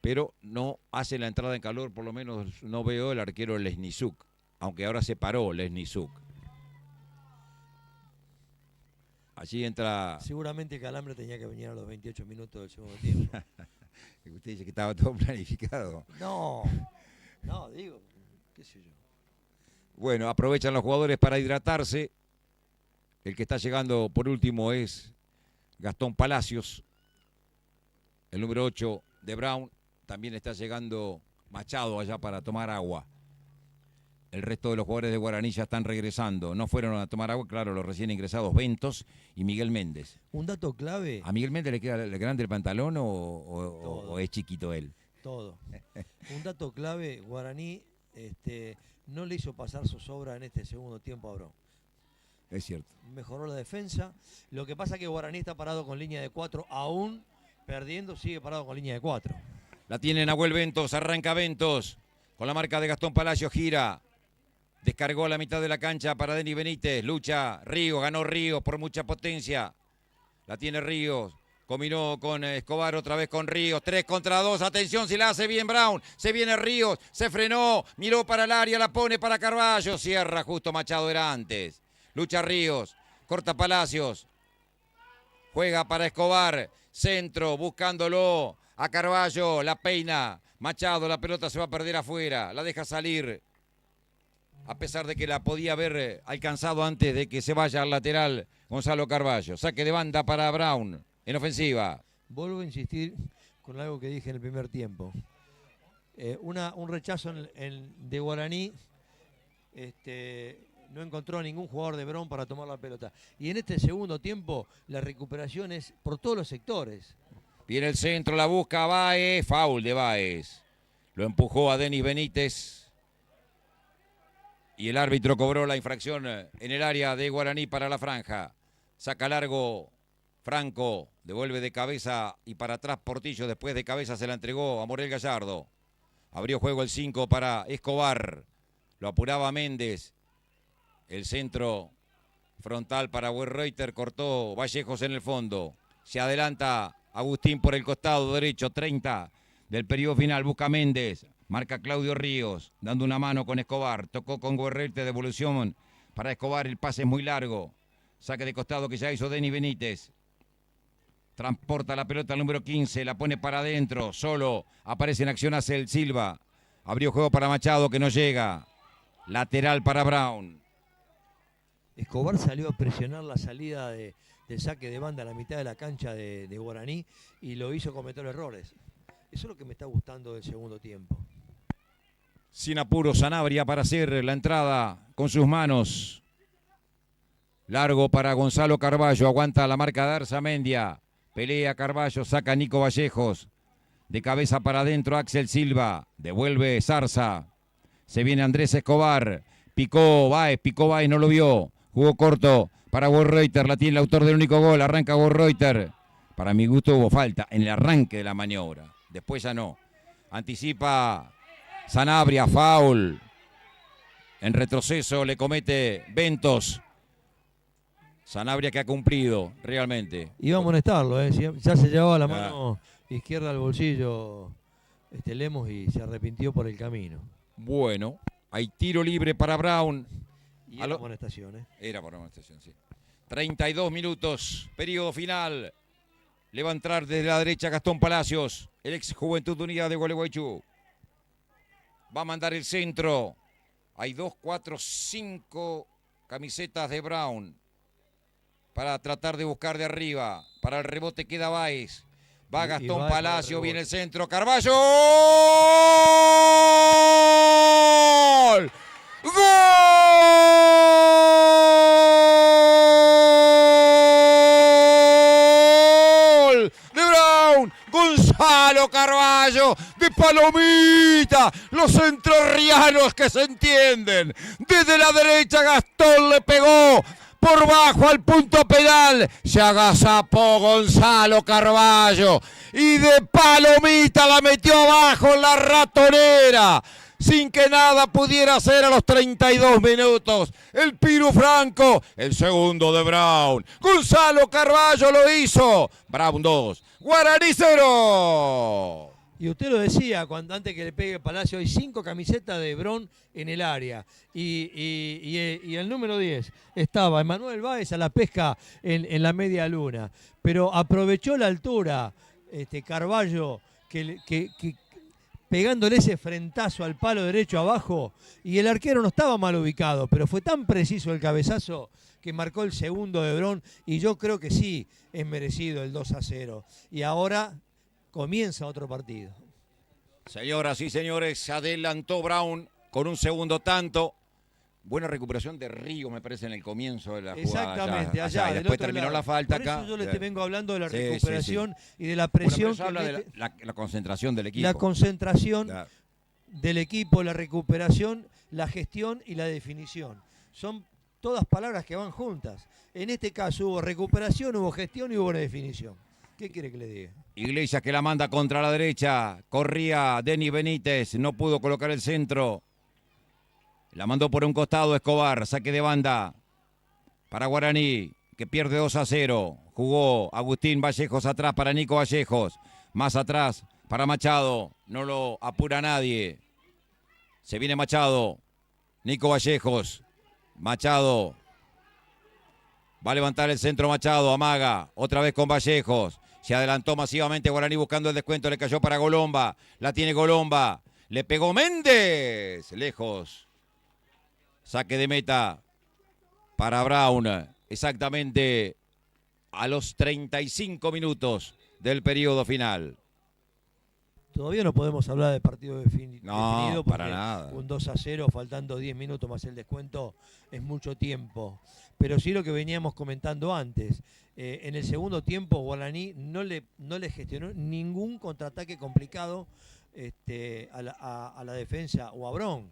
Pero no hace la entrada en calor, por lo menos no veo el arquero Lesničuk. Aunque ahora se paró Lesničuk. Allí entra... Seguramente Calambre tenía que venir a los 28 minutos del segundo tiempo. Usted dice que estaba todo planificado. No, digo, qué sé yo. Bueno, aprovechan los jugadores para hidratarse. El que está llegando por último es Gastón Palacios, el número 8 de Brown. También está llegando Machado allá para tomar agua. El resto de los jugadores de Guaraní ya están regresando. No fueron a tomar agua, claro, los recién ingresados Ventos y Miguel Méndez. Un dato clave. ¿A Miguel Méndez le queda grande el pantalón o es chiquito él? Todo. Un dato clave, Guaraní no le hizo pasar su sobra en este segundo tiempo a Brown. Es cierto. Mejoró la defensa. Lo que pasa es que Guaraní está parado con línea de 4, aún perdiendo, sigue parado con línea de 4. La tiene Nahuel Ventos, arranca Ventos, con la marca de Gastón Palacio, gira. Descargó la mitad de la cancha para Denny Benítez, lucha Ríos, ganó Ríos por mucha potencia. La tiene Ríos, combinó con Escobar, otra vez con Ríos, 3 contra 2, atención si la hace bien Brown, se viene Ríos, se frenó, miró para el área, la pone para Carballo, cierra justo Machado, era antes. Lucha Ríos, corta Palacios, juega para Escobar, centro, buscándolo a Carballo, la peina, Machado, la pelota se va a perder afuera, la deja salir. A pesar de que la podía haber alcanzado antes de que se vaya al lateral Gonzalo Carballo. Saque de banda para Brown en ofensiva. Vuelvo a insistir con algo que dije en el primer tiempo. Un rechazo de Guaraní. No encontró a ningún jugador de Brown para tomar la pelota. Y en este segundo tiempo la recuperación es por todos los sectores. Viene el centro, la busca Báez. Foul de Báez. Lo empujó a Denny Benítez. Y el árbitro cobró la infracción en el área de Guaraní para la franja. Saca largo Franco, devuelve de cabeza y para atrás Portillo. Después de cabeza se la entregó a Morel Gallardo. Abrió juego el 5 para Escobar. Lo apuraba Méndez. El centro frontal para Werreuter. Cortó Vallejos en el fondo. Se adelanta Agustín por el costado derecho. 30 del periodo final. Busca Méndez. Marca Claudio Ríos, dando una mano con Escobar. Tocó con Werreuter, devolución para Escobar. El pase es muy largo. Saque de costado que ya hizo Denny Benítez. Transporta la pelota al número 15. La pone para adentro. Solo aparece en acción Acel Silva. Abrió juego para Machado que no llega. Lateral para Brown. Escobar salió a presionar la salida del saque de banda a la mitad de la cancha de Guaraní y lo hizo cometer errores. Eso es lo que me está gustando del segundo tiempo. Sin apuro Sanabria para hacer la entrada con sus manos. Largo para Gonzalo Carballo. Aguanta la marca de Arzamendia. Pelea Carballo. Saca a Nico Vallejos. De cabeza para adentro Axel Silva. Devuelve Zarza. Se viene Andrés Escobar. Picó Báez. No lo vio. Jugó corto para Werreuter. La tiene el autor del único gol. Arranca Werreuter. Para mi gusto hubo falta en el arranque de la maniobra. Después ya no. Anticipa Sanabria, foul. En retroceso le comete Ventos. Sanabria que ha cumplido realmente. Iba a amonestarlo, ya se llevaba la mano izquierda al bolsillo Lemos y se arrepintió por el camino. Bueno, hay tiro libre para Brown. Y era amonestación, Era por amonestación, sí. 32 minutos, periodo final. Le va a entrar desde la derecha Gastón Palacios, el ex Juventud Unida de Gualeguaychú. Va a mandar el centro. Hay 2, 4, 5 camisetas de Brown para tratar de buscar de arriba. Para el rebote queda Báez. Va Gastón Palacio, viene el centro. ¡Carballo! ¡Gol! ¡Gol! De Brown, Gonzalo Carballo, de palomita, los entrerrianos que se entienden. Desde la derecha Gastón le pegó por bajo al punto penal. Se agazapó Gonzalo Carballo y de palomita la metió abajo en la ratonera, sin que nada pudiera hacer a los 32 minutos. El Piru Franco, el segundo de Brown. Gonzalo Carballo lo hizo. Brown 2, Guaraní 0. Y usted lo decía, cuando antes que le pegue Palacio, hay 5 camisetas de Brown en el área. Y el número 10 estaba Emanuel Báez a la pesca en la media luna. Pero aprovechó la altura Carballo, que pegándole ese frentazo al palo derecho abajo. Y el arquero no estaba mal ubicado, pero fue tan preciso el cabezazo que marcó el segundo de Brown. Y yo creo que sí es merecido el 2-0. Y ahora comienza otro partido. Señoras y señores, se adelantó Brown con un segundo tanto. Buena recuperación de Río, me parece, en el comienzo de la jugada. Exactamente, allá. Y después terminó la falta acá. Por eso yo les vengo hablando de la recuperación y de la presión. Bueno, habla de la concentración del equipo. La concentración del equipo, la recuperación, la gestión y la definición. Son todas palabras que van juntas. En este caso hubo recuperación, hubo gestión y hubo una definición. ¿Qué quiere que le diga? Iglesias que la manda contra la derecha. Corría Denis Benítez. No pudo colocar el centro. La mandó por un costado Escobar. Saque de banda para Guaraní, que pierde 2-0. Jugó Agustín Vallejos atrás para Nico Vallejos. Más atrás para Machado. No lo apura nadie. Se viene Machado. Nico Vallejos. Machado. Va a levantar el centro Machado. Amaga. Otra vez con Vallejos. Se adelantó masivamente Guaraní buscando el descuento. Le cayó para Golomba. La tiene Golomba. Le pegó Méndez. Lejos. Saque de meta para Brown. Exactamente a los 35 minutos del periodo final. Todavía no podemos hablar de partido definido. No, para nada. Un 2-0, faltando 10 minutos más el descuento, es mucho tiempo. Pero sí lo que veníamos comentando antes. En el segundo tiempo, Guaraní no le gestionó ningún contraataque complicado a la defensa o a Brown.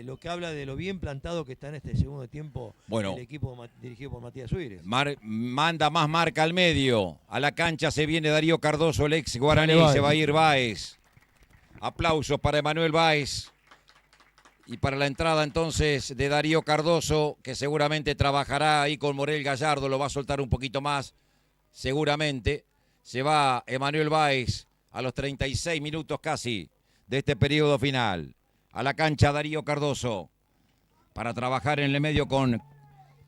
Lo que habla de lo bien plantado que está en este segundo tiempo el equipo dirigido por Matías Suírez. Manda más marca al medio. A la cancha se viene Darío Cardoso, el ex Guaraní. Se va a ir Báez. Aplausos para Emanuel Báez. Y para la entrada entonces de Darío Cardoso, que seguramente trabajará ahí con Morel Gallardo, lo va a soltar un poquito más, seguramente. Se va Emanuel Báez a los 36 minutos casi de este periodo final. A la cancha Darío Cardoso para trabajar en el medio con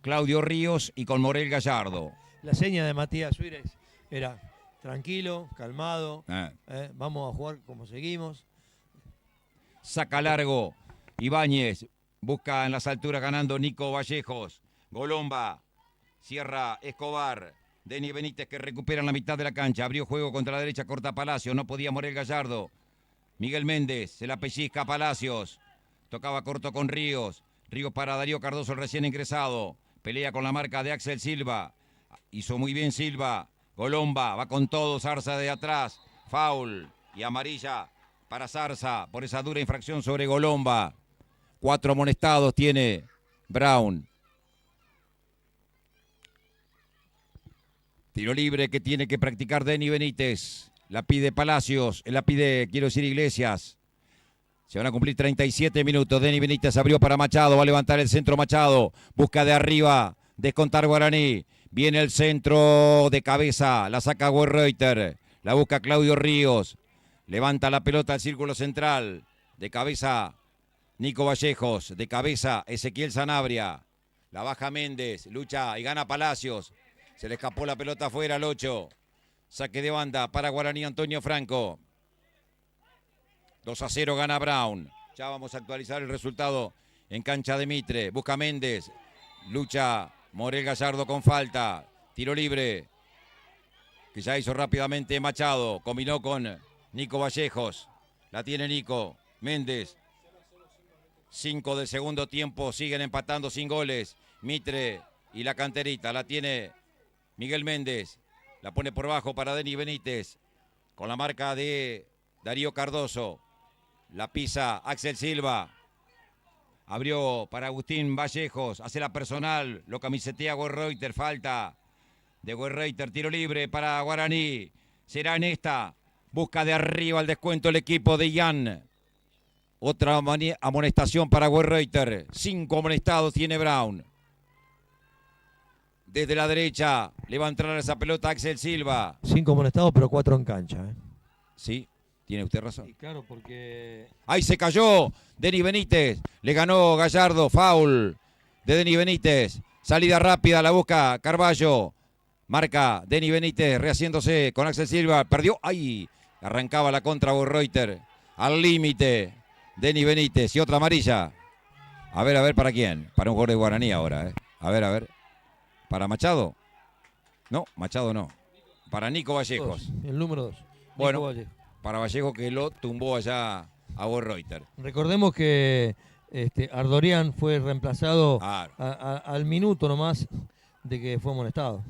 Claudio Ríos y con Morel Gallardo. La seña de Matías Suírez era tranquilo, calmado, vamos a jugar como seguimos. Saca largo Ibáñez, busca en las alturas ganando Nico Vallejos. Golomba, cierra Escobar. Denis Benítez que recupera en la mitad de la cancha. Abrió juego contra la derecha, corta Palacios. No podía Morel Gallardo. Miguel Méndez, se la pellizca Palacios. Tocaba corto con Ríos. Ríos para Darío Cardoso, el recién ingresado. Pelea con la marca de Axel Silva. Hizo muy bien Silva. Golomba, va con todo, Zarza de atrás. Foul y amarilla para Zarza por esa dura infracción sobre Golomba. 4 amonestados tiene Brown. Tiro libre que tiene que practicar Denis Benítez. La pide Palacios, la pide, quiero decir, Iglesias. Se van a cumplir 37 minutos. Denis Benítez abrió para Machado, va a levantar el centro Machado. Busca de arriba, descontar Guaraní. Viene el centro de cabeza, la saca Werreuter. La busca Claudio Ríos. Levanta la pelota al círculo central. De cabeza Nico Vallejos, de cabeza Ezequiel Sanabria. La baja Méndez, lucha y gana Palacios. Se le escapó la pelota afuera al 8. Saque de banda para Guaraní, Antonio Franco. 2-0 gana Brown. Ya vamos a actualizar el resultado en cancha de Mitre. Busca Méndez. Lucha Morel Gallardo con falta. Tiro libre. Que ya hizo rápidamente Machado. Combinó con Nico Vallejos. La tiene Nico. Méndez. 5 del segundo tiempo. Siguen empatando sin goles. Mitre y la canterita. La tiene Miguel Méndez. La pone por bajo para Denis Benítez. Con la marca de Darío Cardoso. La pisa Axel Silva. Abrió para Agustín Vallejos. Hace la personal. Lo camisetea Werreuter. Falta de Werreuter. Tiro libre para Guaraní. Será en esta. Busca de arriba el descuento el equipo de Ian. Otra amonestación para Werreuter. 5 amonestados tiene Brown. Desde la derecha le va a entrar esa pelota Axel Silva. 5 amonestados, pero 4 en cancha. Sí, tiene usted razón. Y claro, porque... Ahí se cayó Denis Benítez. Le ganó Gallardo. Foul de Denis Benítez. Salida rápida, la busca Carballo. Marca Denis Benítez rehaciéndose con Axel Silva. Perdió. ¡Ay! Arrancaba la contra Werreuter. Al límite. Denis Benítez. Y otra amarilla. A ver, ¿para quién? Para un jugador de Guaraní ahora. A ver. ¿Para Machado? No, Machado no. Para Nico Vallejos. El número 2. Bueno, para Vallejos que lo tumbó allá a Werreuter. Recordemos que Ardorian fue reemplazado Claro. al minuto nomás de que fue amonestado.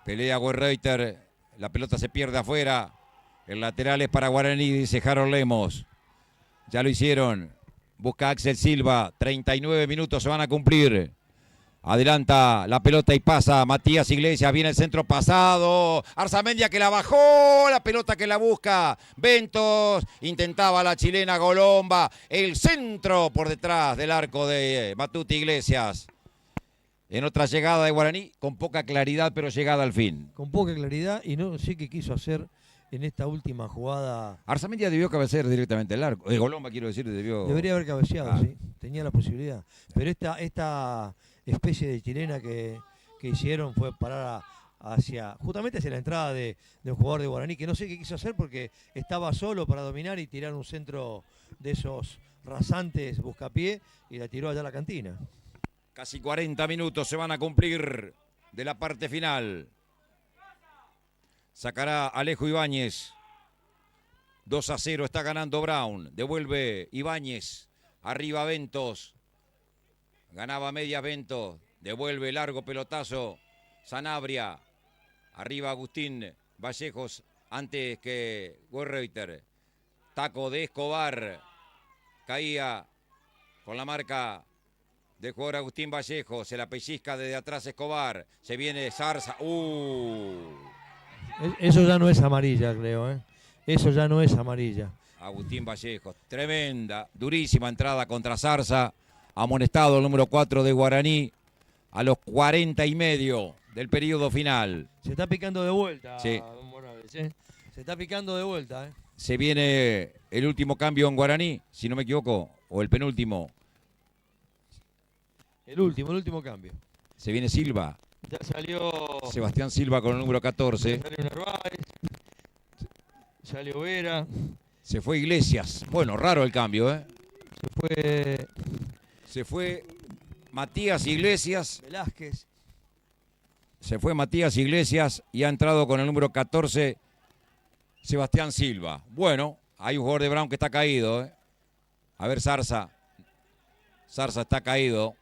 Pelea Werreuter. La pelota se pierde afuera. El lateral es para Guaraní, dice Harold Lemos. Ya lo hicieron. Busca Axel Silva. 39 minutos se van a cumplir. Adelanta la pelota y pasa Matías Iglesias, viene el centro pasado, Arzamendia que la bajó, la pelota que la busca, Ventos, intentaba la chilena Golomba, el centro por detrás del arco de Matute Iglesias. En otra llegada de Guaraní, con poca claridad, pero llegada al fin. Con poca claridad y no sé qué quiso hacer en esta última jugada. Arzamendia debió cabecear directamente el arco, Golomba quiero decir, Debería haber cabeceado, sí, tenía la posibilidad. Pero esta especie de chilena que hicieron fue parar justamente hacia la entrada de un jugador de Guaraní, que no sé qué quiso hacer porque estaba solo para dominar y tirar un centro de esos rasantes buscapié y la tiró allá a la cantina. Casi 40 minutos se van a cumplir de la parte final. Sacará Alejo Ibáñez. 2-0 está ganando Brown. Devuelve Ibáñez. Arriba Ventos. Ganaba media Ventos. Devuelve largo pelotazo. Sanabria. Arriba Agustín Vallejos antes que Werreuter. Taco de Escobar. Caía con la marca del jugador Agustín Vallejos. Se la pellizca desde atrás Escobar. Se viene Zarza. Eso ya no es amarilla, creo, ¿eh? Eso ya no es amarilla. Agustín Vallejos. Tremenda, durísima entrada contra Zarza. Amonestado el número 4 de Guaraní a los 40 y medio del periodo final. Se está picando de vuelta, sí. Don Morales, ¿eh? Se está picando de vuelta, ¿eh? Se viene el último cambio en Guaraní, si no me equivoco, o el penúltimo. El último cambio. Se viene Silva. Ya salió Sebastián Silva con el número 14. Salió Narváez. Salió Vera. Se fue Iglesias. Bueno, raro el cambio, ¿eh? Se fue Matías Iglesias. Velázquez. Se fue Matías Iglesias y ha entrado con el número 14 Sebastián Silva. Bueno, hay un jugador de Brown que está caído, ¿eh? A ver, Zarza. Zarza está caído.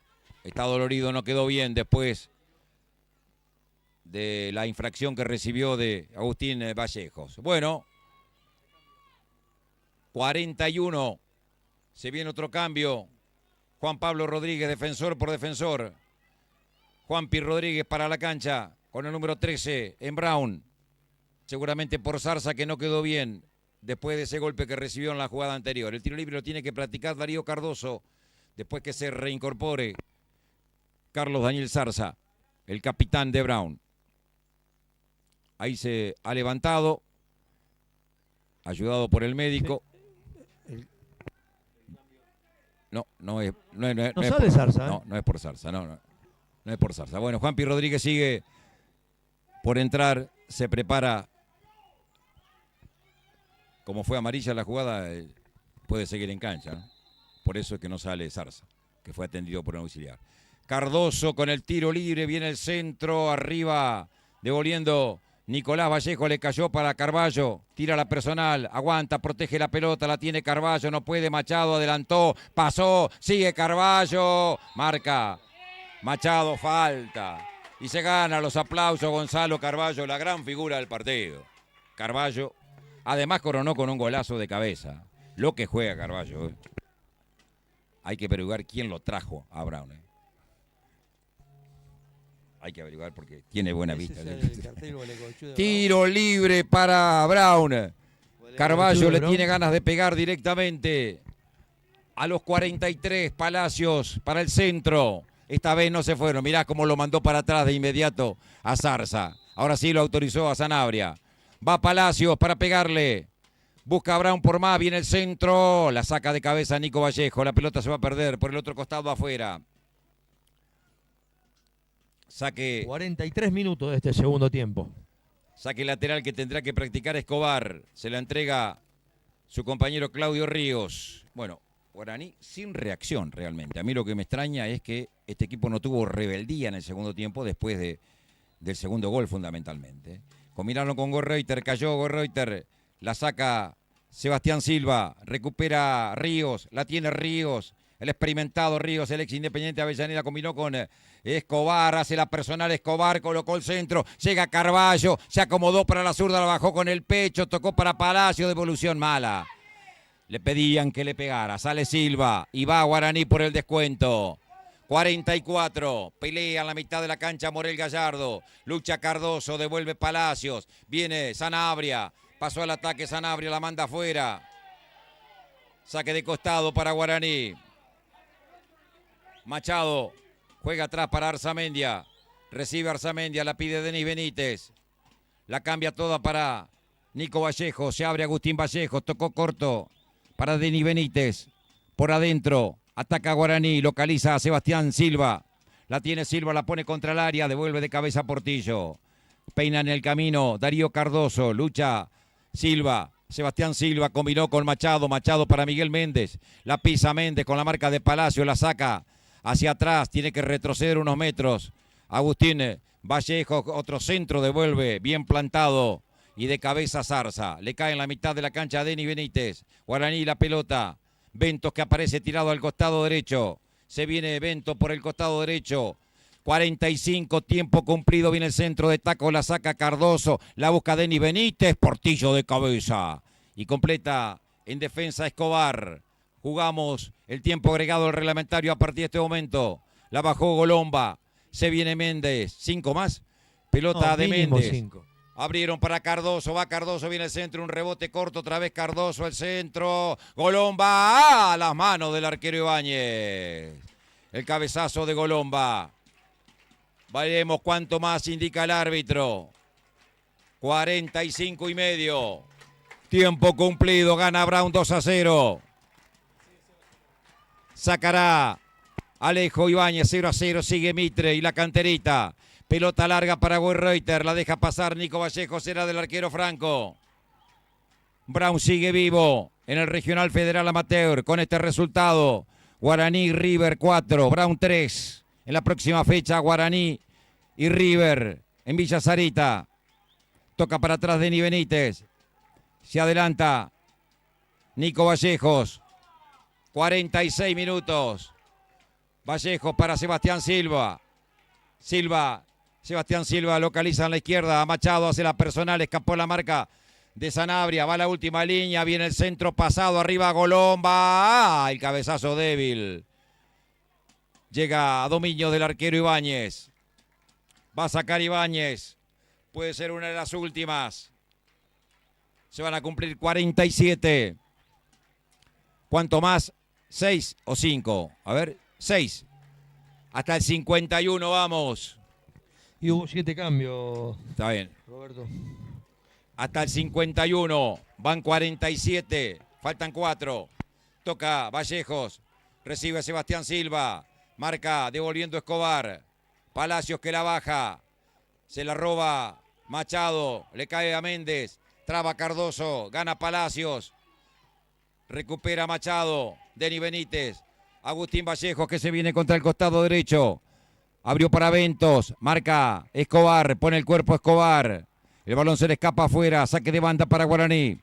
Está dolorido, no quedó bien después de la infracción que recibió de Agustín Vallejos. Bueno, 41. Se viene otro cambio. Juan Pablo Rodríguez, defensor por defensor. Juanpi Rodríguez para la cancha con el número 13 en Brown. Seguramente por Zarza que no quedó bien después de ese golpe que recibió en la jugada anterior. El tiro libre lo tiene que practicar Darío Cardoso después que se reincorpore Carlos Daniel Zarza, el capitán de Brown. Ahí se ha levantado, ayudado por el médico. No sale Zarza, ¿eh? No es por Zarza, no es por Zarza. Bueno, Juanpi Rodríguez sigue por entrar, se prepara. Como fue amarilla la jugada, puede seguir en cancha, ¿no? Por eso es que no sale Zarza, que fue atendido por un auxiliar. Cardoso con el tiro libre, viene el centro, arriba, devolviendo Nicolás Vallejo, le cayó para Carballo, tira la personal, aguanta, protege la pelota, la tiene Carballo, no puede, Machado adelantó, pasó, sigue Carballo, marca, Machado, falta, y se gana los aplausos Gonzalo Carballo, la gran figura del partido. Carballo, además coronó con un golazo de cabeza, lo que juega Carballo, ¿eh? Hay que averiguar quién lo trajo a Brown. Hay que averiguar porque tiene buena vista. Tiro libre para Brown. Carballo le tiene ganas de pegar directamente a los 43. Palacios para el centro. Esta vez no se fueron. Mirá cómo lo mandó para atrás de inmediato a Zarza. Ahora sí lo autorizó a Sanabria. Va Palacios para pegarle. Busca a Brown por más. Viene el centro. La saca de cabeza Nico Vallejo. La pelota se va a perder por el otro costado afuera. Saque. 43 minutos de este segundo tiempo. Saque lateral que tendrá que practicar Escobar. Se la entrega su compañero Claudio Ríos. Bueno, Guaraní sin reacción realmente. A mí lo que me extraña es que este equipo no tuvo rebeldía en el segundo tiempo después del segundo gol fundamentalmente. Combinaron con Gorreuter, cayó Gorreuter, la saca Sebastián Silva, recupera Ríos, la tiene Ríos. El experimentado Ríos, el ex Independiente Avellaneda, combinó con Escobar, hace la personal Escobar, colocó el centro, llega Carballo, se acomodó para la zurda, la bajó con el pecho, tocó para Palacio, devolución mala. Le pedían que le pegara, sale Silva y va Guaraní por el descuento. 44, pelea en la mitad de la cancha Morel Gallardo, lucha Cardoso, devuelve Palacios, viene Sanabria, pasó al ataque Sanabria, la manda afuera. Saque de costado para Guaraní. Machado juega atrás para Arzamendia. Recibe Arzamendia, la pide Denis Benítez. La cambia toda para Nico Vallejo. Se abre Agustín Vallejo. Tocó corto para Denis Benítez. Por adentro. Ataca Guaraní. Localiza a Sebastián Silva. La tiene Silva, la pone contra el área. Devuelve de cabeza Portillo. Peina en el camino Darío Cardoso. Lucha Silva. Sebastián Silva combinó con Machado. Machado para Miguel Méndez. La pisa Méndez con la marca de Palacio. La saca hacia atrás, tiene que retroceder unos metros. Agustín Vallejo, otro centro, devuelve, bien plantado. Y de cabeza Zarza. Le cae en la mitad de la cancha a Denis Benítez. Guaraní la pelota. Ventos que aparece tirado al costado derecho. Se viene Ventos por el costado derecho. 45, tiempo cumplido. Viene el centro de taco, la saca Cardoso. La busca Denis Benítez. Portillo de cabeza. Y completa en defensa Escobar. Jugamos el tiempo agregado al reglamentario a partir de este momento. La bajó Golomba. Se viene Méndez. 5 más. Pelota de Méndez. 5. Abrieron para Cardoso. Va Cardoso. Viene el centro. Un rebote corto. Otra vez Cardoso. El centro. Golomba. A las manos del arquero Ibáñez. El cabezazo de Golomba. Veremos cuánto más indica el árbitro. 45 y medio. Tiempo cumplido. Gana Brown 2-0. Sacará Alejo Ibáñez 0-0, sigue Mitre y la canterita. Pelota larga para Gorreuter, la deja pasar Nico Vallejo, será del arquero Franco. Brown sigue vivo en el Regional Federal Amateur con este resultado. Guaraní River 4, Brown 3. En la próxima fecha Guaraní y River en Villa Sarita. Toca para atrás Denis Benítez. Se adelanta Nico Vallejos. 46 minutos. Vallejo para Sebastián Silva. Sebastián Silva localiza en la izquierda. Machado hace la personal. Escapó la marca de Sanabria. Va a la última línea. Viene el centro pasado. Arriba Golomba. El cabezazo débil. Llega a dominio del arquero Ibáñez. Va a sacar Ibáñez. Puede ser una de las últimas. Se van a cumplir 47. ¿Cuánto más? 6 o 5. A ver, 6. Hasta el 51 vamos. Y hubo 7 cambios. Está bien. Roberto. Hasta el 51. Van 47. Faltan 4. Toca Vallejos. Recibe Sebastián Silva. Marca devolviendo Escobar. Palacios que la baja. Se la roba Machado. Le cae a Méndez. Traba Cardoso. Gana Palacios. Recupera Machado. Denis Benítez. Agustín Vallejos que se viene contra el costado derecho. Abrió para Ventos. Marca Escobar. Pone el cuerpo Escobar. El balón se le escapa afuera. Saque de banda para Guaraní.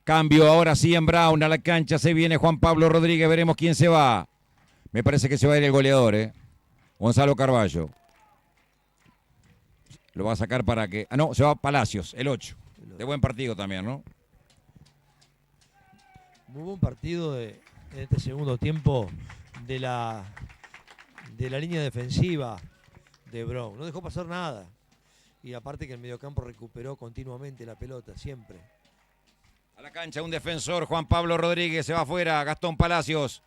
Cambio ahora sí en Brown. A la cancha se viene Juan Pablo Rodríguez. Veremos quién se va. Me parece que se va a ir el goleador, Gonzalo Carballo. Lo va a sacar para que... Ah, no, se va Palacios, el 8. De buen partido también, ¿no? Muy buen partido en este segundo tiempo de la línea defensiva de Brown. No dejó pasar nada. Y aparte que el mediocampo recuperó continuamente la pelota, siempre. A la cancha un defensor, Juan Pablo Rodríguez, se va afuera, Gastón Palacios.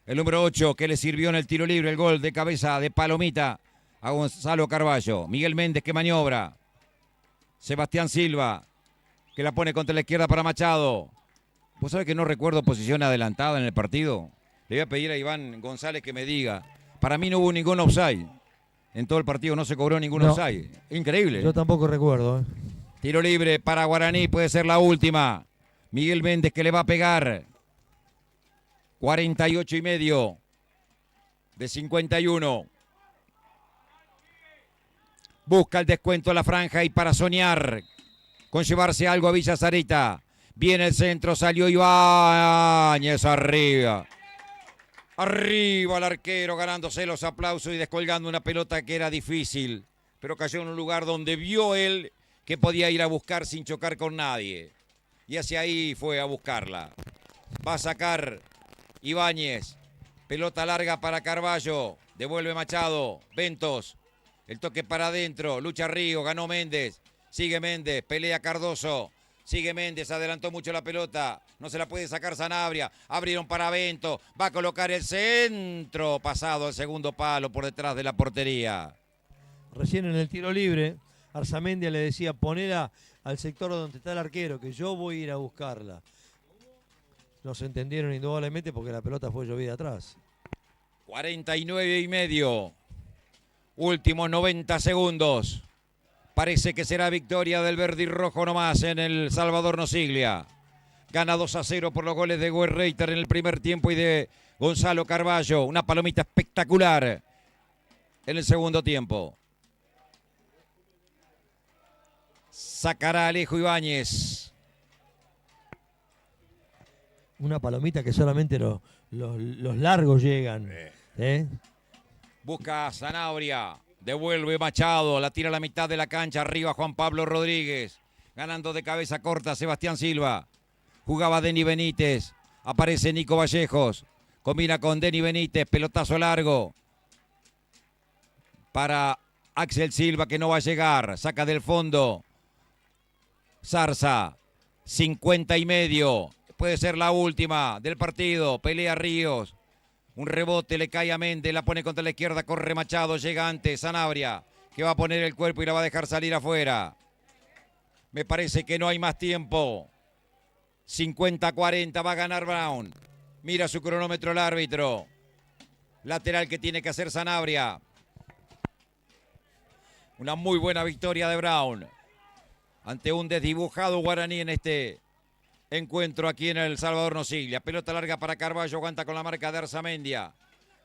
El número 8 que le sirvió en el tiro libre, el gol de cabeza de Palomita a Gonzalo Carballo. Miguel Méndez que maniobra. Sebastián Silva que la pone contra la izquierda para Machado. ¿Vos sabés que no recuerdo posición adelantada en el partido? Le voy a pedir a Iván González que me diga. Para mí no hubo ningún offside. En todo el partido no se cobró ningún offside. Increíble. Yo tampoco recuerdo. Tiro libre para Guaraní, puede ser la última. Miguel Méndez que le va a pegar. 48,5 de 51. Busca el descuento a la franja y para soñar con llevarse algo a Villa Sarita. Viene el centro, salió Ibáñez arriba. Arriba el arquero ganándose los aplausos y descolgando una pelota que era difícil. Pero cayó en un lugar donde vio él que podía ir a buscar sin chocar con nadie. Y hacia ahí fue a buscarla. Va a sacar Ibáñez. Pelota larga para Carballo. Devuelve Machado. Ventos. El toque para adentro. Lucha Río. Ganó Méndez. Sigue Méndez. Pelea Cardoso. Sigue Méndez. Adelantó mucho la pelota. No se la puede sacar Sanabria. Abrieron para Vento. Va a colocar el centro. Pasado al segundo palo por detrás de la portería. Recién en el tiro libre, Arzamendia le decía, ponela al sector donde está el arquero, que yo voy a ir a buscarla. No se entendieron indudablemente porque la pelota fue llovida atrás. 49,5. Últimos 90 segundos. Parece que será victoria del verde y rojo nomás en el Salvador Nosiglia. Gana 2-0 por los goles de Guerreiter en el primer tiempo y de Gonzalo Carballo. Una palomita espectacular en el segundo tiempo. Sacará Alejo Ibáñez. Una palomita que solamente los largos llegan. Busca Sanabria. Devuelve Machado. La tira a la mitad de la cancha. Arriba Juan Pablo Rodríguez. Ganando de cabeza corta Sebastián Silva. Jugaba Denny Benítez. Aparece Nico Vallejos. Combina con Denny Benítez. Pelotazo largo. Para Axel Silva que no va a llegar. Saca del fondo. Zarza. 50,5. Puede ser la última del partido. Pelea Ríos. Un rebote le cae a Méndez. La pone contra la izquierda. Corre Machado. Llega antes Sanabria. Que va a poner el cuerpo y la va a dejar salir afuera. Me parece que no hay más tiempo. 50-40. Va a ganar Brown. Mira su cronómetro el árbitro. Lateral que tiene que hacer Sanabria. Una muy buena victoria de Brown. Ante un desdibujado Guaraní en este encuentro aquí en el Salvador Nosiglia. Pelota larga para Carballo, aguanta con la marca de Arzamendia.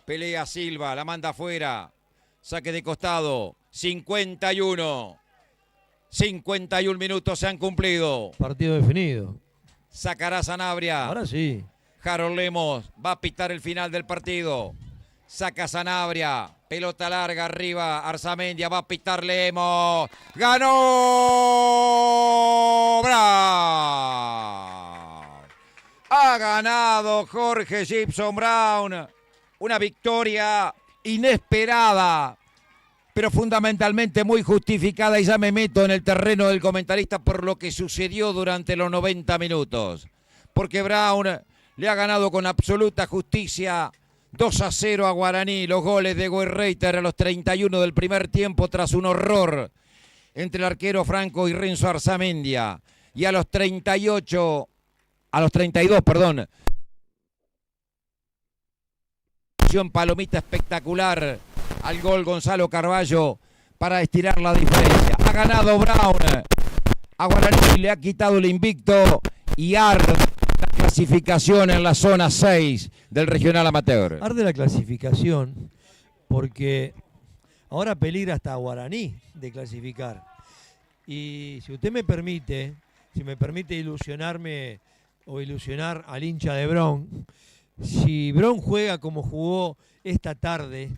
Pelea Silva, la manda afuera. Saque de costado. 51. 51 minutos se han cumplido. Partido definido. Sacará Sanabria. Ahora sí. Harold Lemos va a pitar el final del partido. Saca Sanabria. Pelota larga arriba. Arzamendia va a pitar Lemos. ¡Ganó! ¡Brown! Ha ganado Jorge Gibson Brown. Una victoria inesperada, pero fundamentalmente muy justificada. Y ya me meto en el terreno del comentarista por lo que sucedió durante los 90 minutos. Porque Brown le ha ganado con absoluta justicia 2-0 a Guaraní. Los goles de Guerreiter a los 31 del primer tiempo tras un horror entre el arquero Franco y Renzo Arzamendia. Y a los 32, perdón. Palomita espectacular al gol Gonzalo Carballo para estirar la diferencia. Ha ganado Brown. A Guaraní le ha quitado el invicto y arde la clasificación en la zona 6 del regional amateur. Arde la clasificación porque ahora peligra hasta Guaraní de clasificar. Y si usted me permite, ilusionarme o ilusionar al hincha de Brown, si Brown juega como jugó esta tarde,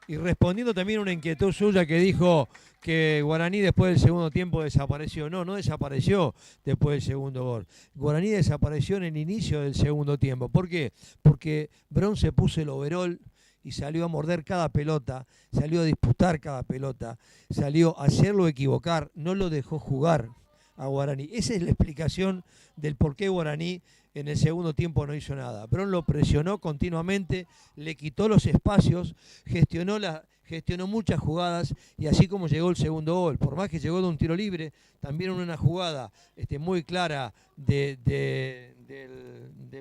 y respondiendo también a una inquietud suya que dijo que Guaraní después del segundo tiempo desapareció. No desapareció después del segundo gol. Guaraní desapareció en el inicio del segundo tiempo. ¿Por qué? Porque Bron se puso el overol y salió a morder cada pelota, salió a disputar cada pelota, salió a hacerlo equivocar, no lo dejó jugar a Guaraní. Esa es la explicación del por qué Guaraní en el segundo tiempo no hizo nada. Bron lo presionó continuamente, le quitó los espacios, gestionó muchas jugadas y así como llegó el segundo gol, por más que llegó de un tiro libre, también en una jugada muy clara de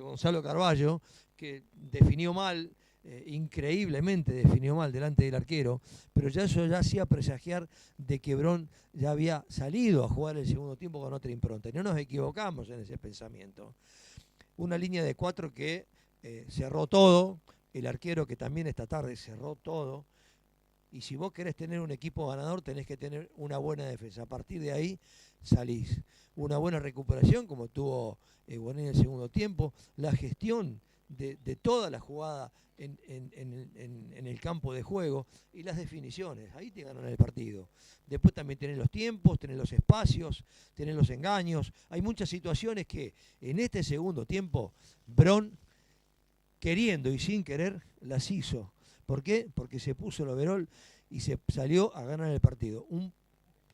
Gonzalo Carballo, que definió mal, increíblemente definió mal delante del arquero, pero ya eso ya hacía presagiar de que Bron ya había salido a jugar el segundo tiempo con otra impronta. Y no nos equivocamos en ese pensamiento. Una línea de 4 que cerró todo, el arquero que también esta tarde cerró todo. Y si vos querés tener un equipo ganador, tenés que tener una buena defensa. A partir de ahí salís. Una buena recuperación, como tuvo Guaraní en el segundo tiempo. La gestión de toda la jugada en el campo de juego y las definiciones. Ahí te ganan el partido. Después también tenés los tiempos, tenés los espacios, tenés los engaños. Hay muchas situaciones que en este segundo tiempo Bron, queriendo y sin querer, las hizo. ¿Por qué? Porque se puso el overol y se salió a ganar el partido. Un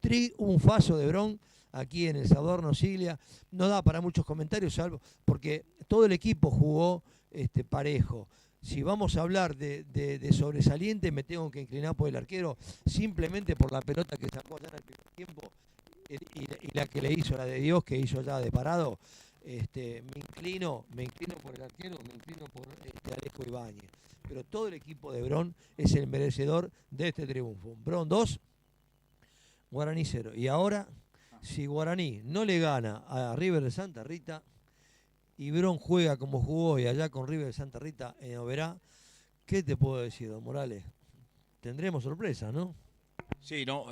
triunfazo de Bron aquí en el Salvador Nosiglia. No da para muchos comentarios, salvo porque todo el equipo jugó parejo. Si vamos a hablar de sobresaliente, me tengo que inclinar por el arquero, simplemente por la pelota que sacó allá en el primer tiempo y la que le hizo, la de Dios, que hizo allá de parado. Me inclino por el arquero, me inclino por Alejo Ibáñez. Pero todo el equipo de Bron es el merecedor de este triunfo. Bron 2, Guaraní 0. Y ahora, si Guaraní no le gana a River de Santa Rita y Bron juega como jugó y allá con River de Santa Rita en Oberá, ¿qué te puedo decir, don Morales? Tendremos sorpresa, ¿no? Sí, no,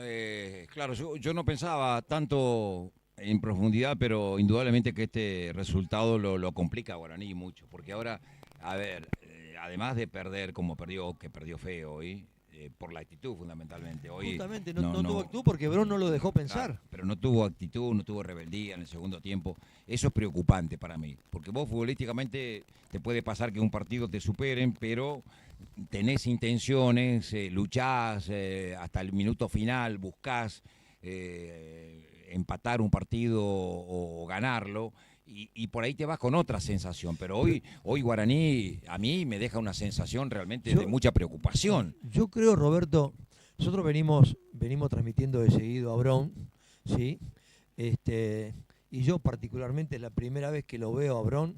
claro, yo no pensaba tanto en profundidad, pero indudablemente que este resultado lo complica a Guaraní mucho, porque ahora, a ver, además de perder como perdió, que perdió feo hoy, por la actitud fundamentalmente. Hoy justamente no tuvo actitud porque Bron no lo dejó pensar. Claro, pero no tuvo actitud, no tuvo rebeldía en el segundo tiempo. Eso es preocupante para mí, porque vos futbolísticamente te puede pasar que un partido te superen, pero tenés intenciones, luchás hasta el minuto final, buscás empatar un partido o ganarlo. Y por ahí te vas con otra sensación, pero hoy Guaraní a mí me deja una sensación realmente de mucha preocupación. Yo creo, Roberto, nosotros venimos transmitiendo de seguido a Bron, ¿sí? Y yo particularmente es la primera vez que lo veo a Bron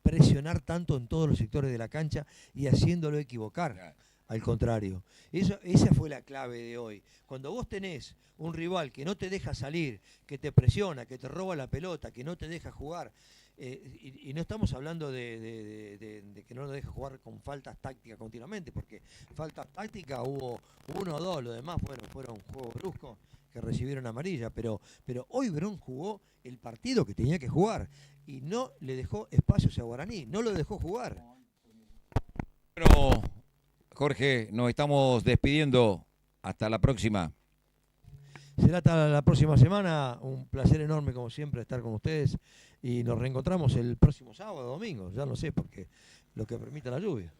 presionar tanto en todos los sectores de la cancha y haciéndolo equivocar. Al contrario, esa fue la clave de hoy. Cuando vos tenés un rival que no te deja salir, que te presiona, que te roba la pelota, que no te deja jugar, y no estamos hablando de que no lo deja jugar con faltas tácticas continuamente, porque faltas tácticas hubo 1 o 2, lo demás fueron juegos bruscos que recibieron amarilla, pero hoy Bron jugó el partido que tenía que jugar y no le dejó espacios a Guaraní, no lo dejó jugar. Pero Jorge, nos estamos despidiendo. Hasta la próxima. Será hasta la próxima semana. Un placer enorme, como siempre, estar con ustedes. Y nos reencontramos el próximo sábado, domingo. Ya no sé, porque lo que permita la lluvia.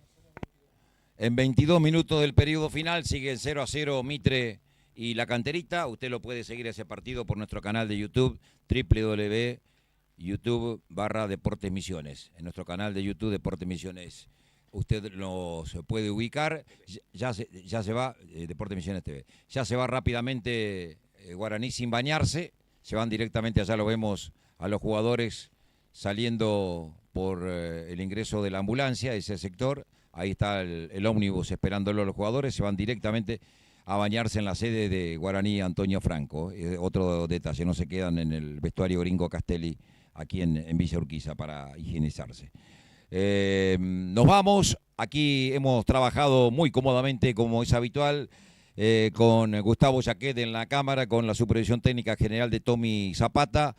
En 22 minutos del periodo final sigue el 0-0 Mitre y La Canterita. Usted lo puede seguir ese partido por nuestro canal de YouTube, www.youtube.com/Deportes Misiones. En nuestro canal de YouTube, Deportes Misiones. Usted los puede ubicar, ya se va, Deportes Misiones TV, ya se va rápidamente Guaraní sin bañarse, se van directamente, allá lo vemos a los jugadores saliendo por el ingreso de la ambulancia, ese sector, ahí está el ómnibus esperándolo a los jugadores, se van directamente a bañarse en la sede de Guaraní Antonio Franco, otro detalle, no se quedan en el vestuario Gringo Castelli aquí en Villa Urquiza para higienizarse. Nos vamos, aquí hemos trabajado muy cómodamente como es habitual con Gustavo Jaquet en la cámara, con la supervisión técnica general de Tommy Zapata.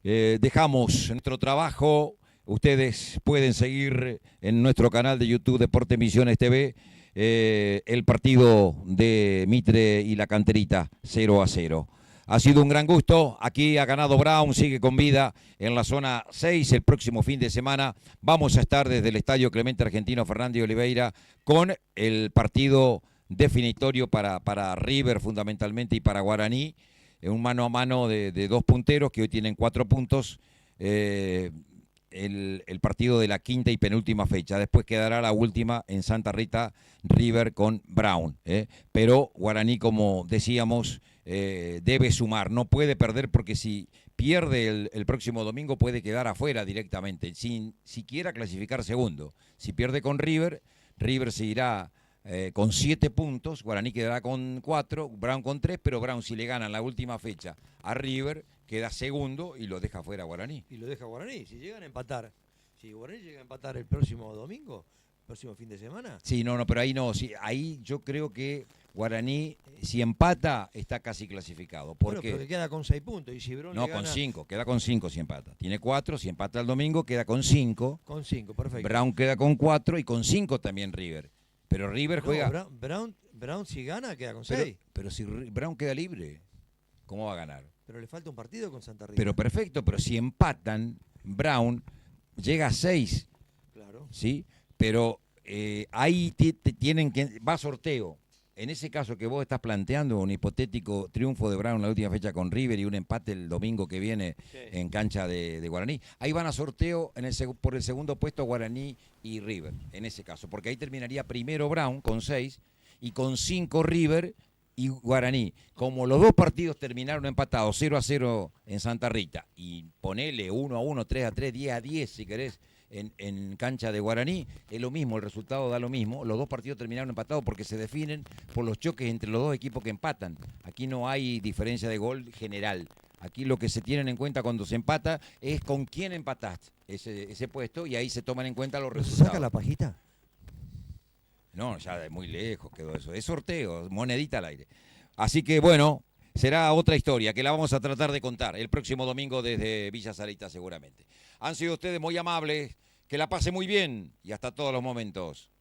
Dejamos nuestro trabajo, ustedes pueden seguir en nuestro canal de YouTube Deportes Misiones TV el partido de Mitre y la Canterita 0-0. Ha sido un gran gusto. Aquí ha ganado Brown, sigue con vida en la zona 6. El próximo fin de semana vamos a estar desde el Estadio Clemente Argentino Fernández Oliveira con el partido definitorio para River fundamentalmente y para Guaraní. Un mano a mano de dos punteros que hoy tienen 4 puntos. El partido de la quinta y penúltima fecha. Después quedará la última en Santa Rita, River con Brown. Pero Guaraní, como decíamos, debe sumar. No puede perder porque si pierde el próximo domingo puede quedar afuera directamente, sin siquiera clasificar segundo. Si pierde con River, River se irá con 7 puntos, Guaraní quedará con 4, Brown con 3, pero Brown si le gana en la última fecha a River, queda segundo y lo deja fuera Guaraní. Y lo deja Guaraní, si llegan a empatar. Si Guaraní llega a empatar el próximo domingo, el próximo fin de semana. Sí, no, pero ahí no, sí, ahí yo creo que Guaraní, si empata, está casi clasificado. Bueno, Porque pero que queda con 6 puntos. Y si Brown no, le gana, con 5, queda con 5 si empata. Tiene 4, si empata el domingo, queda con 5. con 5, perfecto. Brown queda con 4 y con 5 también River. Pero River No, juega. Brown si gana queda con 6. Pero si Brown queda libre, ¿cómo va a ganar? Pero le falta un partido con Santa Rita. Pero perfecto, pero si empatan, Brown llega a 6, Claro. ¿sí? Pero ahí tienen que. Va a sorteo. En ese caso que vos estás planteando, un hipotético triunfo de Brown en la última fecha con River y un empate el domingo que viene en cancha de Guaraní, ahí van a sorteo por el segundo puesto Guaraní y River, en ese caso, porque ahí terminaría primero Brown con 6 y con 5 River y Guaraní. Como los dos partidos terminaron empatados 0-0 en Santa Rita y ponele 1-1, 3-3, 10-10 si querés, en cancha de Guaraní, es lo mismo, el resultado da lo mismo. Los dos partidos terminaron empatados porque se definen por los choques entre los dos equipos que empatan. Aquí no hay diferencia de gol general. Aquí lo que se tienen en cuenta cuando se empata es con quién empataste ese puesto y ahí se toman en cuenta los ¿No se resultados. saca la pajita? No, ya de muy lejos quedó eso. Es sorteo, monedita al aire. Así que bueno, será otra historia que la vamos a tratar de contar el próximo domingo desde Villa Sarita seguramente. Han sido ustedes muy amables, que la pase muy bien y hasta todos los momentos.